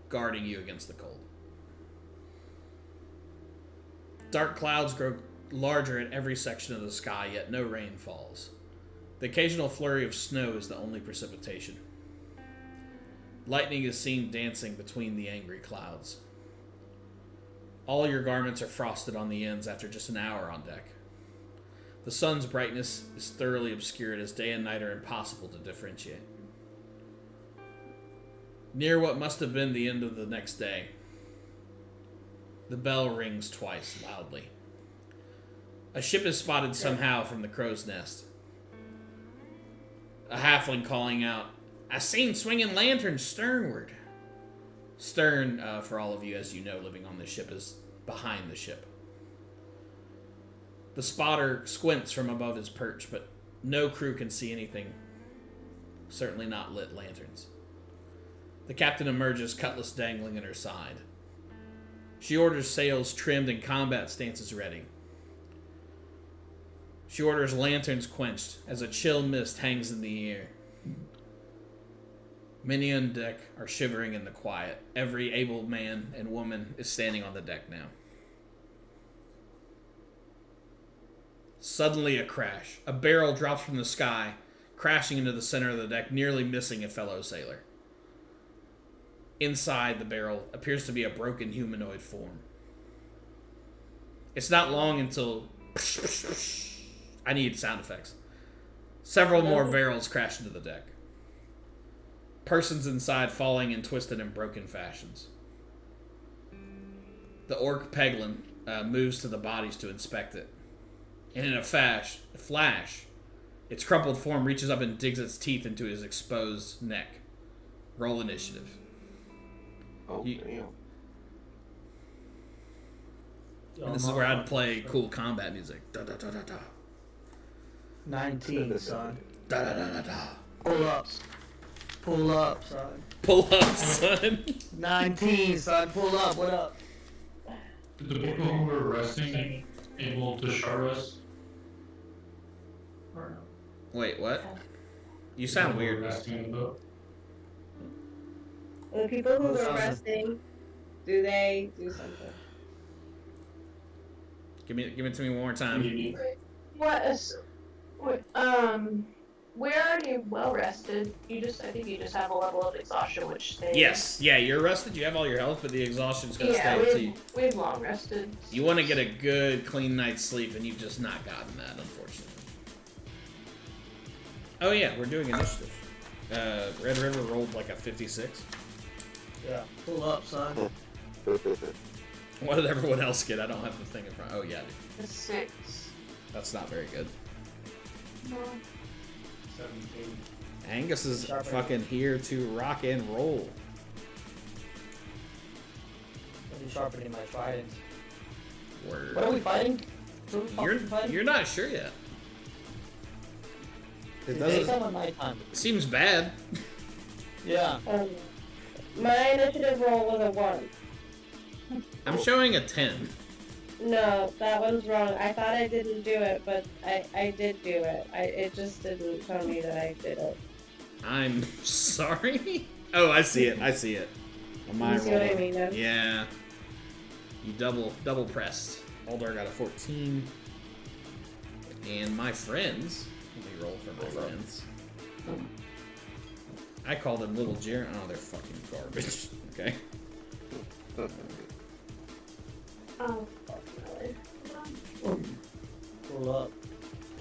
[SPEAKER 1] guarding you against the cold. Dark clouds grow larger in every section of the sky, yet no rain falls. The occasional flurry of snow is the only precipitation. Lightning is seen dancing between the angry clouds. All your garments are frosted on the ends after just an hour on deck. The sun's brightness is thoroughly obscured as day and night are impossible to differentiate. Near what must have been the end of the next day, the bell rings twice loudly. A ship is spotted somehow from the crow's nest. A halfling calling out, "I seen swinging lanterns sternward." Stern, for all of you, as you know, living on the ship, is behind the ship. The spotter squints from above his perch, but no crew can see anything. Certainly not lit lanterns. The captain emerges, cutlass dangling at her side. She orders sails trimmed and combat stances ready. She orders lanterns quenched as a chill mist hangs in the air. Many on deck are shivering in the quiet. Every able man and woman is standing on the deck now. Suddenly a crash. A barrel drops from the sky, crashing into the center of the deck, nearly missing a fellow sailor. Inside the barrel appears to be a broken humanoid form. It's not long until... I need sound effects. Several more barrels crash into the deck. Persons inside falling in twisted and broken fashions. The orc Peglin moves to the bodies to inspect it. And in a flash, its crumpled form reaches up and digs its teeth into his exposed neck. Roll initiative.
[SPEAKER 4] Oh, damn.
[SPEAKER 1] And this is where I'd play cool combat music. Da da da da da.
[SPEAKER 3] 19, son.
[SPEAKER 1] Da da da da da.
[SPEAKER 3] Pull up. Pull up, son.
[SPEAKER 1] Pull up, son.
[SPEAKER 3] 19, son. Pull up. What up?
[SPEAKER 6] The people who were resting able to short rest? Or no?
[SPEAKER 1] Wait, what? You sound
[SPEAKER 6] People who were
[SPEAKER 1] weird.
[SPEAKER 6] resting in the boat?
[SPEAKER 7] The people who are resting, do they do something?
[SPEAKER 1] Give it to me one more time.
[SPEAKER 6] Maybe.
[SPEAKER 5] What is? We're already well rested. I think you just have a level of exhaustion, which they.
[SPEAKER 1] Yes, yeah, you're rested. You have all your health, but the exhaustion's gonna
[SPEAKER 5] Yeah,
[SPEAKER 1] stay with you.
[SPEAKER 5] we've long rested.
[SPEAKER 1] You want to get a good, clean night's sleep, and you've just not gotten that, unfortunately. Oh yeah, we're doing initiative. Red River rolled like a 56.
[SPEAKER 3] Yeah. Pull up, son.
[SPEAKER 1] What did everyone else get? I don't have the thing in front. Oh yeah,
[SPEAKER 5] A 6.
[SPEAKER 1] that's not very good.
[SPEAKER 5] No.
[SPEAKER 3] 17.
[SPEAKER 1] Angus is
[SPEAKER 3] Sharpen.
[SPEAKER 1] fucking here to rock and roll.
[SPEAKER 3] I'll be sharpening my trident.
[SPEAKER 1] Word.
[SPEAKER 3] What are we fighting? What are we
[SPEAKER 1] You're
[SPEAKER 3] fucking fighting?
[SPEAKER 1] you're not sure yet. It
[SPEAKER 3] It's
[SPEAKER 1] doesn't.
[SPEAKER 3] daytime or nighttime?
[SPEAKER 1] Seems bad.
[SPEAKER 3] Yeah.
[SPEAKER 2] My initiative roll was a 1.
[SPEAKER 1] I'm showing a 10.
[SPEAKER 2] No, that one's wrong. I thought I didn't do it, but I did do it. It just didn't tell me that I did it.
[SPEAKER 1] I'm sorry. Oh, I see it. I see it. On my
[SPEAKER 2] You see what I
[SPEAKER 1] roll.
[SPEAKER 2] mean, then?
[SPEAKER 1] Yeah. You double pressed. Aldar got a 14. And my friends. Let me roll for my friends. I call them Little Jer. Oh, they're fucking garbage. Okay.
[SPEAKER 5] Oh, fuck, really?
[SPEAKER 3] Pull up.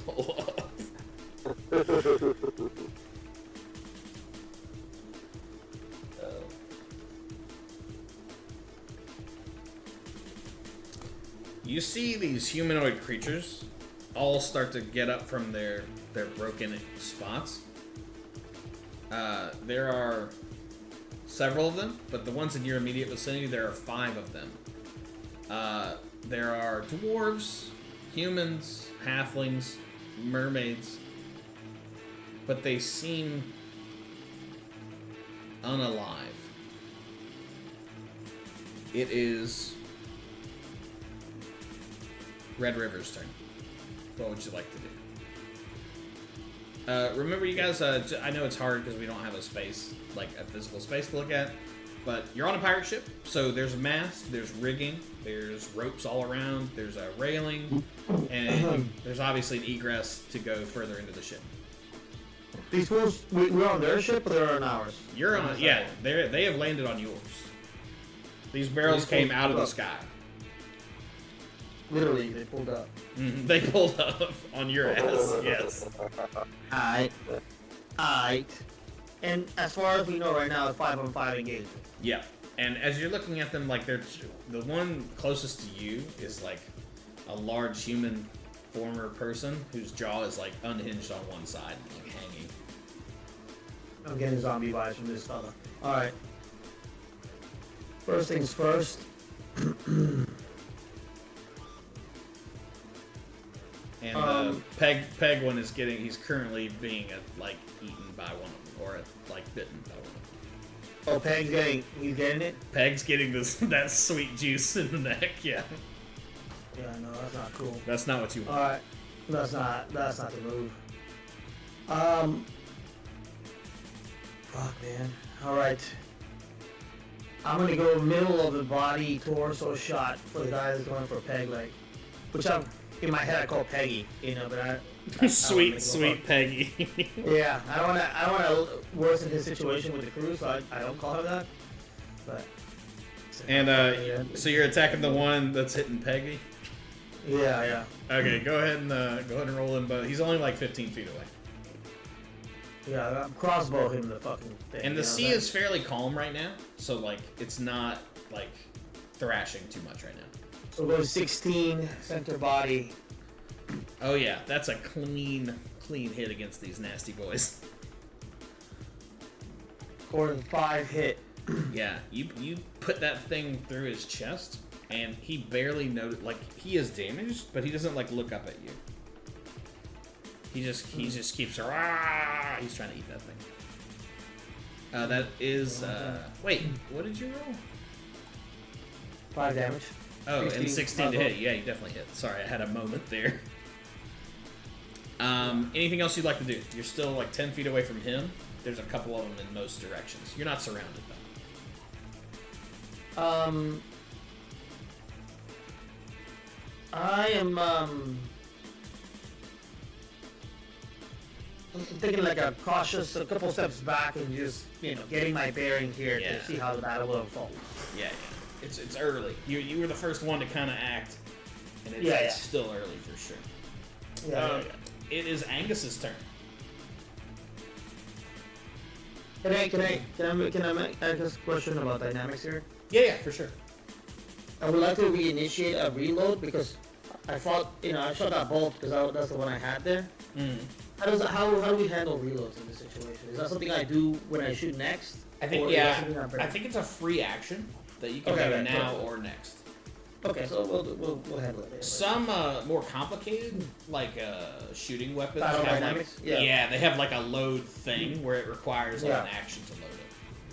[SPEAKER 1] Pull up. You see these humanoid creatures all start to get up from their broken spots. There are several of them, but the ones in your immediate vicinity, there are 5 of them. There are dwarves, humans, halflings, mermaids, but they seem unalive. It is Red River's turn. What would you like to do? Remember, you guys, I know it's hard because we don't have a space, like a physical space to look at, but you're on a pirate ship, so there's a mast, there's rigging, there's ropes all around, there's a railing, and there's obviously an egress to go further into the ship.
[SPEAKER 3] These fools, we're on their ship or they're on ours?
[SPEAKER 1] You're on, yeah, they have landed on yours. These barrels came out of the sky.
[SPEAKER 3] Literally, they pulled up.
[SPEAKER 1] They pulled up on your ass, yes.
[SPEAKER 3] Alright. And as far as we know right now, it's 5-on-5 engagement.
[SPEAKER 1] Yeah, and as you're looking at them, like, they're the one closest to you is like a large human former person whose jaw is like unhinged on one side, like hanging.
[SPEAKER 3] I'm getting zombie vibes from this fella. Alright. First things first.
[SPEAKER 1] And Peg one is he's currently being like eaten by one of them, or like bitten by one of them.
[SPEAKER 3] Oh, he's getting it?
[SPEAKER 1] Peg's getting that sweet juice in the neck, yeah.
[SPEAKER 3] Yeah, no, that's not cool.
[SPEAKER 1] That's not what you want.
[SPEAKER 3] Alright. That's not the move. Fuck, man. Alright. I'm gonna go middle of the body, torso shot for the guy that's going for Peg leg. Which in my head I call Peggy, you know, but I
[SPEAKER 1] sweet Peggy.
[SPEAKER 3] Yeah, I don't wanna worsen his situation with the crew, so I don't call her that. But
[SPEAKER 1] and so you're attacking the one that's hitting Peggy?
[SPEAKER 3] Yeah.
[SPEAKER 1] Okay, go ahead and roll him, but he's only like 15 feet away.
[SPEAKER 3] Yeah, crossbow him the fucking thing.
[SPEAKER 1] And the sea is fairly calm right now, so like it's not like thrashing too much right now.
[SPEAKER 3] So go 16 center body.
[SPEAKER 1] Oh yeah, that's a clean hit against these nasty boys.
[SPEAKER 3] Or 5 hit.
[SPEAKER 1] Yeah, you put that thing through his chest, and he barely noticed. Like, he is damaged, but he doesn't like look up at you. He just keeps rah! He's trying to eat that thing. That is wait, what did you roll?
[SPEAKER 3] 5 damage.
[SPEAKER 1] Oh, 16, and 16 to hit. Yeah, you definitely hit. Sorry, I had a moment there. Anything else you'd like to do? You're still like 10 feet away from him. There's a couple of them in most directions. You're not surrounded though.
[SPEAKER 3] I am I'm taking like a couple steps back and just, you know, getting my bearing here to see how the battle will unfold.
[SPEAKER 1] Yeah. It's early. You were the first one to kind of act, and it's still early for sure.
[SPEAKER 3] Yeah.
[SPEAKER 1] It is Angus's turn.
[SPEAKER 3] Can I ask a question about dynamics here?
[SPEAKER 1] Yeah, for sure.
[SPEAKER 3] I would like to reinitiate a reload because I shot that bolt because that's the one I had there.
[SPEAKER 1] Mm.
[SPEAKER 3] How do we handle reloads in this situation? Is that something I do when I shoot next?
[SPEAKER 1] I think I think it's a free action that you can do now or next.
[SPEAKER 3] Okay, so we'll handle it.
[SPEAKER 1] Some more complicated, like shooting weapons.
[SPEAKER 3] Battle dynamics?
[SPEAKER 1] Yeah, they have like a load thing where it requires like an action to load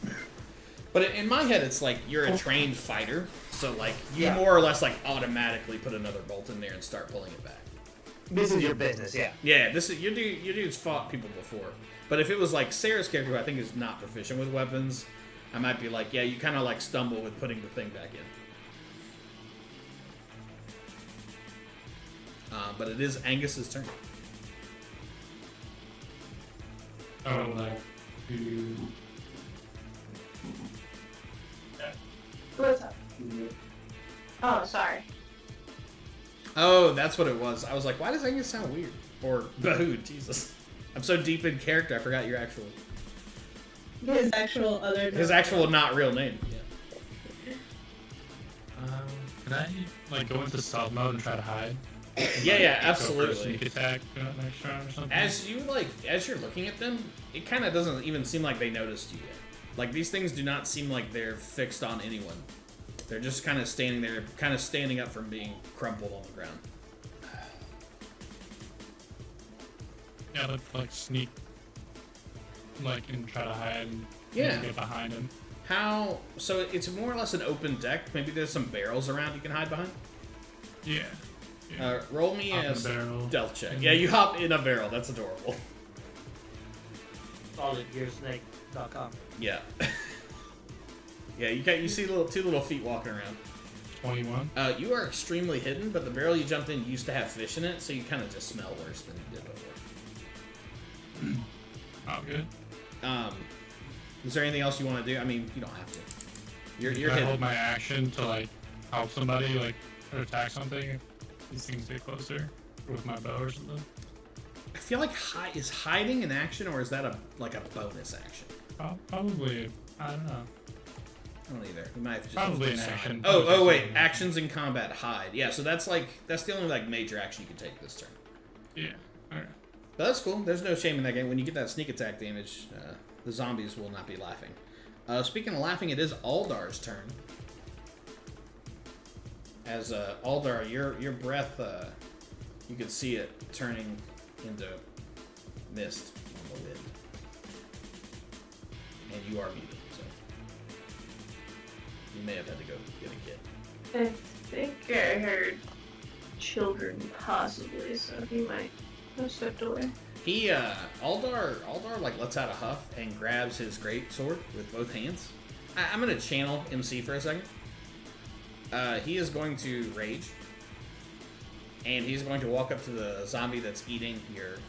[SPEAKER 1] it. But in my head, it's like you're a trained fighter, so like you more or less like automatically put another bolt in there and start pulling it back.
[SPEAKER 3] This is your business, yeah.
[SPEAKER 1] Yeah, this is your dude's fought people before. But if it was like Sarah's character, who I think is not proficient with weapons, I might be like, yeah, you kind of like stumble with putting the thing back in. But it is Angus's turn.
[SPEAKER 6] I would like to.
[SPEAKER 5] What's up? Oh, sorry.
[SPEAKER 1] Oh, that's what it was. I was like, why does Angus sound weird? Or Bahoo, Jesus. I'm so deep in character, I forgot your actual...
[SPEAKER 7] His actual
[SPEAKER 1] not real name.
[SPEAKER 6] Yeah. Can I like go into stealth mode and try to hide?
[SPEAKER 1] Yeah,
[SPEAKER 6] Go for a
[SPEAKER 1] absolutely.
[SPEAKER 6] sneak attack next round or something.
[SPEAKER 1] As you're looking at them, it kind of doesn't even seem like they noticed you yet. Like, these things do not seem like they're fixed on anyone. They're just kind of standing there, kind of standing up from being crumpled on the ground.
[SPEAKER 6] Yeah, let's like sneak, like, and try to hide and get behind him.
[SPEAKER 1] So it's more or less an open deck. Maybe there's some barrels around you can hide behind?
[SPEAKER 6] Yeah.
[SPEAKER 1] Roll me
[SPEAKER 6] Hop in
[SPEAKER 1] a
[SPEAKER 6] a barrel.
[SPEAKER 1] stealth check. Yeah, you hop in a barrel. That's adorable.
[SPEAKER 3] SolidGearSnake.com.
[SPEAKER 1] Yeah. Yeah, you see two little feet walking around.
[SPEAKER 6] 21.
[SPEAKER 1] You are extremely hidden, but the barrel you jumped in used to have fish in it, so you kind of just smell worse than you did before.
[SPEAKER 6] Oh, good.
[SPEAKER 1] Is there anything else you want to do? I mean, you don't have to. You're
[SPEAKER 6] Can I
[SPEAKER 1] hidden.
[SPEAKER 6] hold my action to like help somebody, like or attack something if these things get closer with my bow or something?
[SPEAKER 1] I feel like is hiding an action, or is that a bonus action?
[SPEAKER 6] Probably. I don't know.
[SPEAKER 1] I don't either. We might have to just
[SPEAKER 6] Probably an
[SPEAKER 1] decide.
[SPEAKER 6] action.
[SPEAKER 1] Oh wait, actions in combat hide. Yeah, so that's the only like major action you can take this turn.
[SPEAKER 6] Yeah. Alright.
[SPEAKER 1] But that's cool. There's no shame in that game. When you get that sneak attack damage, the zombies will not be laughing. Speaking of laughing, it is Aldar's turn. As Aldar, your breath, you could see it turning into mist on the wind, and you are muted, so you may have had to go get a kid.
[SPEAKER 5] I think I heard children possibly, so he might have stepped away.
[SPEAKER 1] He Aldar like lets out a huff and grabs his great sword with both hands. I'm gonna channel MC for a second. He is going to rage, and he's going to walk up to the zombie that's eating your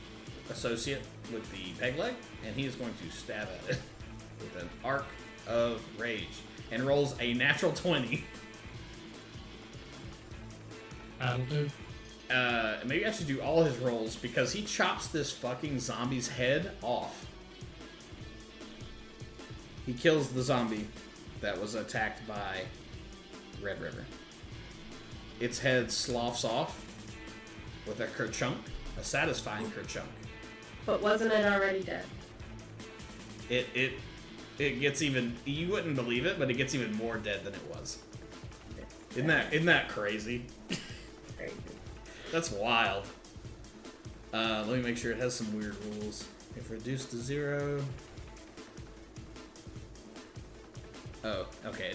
[SPEAKER 1] associate with the peg leg, and he is going to stab at it with an arc of rage, and rolls a natural 20.
[SPEAKER 6] That'll do.
[SPEAKER 1] Maybe I should do all his rolls, because he chops this fucking zombie's head off. He kills the zombie that was attacked by Red River. Its head sloughs off with a kerchunk, a satisfying kerchunk.
[SPEAKER 2] But wasn't it already dead?
[SPEAKER 1] It gets even, you wouldn't believe it, but it gets even more dead than it was. Isn't that crazy?
[SPEAKER 2] Crazy.
[SPEAKER 1] That's wild. Let me make sure it has some weird rules. If reduced to 0. Oh, okay,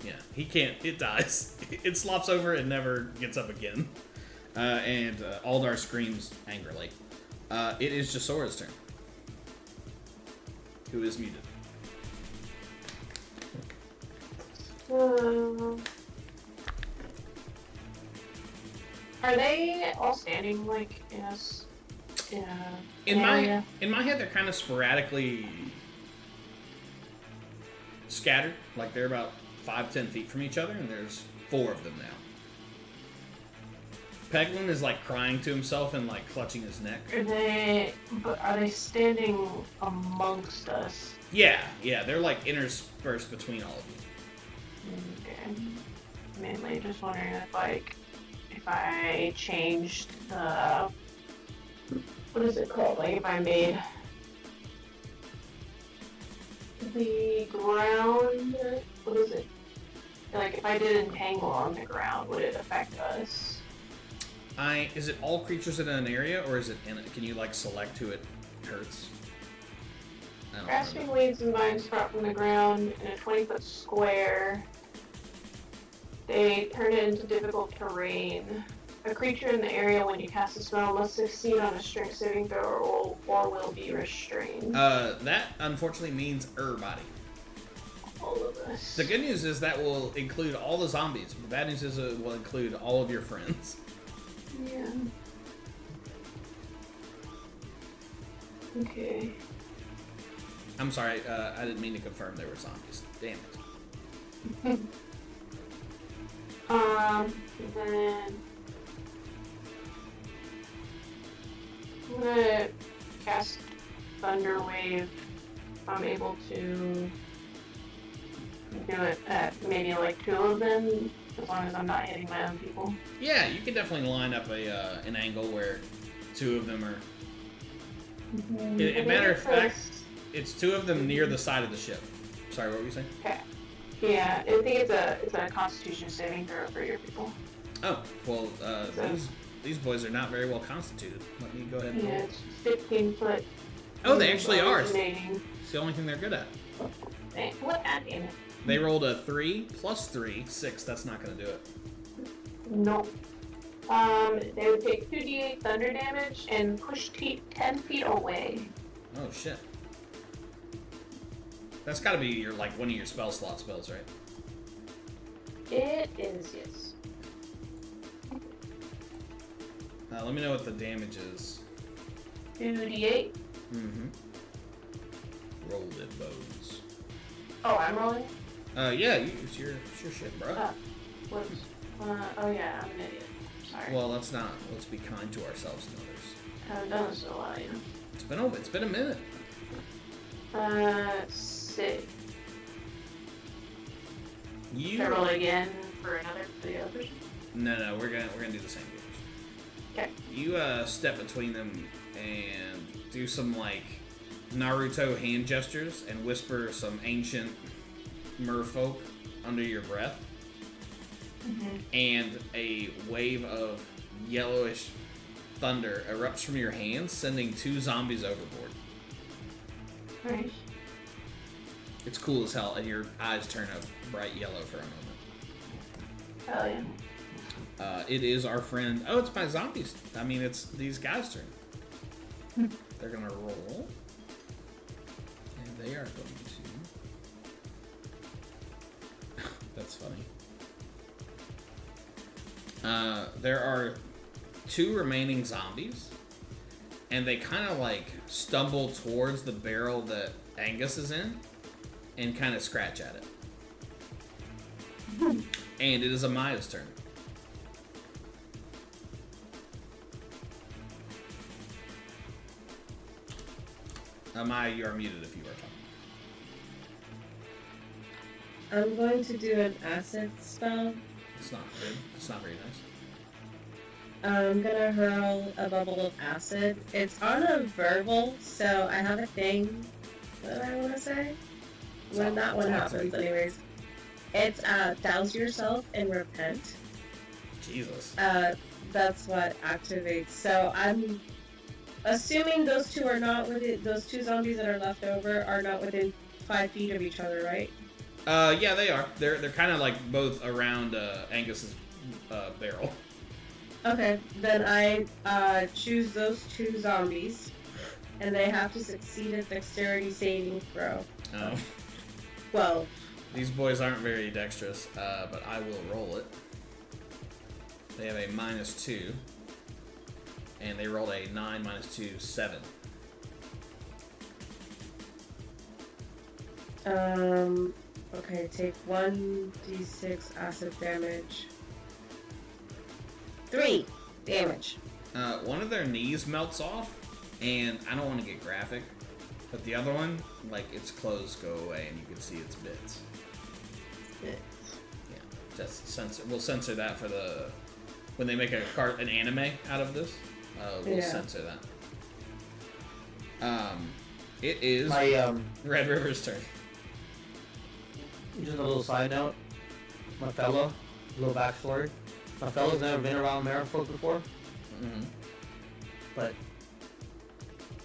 [SPEAKER 1] yeah. He can't, it dies. It slops over and never gets up again. And Aldar screams angrily. It is Jasora's turn. Who is muted.
[SPEAKER 5] Are they all standing like in
[SPEAKER 1] In
[SPEAKER 5] area?
[SPEAKER 1] my head, they're kind of sporadically scattered. Like they're about 5-10 feet from each other, and there's 4 of them now. Peglin is like crying to himself and like clutching his neck.
[SPEAKER 5] Are they standing amongst us?
[SPEAKER 1] Yeah, they're like interspersed between all of you.
[SPEAKER 5] Okay. Mainly just wondering if I changed the, what is it called? Like if I made the ground, what is it? Like if I did entangle on the ground, would it affect us?
[SPEAKER 1] Is it all creatures in an area, or is it can you like select who it hurts? I don't
[SPEAKER 5] Grasping
[SPEAKER 1] remember.
[SPEAKER 5] weeds and vines sprout from the ground in a 20-foot square. They turn it into difficult terrain. A creature in the area when you cast a spell must succeed on a strength saving throw or will be restrained.
[SPEAKER 1] That unfortunately means everybody.
[SPEAKER 5] All of us.
[SPEAKER 1] The good news is that will include all the zombies. The bad news is it will include all of your friends.
[SPEAKER 5] Yeah. Okay.
[SPEAKER 1] I'm sorry, I didn't mean to confirm there were zombies. Damn it.
[SPEAKER 5] Then I'm gonna cast Thunder Wave. If I'm able to do it at maybe like 2 of them, as long as I'm not hitting my own people.
[SPEAKER 1] Yeah, you can definitely line up an angle where 2 of them are. Matter of fact, it's 2 of them near the side of the ship. Sorry, what were you saying?
[SPEAKER 5] Okay. Yeah, I think it's a Constitution saving throw for your people.
[SPEAKER 1] Oh, well, these boys are not very well constituted. Let me go ahead and
[SPEAKER 5] Yeah,
[SPEAKER 1] roll.
[SPEAKER 5] it's 15 foot.
[SPEAKER 1] Oh, they actually are. It's
[SPEAKER 5] Originating.
[SPEAKER 1] the only thing they're good at.
[SPEAKER 5] What? God damn it.
[SPEAKER 1] They rolled a 3 plus 3, 6. That's not going to do it.
[SPEAKER 5] Nope. They would take 2d8 thunder damage and push 10 feet away.
[SPEAKER 1] Oh shit. That's got to be your like one of your spell slot spells, right?
[SPEAKER 5] It is, yes.
[SPEAKER 1] Let me know what the damage is.
[SPEAKER 5] 2d8.
[SPEAKER 1] Mm-hmm. Rolled it, bones.
[SPEAKER 5] Oh, I'm rolling?
[SPEAKER 1] Yeah, it's your shit, bro.
[SPEAKER 5] Whoops. Oh yeah, I'm an idiot. Sorry.
[SPEAKER 1] Well, let's be kind to ourselves and others.
[SPEAKER 5] I haven't done this in a while, you know.
[SPEAKER 1] It's been a minute.
[SPEAKER 5] 6.
[SPEAKER 1] You
[SPEAKER 5] Should I roll again for the other person?
[SPEAKER 1] No, we're gonna do the same damage.
[SPEAKER 5] Okay.
[SPEAKER 1] You step between them and do some like Naruto hand gestures and whisper some ancient merfolk under your breath.
[SPEAKER 5] Mm-hmm.
[SPEAKER 1] And a wave of yellowish thunder erupts from your hands, sending 2 zombies overboard.
[SPEAKER 5] Nice.
[SPEAKER 1] It's cool as hell, and your eyes turn a bright yellow for a moment.
[SPEAKER 5] Hell yeah.
[SPEAKER 1] It is our friend. Oh, it's my zombies. I mean, it's these guys' turn. They're gonna roll, and they are going to. That's funny. There are 2 remaining zombies, and they kind of like stumble towards the barrel that Angus is in, and kind of scratch at it. And it is Amaya's turn. Amaya, you are muted if you are talking.
[SPEAKER 7] I'm going to do an acid spell.
[SPEAKER 1] It's not good. It's not very nice.
[SPEAKER 7] I'm gonna hurl a bubble of acid. It's on a verbal, so I have a thing that I want to say. When that one happens, anyways. It's douse yourself and repent.
[SPEAKER 1] Jesus.
[SPEAKER 7] That's what activates. So I'm assuming those 2 are not within. Those 2 zombies that are left over are not within 5 feet of each other, right?
[SPEAKER 1] Yeah, they are. They're kind of like both around Angus's barrel.
[SPEAKER 7] Okay, then I choose those 2 zombies, and they have to succeed a dexterity saving throw.
[SPEAKER 1] Oh.
[SPEAKER 7] 12.
[SPEAKER 1] These boys aren't very dexterous, but I will roll it. They have a -2, and they rolled a 9 -2, 7.
[SPEAKER 7] Okay, take 1d6 acid damage. 3 damage.
[SPEAKER 1] One of their knees melts off, and I don't want to get graphic, but the other one, like, its clothes go away, and you can see its bits. Yeah, just censor. We'll censor that for the when they make an anime out of this. We'll censor that. It is
[SPEAKER 3] My
[SPEAKER 1] Red River's turn.
[SPEAKER 3] just a little side note. My fellow, a little backstory. My fellow's never been around merfolk before,
[SPEAKER 1] Mm-hmm.
[SPEAKER 3] but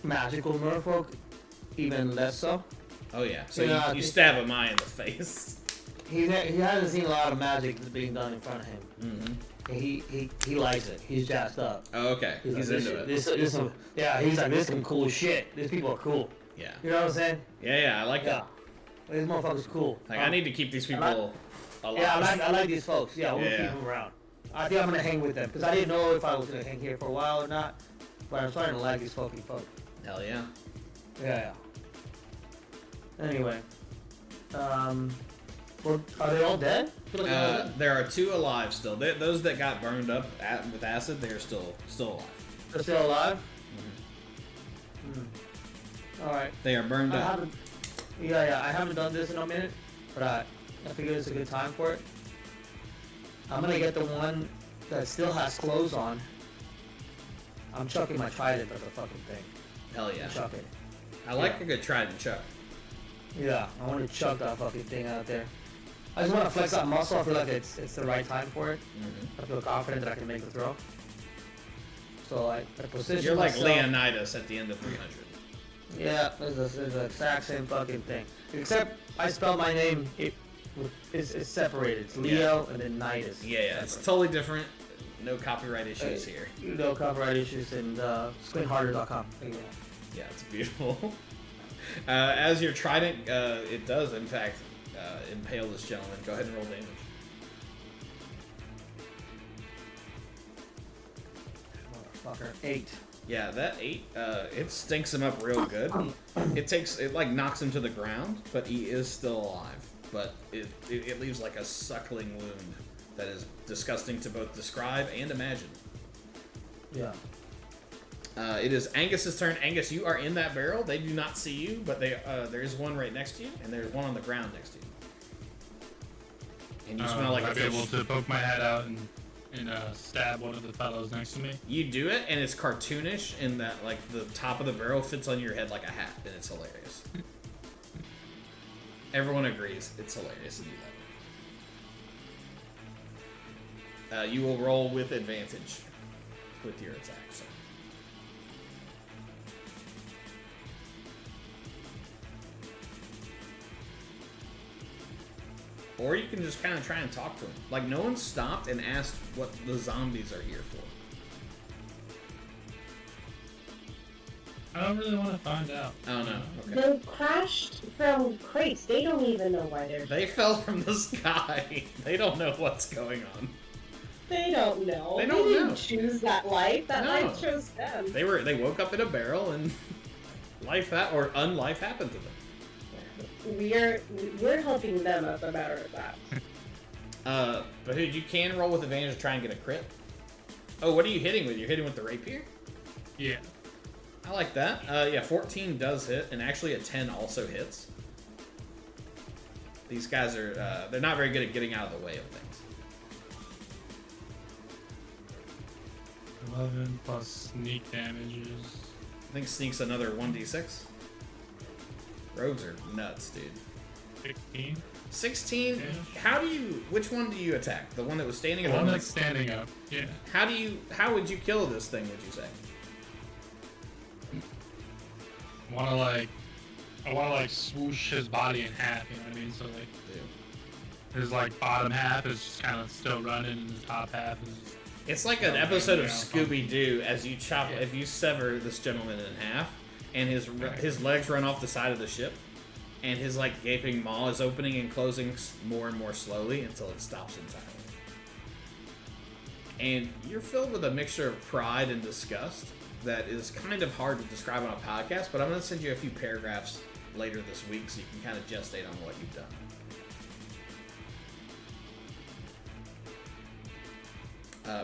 [SPEAKER 3] magical merfolk, even less so.
[SPEAKER 1] Oh yeah. So
[SPEAKER 3] Yeah,
[SPEAKER 1] you stab a Maya in the face.
[SPEAKER 3] He hasn't seen a lot of magic that's being done in front of him.
[SPEAKER 1] Mm-hmm.
[SPEAKER 3] And he likes it. He's jazzed up.
[SPEAKER 1] Oh, okay. He's
[SPEAKER 3] like,
[SPEAKER 1] into it.
[SPEAKER 3] This he's like, this is some cool shit. These people are cool.
[SPEAKER 1] Yeah.
[SPEAKER 3] You know what I'm saying?
[SPEAKER 1] Yeah. I like
[SPEAKER 3] Yeah.
[SPEAKER 1] that.
[SPEAKER 3] This motherfucker's cool.
[SPEAKER 1] Like I need to keep these people alive.
[SPEAKER 3] Yeah, I like these folks. Yeah, we'll
[SPEAKER 1] Yeah.
[SPEAKER 3] keep them around. I think I'm gonna hang with them because I didn't know if I was gonna hang here for a while or not. But I'm starting to like these fucking folks.
[SPEAKER 1] Hell yeah.
[SPEAKER 3] Yeah. Anyway, are they all dead? I feel like they're all dead.
[SPEAKER 1] There are 2 alive still. Those that got burned up with acid, they're still alive.
[SPEAKER 3] They're still alive.
[SPEAKER 1] Mm-hmm.
[SPEAKER 3] All right.
[SPEAKER 1] They are burned
[SPEAKER 3] I
[SPEAKER 1] up.
[SPEAKER 3] haven't. I haven't done this in a minute, but I figured it's a good time for it. I'm gonna get the one that still has clothes on. I'm chucking my trident at the fucking thing.
[SPEAKER 1] Hell yeah.
[SPEAKER 3] I'm chucking it.
[SPEAKER 1] I like a good trident chuck.
[SPEAKER 3] Yeah, I want to chuck that fucking thing out there. I just want to flex that muscle. I feel like it's the right time for it.
[SPEAKER 1] Mm-hmm.
[SPEAKER 3] I feel confident that I can make the throw. So I position
[SPEAKER 1] You're like
[SPEAKER 3] myself.
[SPEAKER 1] Leonidas at the end of 300.
[SPEAKER 3] Yeah, it's the exact same fucking thing. Except I spell my name. It's separated. It's Leo and then Nidus.
[SPEAKER 1] Yeah, it's totally different. no copyright issues here.
[SPEAKER 3] No copyright issues and squintharder.com.
[SPEAKER 1] Yeah, it's beautiful. As your trident, it does in fact impale this gentleman. Go ahead and roll damage.
[SPEAKER 3] Motherfucker. 8.
[SPEAKER 1] Yeah, that 8, it stinks him up real good. It like knocks him to the ground, but he is still alive. But it leaves like a suckling wound that is disgusting to both describe and imagine.
[SPEAKER 3] Yeah.
[SPEAKER 1] It is Angus's turn. Angus, you are in that barrel. They do not see you, but there is one right next to you, and there's one on the ground next to you. And you smell like a
[SPEAKER 6] I'd be
[SPEAKER 1] fish.
[SPEAKER 6] able to poke my head out and stab one of the fellows next to me.
[SPEAKER 1] You do it, and it's cartoonish in that like the top of the barrel fits on your head like a hat, and it's hilarious. Everyone agrees. It's hilarious to do that. You will roll with advantage with your attack. So. Or you can just kind of try and talk to him. Like, no one stopped and asked what the zombies are here for.
[SPEAKER 6] I don't really want to find out.
[SPEAKER 1] Oh, no. Okay.
[SPEAKER 7] They crashed from crates. They don't even know why they're.
[SPEAKER 1] They fell from the sky. They don't know what's going on.
[SPEAKER 7] They don't know.
[SPEAKER 1] They don't
[SPEAKER 7] didn't
[SPEAKER 1] know.
[SPEAKER 7] choose that life. That
[SPEAKER 1] No.
[SPEAKER 7] life chose them.
[SPEAKER 1] They woke up in a barrel and unlife happened to them.
[SPEAKER 7] We're helping them as a matter of fact.
[SPEAKER 1] But dude, you can roll with advantage to try and get a crit. Oh, what are you hitting with? You're hitting with the rapier?
[SPEAKER 6] Yeah.
[SPEAKER 1] I like that. Yeah, 14 does hit, and actually a 10 also hits. These guys are, they're not very good at getting out of the way of things.
[SPEAKER 6] 11 plus sneak damages.
[SPEAKER 1] I think sneak's another 1d6. Rogues are nuts, dude.
[SPEAKER 6] 16.
[SPEAKER 1] 16?
[SPEAKER 6] Yeah.
[SPEAKER 1] Which one do you attack? The one that was standing
[SPEAKER 6] The
[SPEAKER 1] or the
[SPEAKER 6] one
[SPEAKER 1] one
[SPEAKER 6] that's standing up. Yeah.
[SPEAKER 1] How would you kill this thing, would you say?
[SPEAKER 6] I want to swoosh his body in half, you know what I mean? So his like bottom half is just kind of still running and his top half is
[SPEAKER 1] It's like an episode of
[SPEAKER 6] Yeah.
[SPEAKER 1] Scooby-Doo as you chop,
[SPEAKER 6] Yeah.
[SPEAKER 1] if you sever this gentleman in half, and his legs run off the side of the ship, and his like gaping maw is opening and closing more and more slowly until it stops entirely. And you're filled with a mixture of pride and disgust that is kind of hard to describe on a podcast, but I'm going to send you a few paragraphs later this week so you can kind of gestate on what you've done.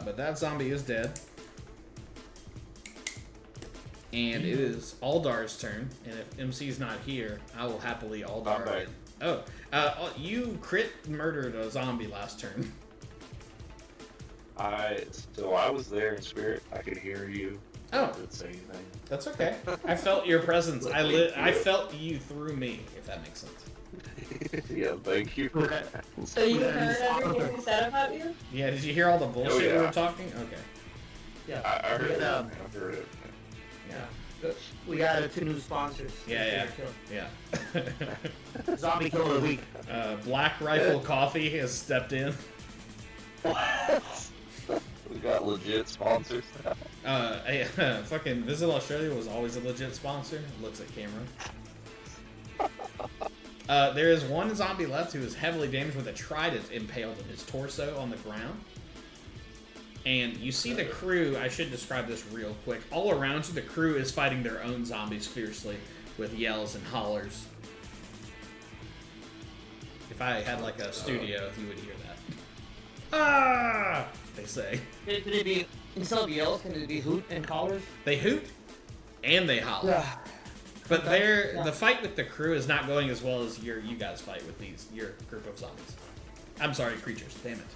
[SPEAKER 1] But that zombie is dead. And it is Aldar's turn, and if MC's not here, I will happily Aldar
[SPEAKER 4] I'm back.
[SPEAKER 1] it. Oh, you crit murdered a zombie last turn.
[SPEAKER 4] I was there in spirit. I could hear you.
[SPEAKER 1] Oh.
[SPEAKER 4] I didn't say anything.
[SPEAKER 1] That's okay. I felt your presence. I felt you through me, if that makes sense.
[SPEAKER 4] Yeah, thank you.
[SPEAKER 7] So you heard everything we said about you?
[SPEAKER 1] Yeah, did you hear all the bullshit we
[SPEAKER 4] yeah.
[SPEAKER 1] were talking? Okay.
[SPEAKER 3] Yeah.
[SPEAKER 4] I heard it.
[SPEAKER 3] Yeah.
[SPEAKER 4] I heard it.
[SPEAKER 1] Yeah.
[SPEAKER 3] We got 2 new sponsors.
[SPEAKER 1] Yeah.
[SPEAKER 3] Zombie Kill of the Week.
[SPEAKER 1] Black Rifle Coffee has stepped in.
[SPEAKER 4] We got legit sponsors now.
[SPEAKER 1] Fucking Visit Australia was always a legit sponsor. Looks at camera. There is one zombie left who is heavily damaged with a trident impaled in his torso on the ground. And you see the crew, I should describe this real quick. All around you, the crew is fighting their own zombies fiercely with yells and hollers. If I had like a studio, you would hear that. Ah! They say.
[SPEAKER 3] Could it be, instead of yells, can it be hoot and collars?
[SPEAKER 1] They hoot and they holler.
[SPEAKER 3] Yeah.
[SPEAKER 1] But
[SPEAKER 3] Yeah.
[SPEAKER 1] the fight with the crew is not going as well as you guys fight with your group of zombies. I'm sorry, creatures. Damn it.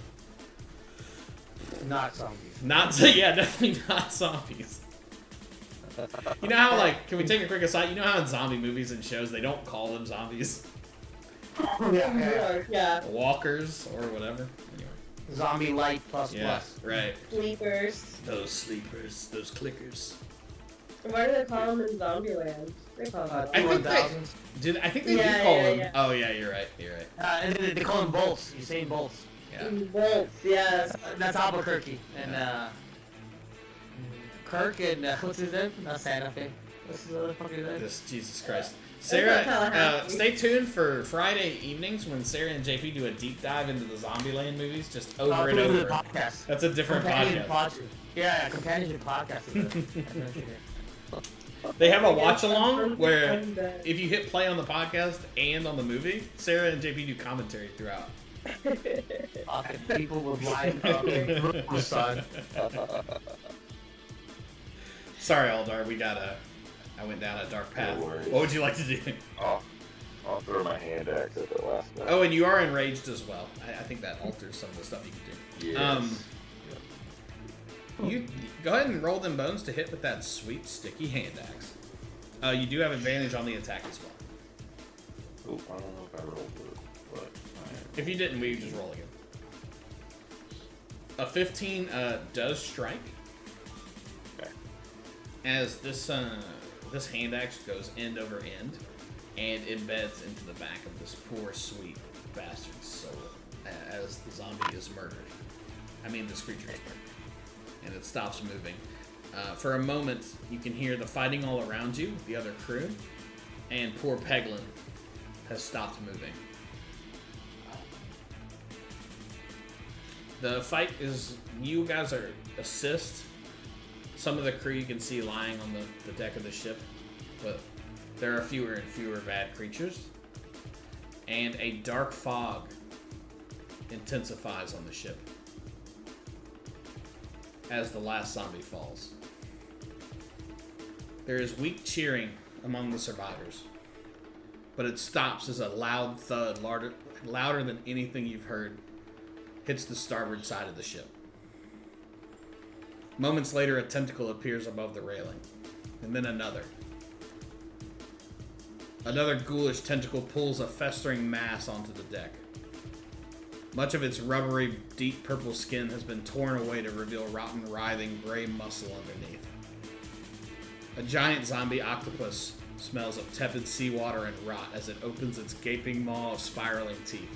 [SPEAKER 3] Not zombies.
[SPEAKER 1] Yeah, definitely not zombies. You know how, like, can we take a quick aside? You know how in zombie movies and shows they don't call them zombies?
[SPEAKER 7] Yeah.
[SPEAKER 1] Walkers or whatever. Anyway.
[SPEAKER 3] Zombie light plus
[SPEAKER 1] Yeah,
[SPEAKER 3] plus.
[SPEAKER 1] right.
[SPEAKER 7] Sleepers.
[SPEAKER 1] Those sleepers, those clickers.
[SPEAKER 7] What do they call them in Zombieland? They call them.
[SPEAKER 1] I think
[SPEAKER 3] T-1000s.
[SPEAKER 1] I think they do
[SPEAKER 7] Yeah,
[SPEAKER 1] call
[SPEAKER 7] yeah,
[SPEAKER 1] them.
[SPEAKER 7] yeah.
[SPEAKER 1] Oh yeah, you're right. You're right.
[SPEAKER 3] And they call them bolts. Usain Bolts.
[SPEAKER 1] Yeah.
[SPEAKER 7] Bolts, yes.
[SPEAKER 3] That's Albuquerque. And Kirk and what's his name? Not Santa Fe. What's his other fucking name?
[SPEAKER 1] Just Jesus Christ.
[SPEAKER 7] not
[SPEAKER 1] Sarah,
[SPEAKER 7] Tallahassee.
[SPEAKER 1] stay tuned for Friday evenings when Sarah and JP do a deep dive into the Zombieland movies, just over and over.
[SPEAKER 3] The podcast.
[SPEAKER 1] That's a different
[SPEAKER 3] Companion
[SPEAKER 1] podcast.
[SPEAKER 3] Yeah, companionship podcast.
[SPEAKER 1] They have a watch along where if you hit play on the podcast and on the movie, Sarah and JP do commentary throughout.
[SPEAKER 3] Fucking people with live son.
[SPEAKER 1] Sorry, Aldar, I went down a dark path.
[SPEAKER 4] No worries.
[SPEAKER 1] What would you like to do?
[SPEAKER 4] I'll throw my hand axe at the last minute.
[SPEAKER 1] Oh, and you are enraged as well. I think that alters some of the stuff you can do.
[SPEAKER 4] Yes.
[SPEAKER 1] You go ahead and roll them bones to hit with that sweet sticky hand axe. You do have advantage on the attack as well.
[SPEAKER 4] Oop, I don't know if I rolled it, but
[SPEAKER 1] If you didn't, we just roll again. A 15 does strike.
[SPEAKER 4] Okay.
[SPEAKER 1] As this hand axe goes end over end and embeds into the back of this poor sweet bastard's soul as the zombie is murdered. I mean, this creature is murdered. And it stops moving. For a moment, you can hear the fighting all around you, the other crew, and poor Peglin has stopped moving. The fight is, you guys are assist. Some of the crew you can see lying on the deck of the ship, but there are fewer and fewer bad creatures. And a dark fog intensifies on the ship as the last zombie falls. There is weak cheering among the survivors, but it stops as a loud thud, louder than anything you've heard, hits the starboard side of the ship. Moments later, a tentacle appears above the railing, and then another. Another ghoulish tentacle pulls a festering mass onto the deck. Much of its rubbery, deep purple skin has been torn away to reveal rotten, writhing, gray muscle underneath. A giant zombie octopus smells of tepid seawater and rot as it opens its gaping maw of spiraling teeth.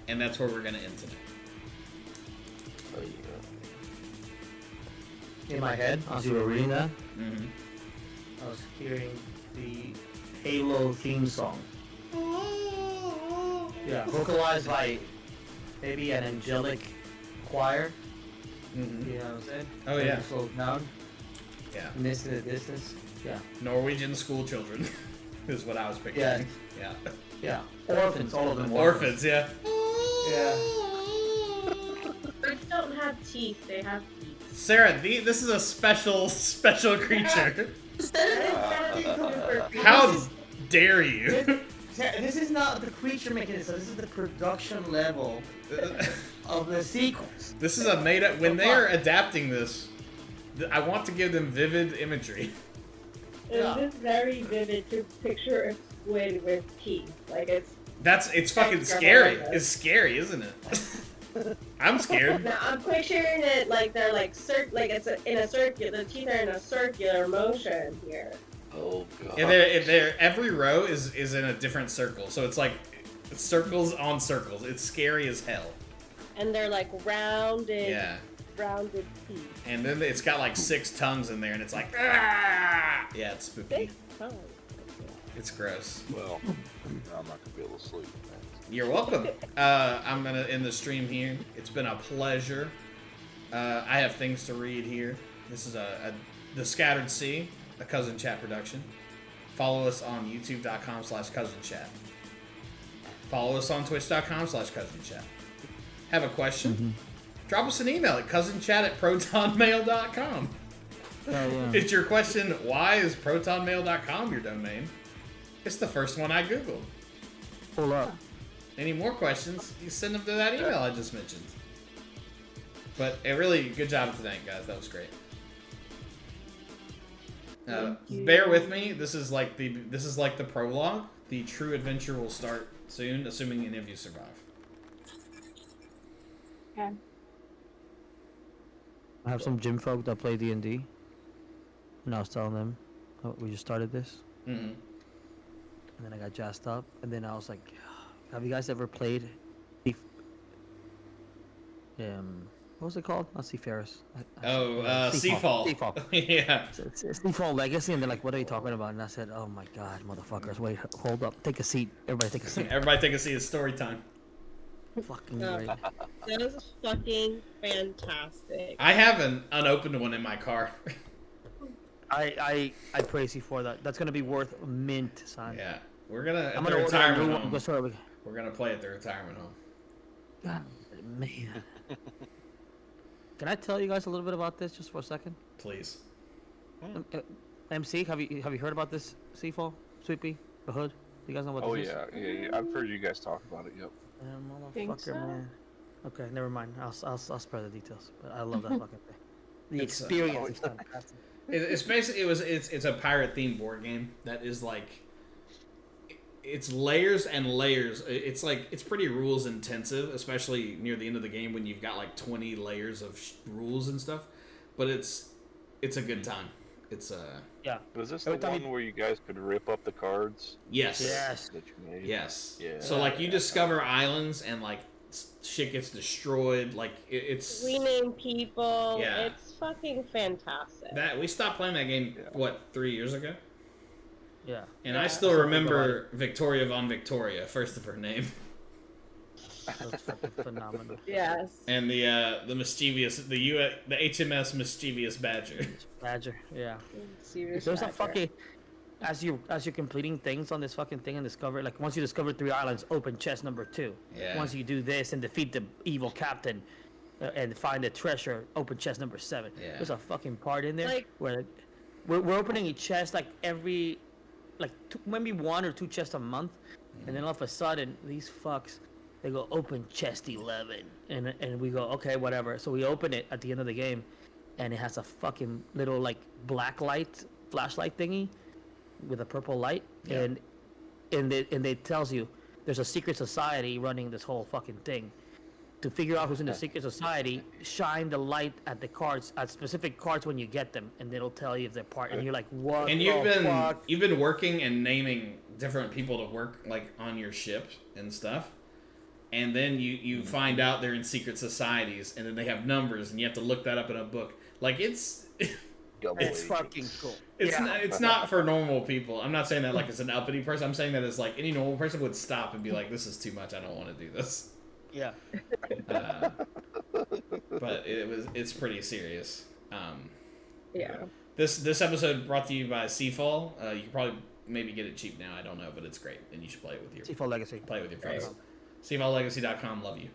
[SPEAKER 1] And that's where we're going to end tonight.
[SPEAKER 4] oh, yeah.
[SPEAKER 3] In my head, as you were reading that,
[SPEAKER 1] Mm-hmm.
[SPEAKER 3] I was hearing the Halo theme song. Yeah, vocalized by maybe an angelic choir.
[SPEAKER 1] Mm-hmm.
[SPEAKER 3] You know what I'm saying?
[SPEAKER 1] Oh, yeah.
[SPEAKER 3] Slow down,
[SPEAKER 1] Yeah.
[SPEAKER 3] mist in the distance. Yeah.
[SPEAKER 1] Norwegian school children is what I was picturing.
[SPEAKER 3] Yeah.
[SPEAKER 1] Yeah.
[SPEAKER 3] Yeah. Orphans, all of them.
[SPEAKER 1] Orphans, yeah.
[SPEAKER 3] Yeah.
[SPEAKER 2] Birds don't have teeth, they have feet.
[SPEAKER 1] Sarah, this is a special creature.
[SPEAKER 2] That is super creepy.
[SPEAKER 1] How dare you?
[SPEAKER 3] This is not the creature mechanism. This is the production level of the sequence.
[SPEAKER 1] This is a made-up. When they are adapting this, I want to give them vivid imagery.
[SPEAKER 3] Yeah.
[SPEAKER 2] It is very vivid to picture a squid with teeth. Like
[SPEAKER 1] It's fucking scary. It's scary, isn't it? I'm scared.
[SPEAKER 2] Now I'm picturing it like they're like in a circular. The teeth are in a circular motion here.
[SPEAKER 4] Oh god.
[SPEAKER 1] And every row is in a different circle, so it's like circles on circles. It's scary as hell.
[SPEAKER 2] And they're like rounded teeth.
[SPEAKER 1] And then it's got like 6 tongues in there, and it's like, ah! Yeah, it's spooky.
[SPEAKER 2] Big tongue.
[SPEAKER 1] It's gross.
[SPEAKER 4] Well, I'm not gonna be able to sleep.
[SPEAKER 1] You're welcome. I'm gonna end the stream here. It's been a pleasure. I have things to read here. This is The Scattered Sea, a Cousin Chat production. Follow us on youtube.com/cousinchat. Follow us on twitch.com/cousinchat. Have a question? Drop us an email at cousinchat@protonmail.com. It's your question, why is protonmail.com your domain? It's the first one I googled.
[SPEAKER 3] Pull up.
[SPEAKER 1] Any more questions, you send them to that email I just mentioned. But really, good job tonight, guys. That was great. Bear with me. This is like the prologue. The true adventure will start soon, assuming any of you survive.
[SPEAKER 5] Okay.
[SPEAKER 3] I have some gym folk that play D&D, and I was telling them, oh, we just started this,
[SPEAKER 1] Mm-hmm.
[SPEAKER 3] and then I got jazzed up, and then I was like, have you guys ever played
[SPEAKER 8] what was it called? Not Seafarers.
[SPEAKER 1] Seafall.
[SPEAKER 8] Seafall.
[SPEAKER 1] Yeah.
[SPEAKER 8] It's Seafall Legacy, and they're like, "What are you talking about?" And I said, "Oh my god, motherfuckers! Wait, hold up, take a seat. Everybody, take a seat.
[SPEAKER 1] Everybody take a seat. It's story time.
[SPEAKER 8] Fucking
[SPEAKER 2] No.
[SPEAKER 8] great."
[SPEAKER 2] That was fucking fantastic.
[SPEAKER 1] I have an unopened one in my car.
[SPEAKER 8] I praise you for that. That's gonna be worth a mint, son.
[SPEAKER 1] Yeah. We're gonna
[SPEAKER 8] I'm
[SPEAKER 1] at the
[SPEAKER 8] gonna order a
[SPEAKER 1] retirement
[SPEAKER 8] new one.
[SPEAKER 1] home.
[SPEAKER 8] Go sort of-
[SPEAKER 1] We're gonna play at the retirement home.
[SPEAKER 8] God, man. Can I tell you guys a little bit about this just for a second?
[SPEAKER 1] Please.
[SPEAKER 8] MC, have you heard about this Seafall? Sweepy? The Hood? You guys know what
[SPEAKER 4] Oh
[SPEAKER 8] this is?
[SPEAKER 4] yeah. I've heard you guys talk about it. Yep.
[SPEAKER 5] Think
[SPEAKER 8] Motherfucker,
[SPEAKER 5] so?
[SPEAKER 8] man. Okay, never mind. I'll spare the details. But I love that fucking thing. The
[SPEAKER 1] It's,
[SPEAKER 8] experience is fantastic.
[SPEAKER 1] It's basically it's a pirate themed board game that is like it's layers and layers. It's like it's pretty rules intensive, especially near the end of the game when you've got like 20 layers of rules and stuff. But it's a good time. It's
[SPEAKER 8] Yeah.
[SPEAKER 4] Was this
[SPEAKER 8] Every
[SPEAKER 4] the
[SPEAKER 8] time
[SPEAKER 4] one where you guys could rip up the cards
[SPEAKER 1] yes.
[SPEAKER 8] Yes.
[SPEAKER 4] that you made?
[SPEAKER 1] Yes.
[SPEAKER 4] Yeah.
[SPEAKER 1] So like you discover islands and like shit gets destroyed. Like it's
[SPEAKER 2] Rename people.
[SPEAKER 1] Yeah.
[SPEAKER 2] It's fucking fantastic.
[SPEAKER 1] that we stopped playing that game what 3 years ago,
[SPEAKER 8] Yeah.
[SPEAKER 1] and I
[SPEAKER 2] Yeah.
[SPEAKER 1] still
[SPEAKER 8] That's what
[SPEAKER 1] remember Victoria Von Victoria, first of her name,
[SPEAKER 8] That's fucking phenomenal.
[SPEAKER 2] Yes.
[SPEAKER 1] and the mischievous the HMS Mischievous Badger.
[SPEAKER 8] Badger, yeah.
[SPEAKER 2] Serious
[SPEAKER 8] There's a
[SPEAKER 2] Badger.
[SPEAKER 8] fucking as you're completing things on this fucking thing and discover like once you discover 3 islands, open chest number 2.
[SPEAKER 1] Yeah.
[SPEAKER 8] Once you do this and defeat the evil captain and find the treasure, open chest number 7.
[SPEAKER 1] Yeah.
[SPEAKER 8] There's a fucking part in there
[SPEAKER 2] Like-
[SPEAKER 8] where we're opening a chest like every maybe 1 or 2 chests a month, and then all of a sudden these fucks they go open chest 11 and we go okay whatever. So we open it at the end of the game, and it has a fucking little like black light flashlight thingy with a purple light,
[SPEAKER 1] Yeah.
[SPEAKER 8] and it tells you there's a secret society running this whole fucking thing. To figure out who's in the secret society, shine the light at the cards, at specific cards when you get them, and it'll tell you if they're part. And you're like, what?
[SPEAKER 1] And
[SPEAKER 8] the
[SPEAKER 1] you've been working and naming different people to work like on your ship and stuff. And then you find out they're in secret societies, and then they have numbers, and you have to look that up in a book. Like it's
[SPEAKER 4] Double
[SPEAKER 8] It's
[SPEAKER 4] agents.
[SPEAKER 8] fucking cool.
[SPEAKER 1] it's
[SPEAKER 8] Yeah.
[SPEAKER 1] it's not for normal people. I'm not saying that like it's an uppity person. I'm saying that it's like any normal person would stop and be like, this is too much. I don't want to do this.
[SPEAKER 8] Yeah.
[SPEAKER 1] But it's pretty serious.
[SPEAKER 2] Yeah.
[SPEAKER 1] This episode brought to you by Seafall. You can probably maybe get it cheap now. I don't know, but it's great, and you should play it with your
[SPEAKER 8] Seafall Legacy.
[SPEAKER 1] play it with your friends. Seafalllegacy.com. Love you.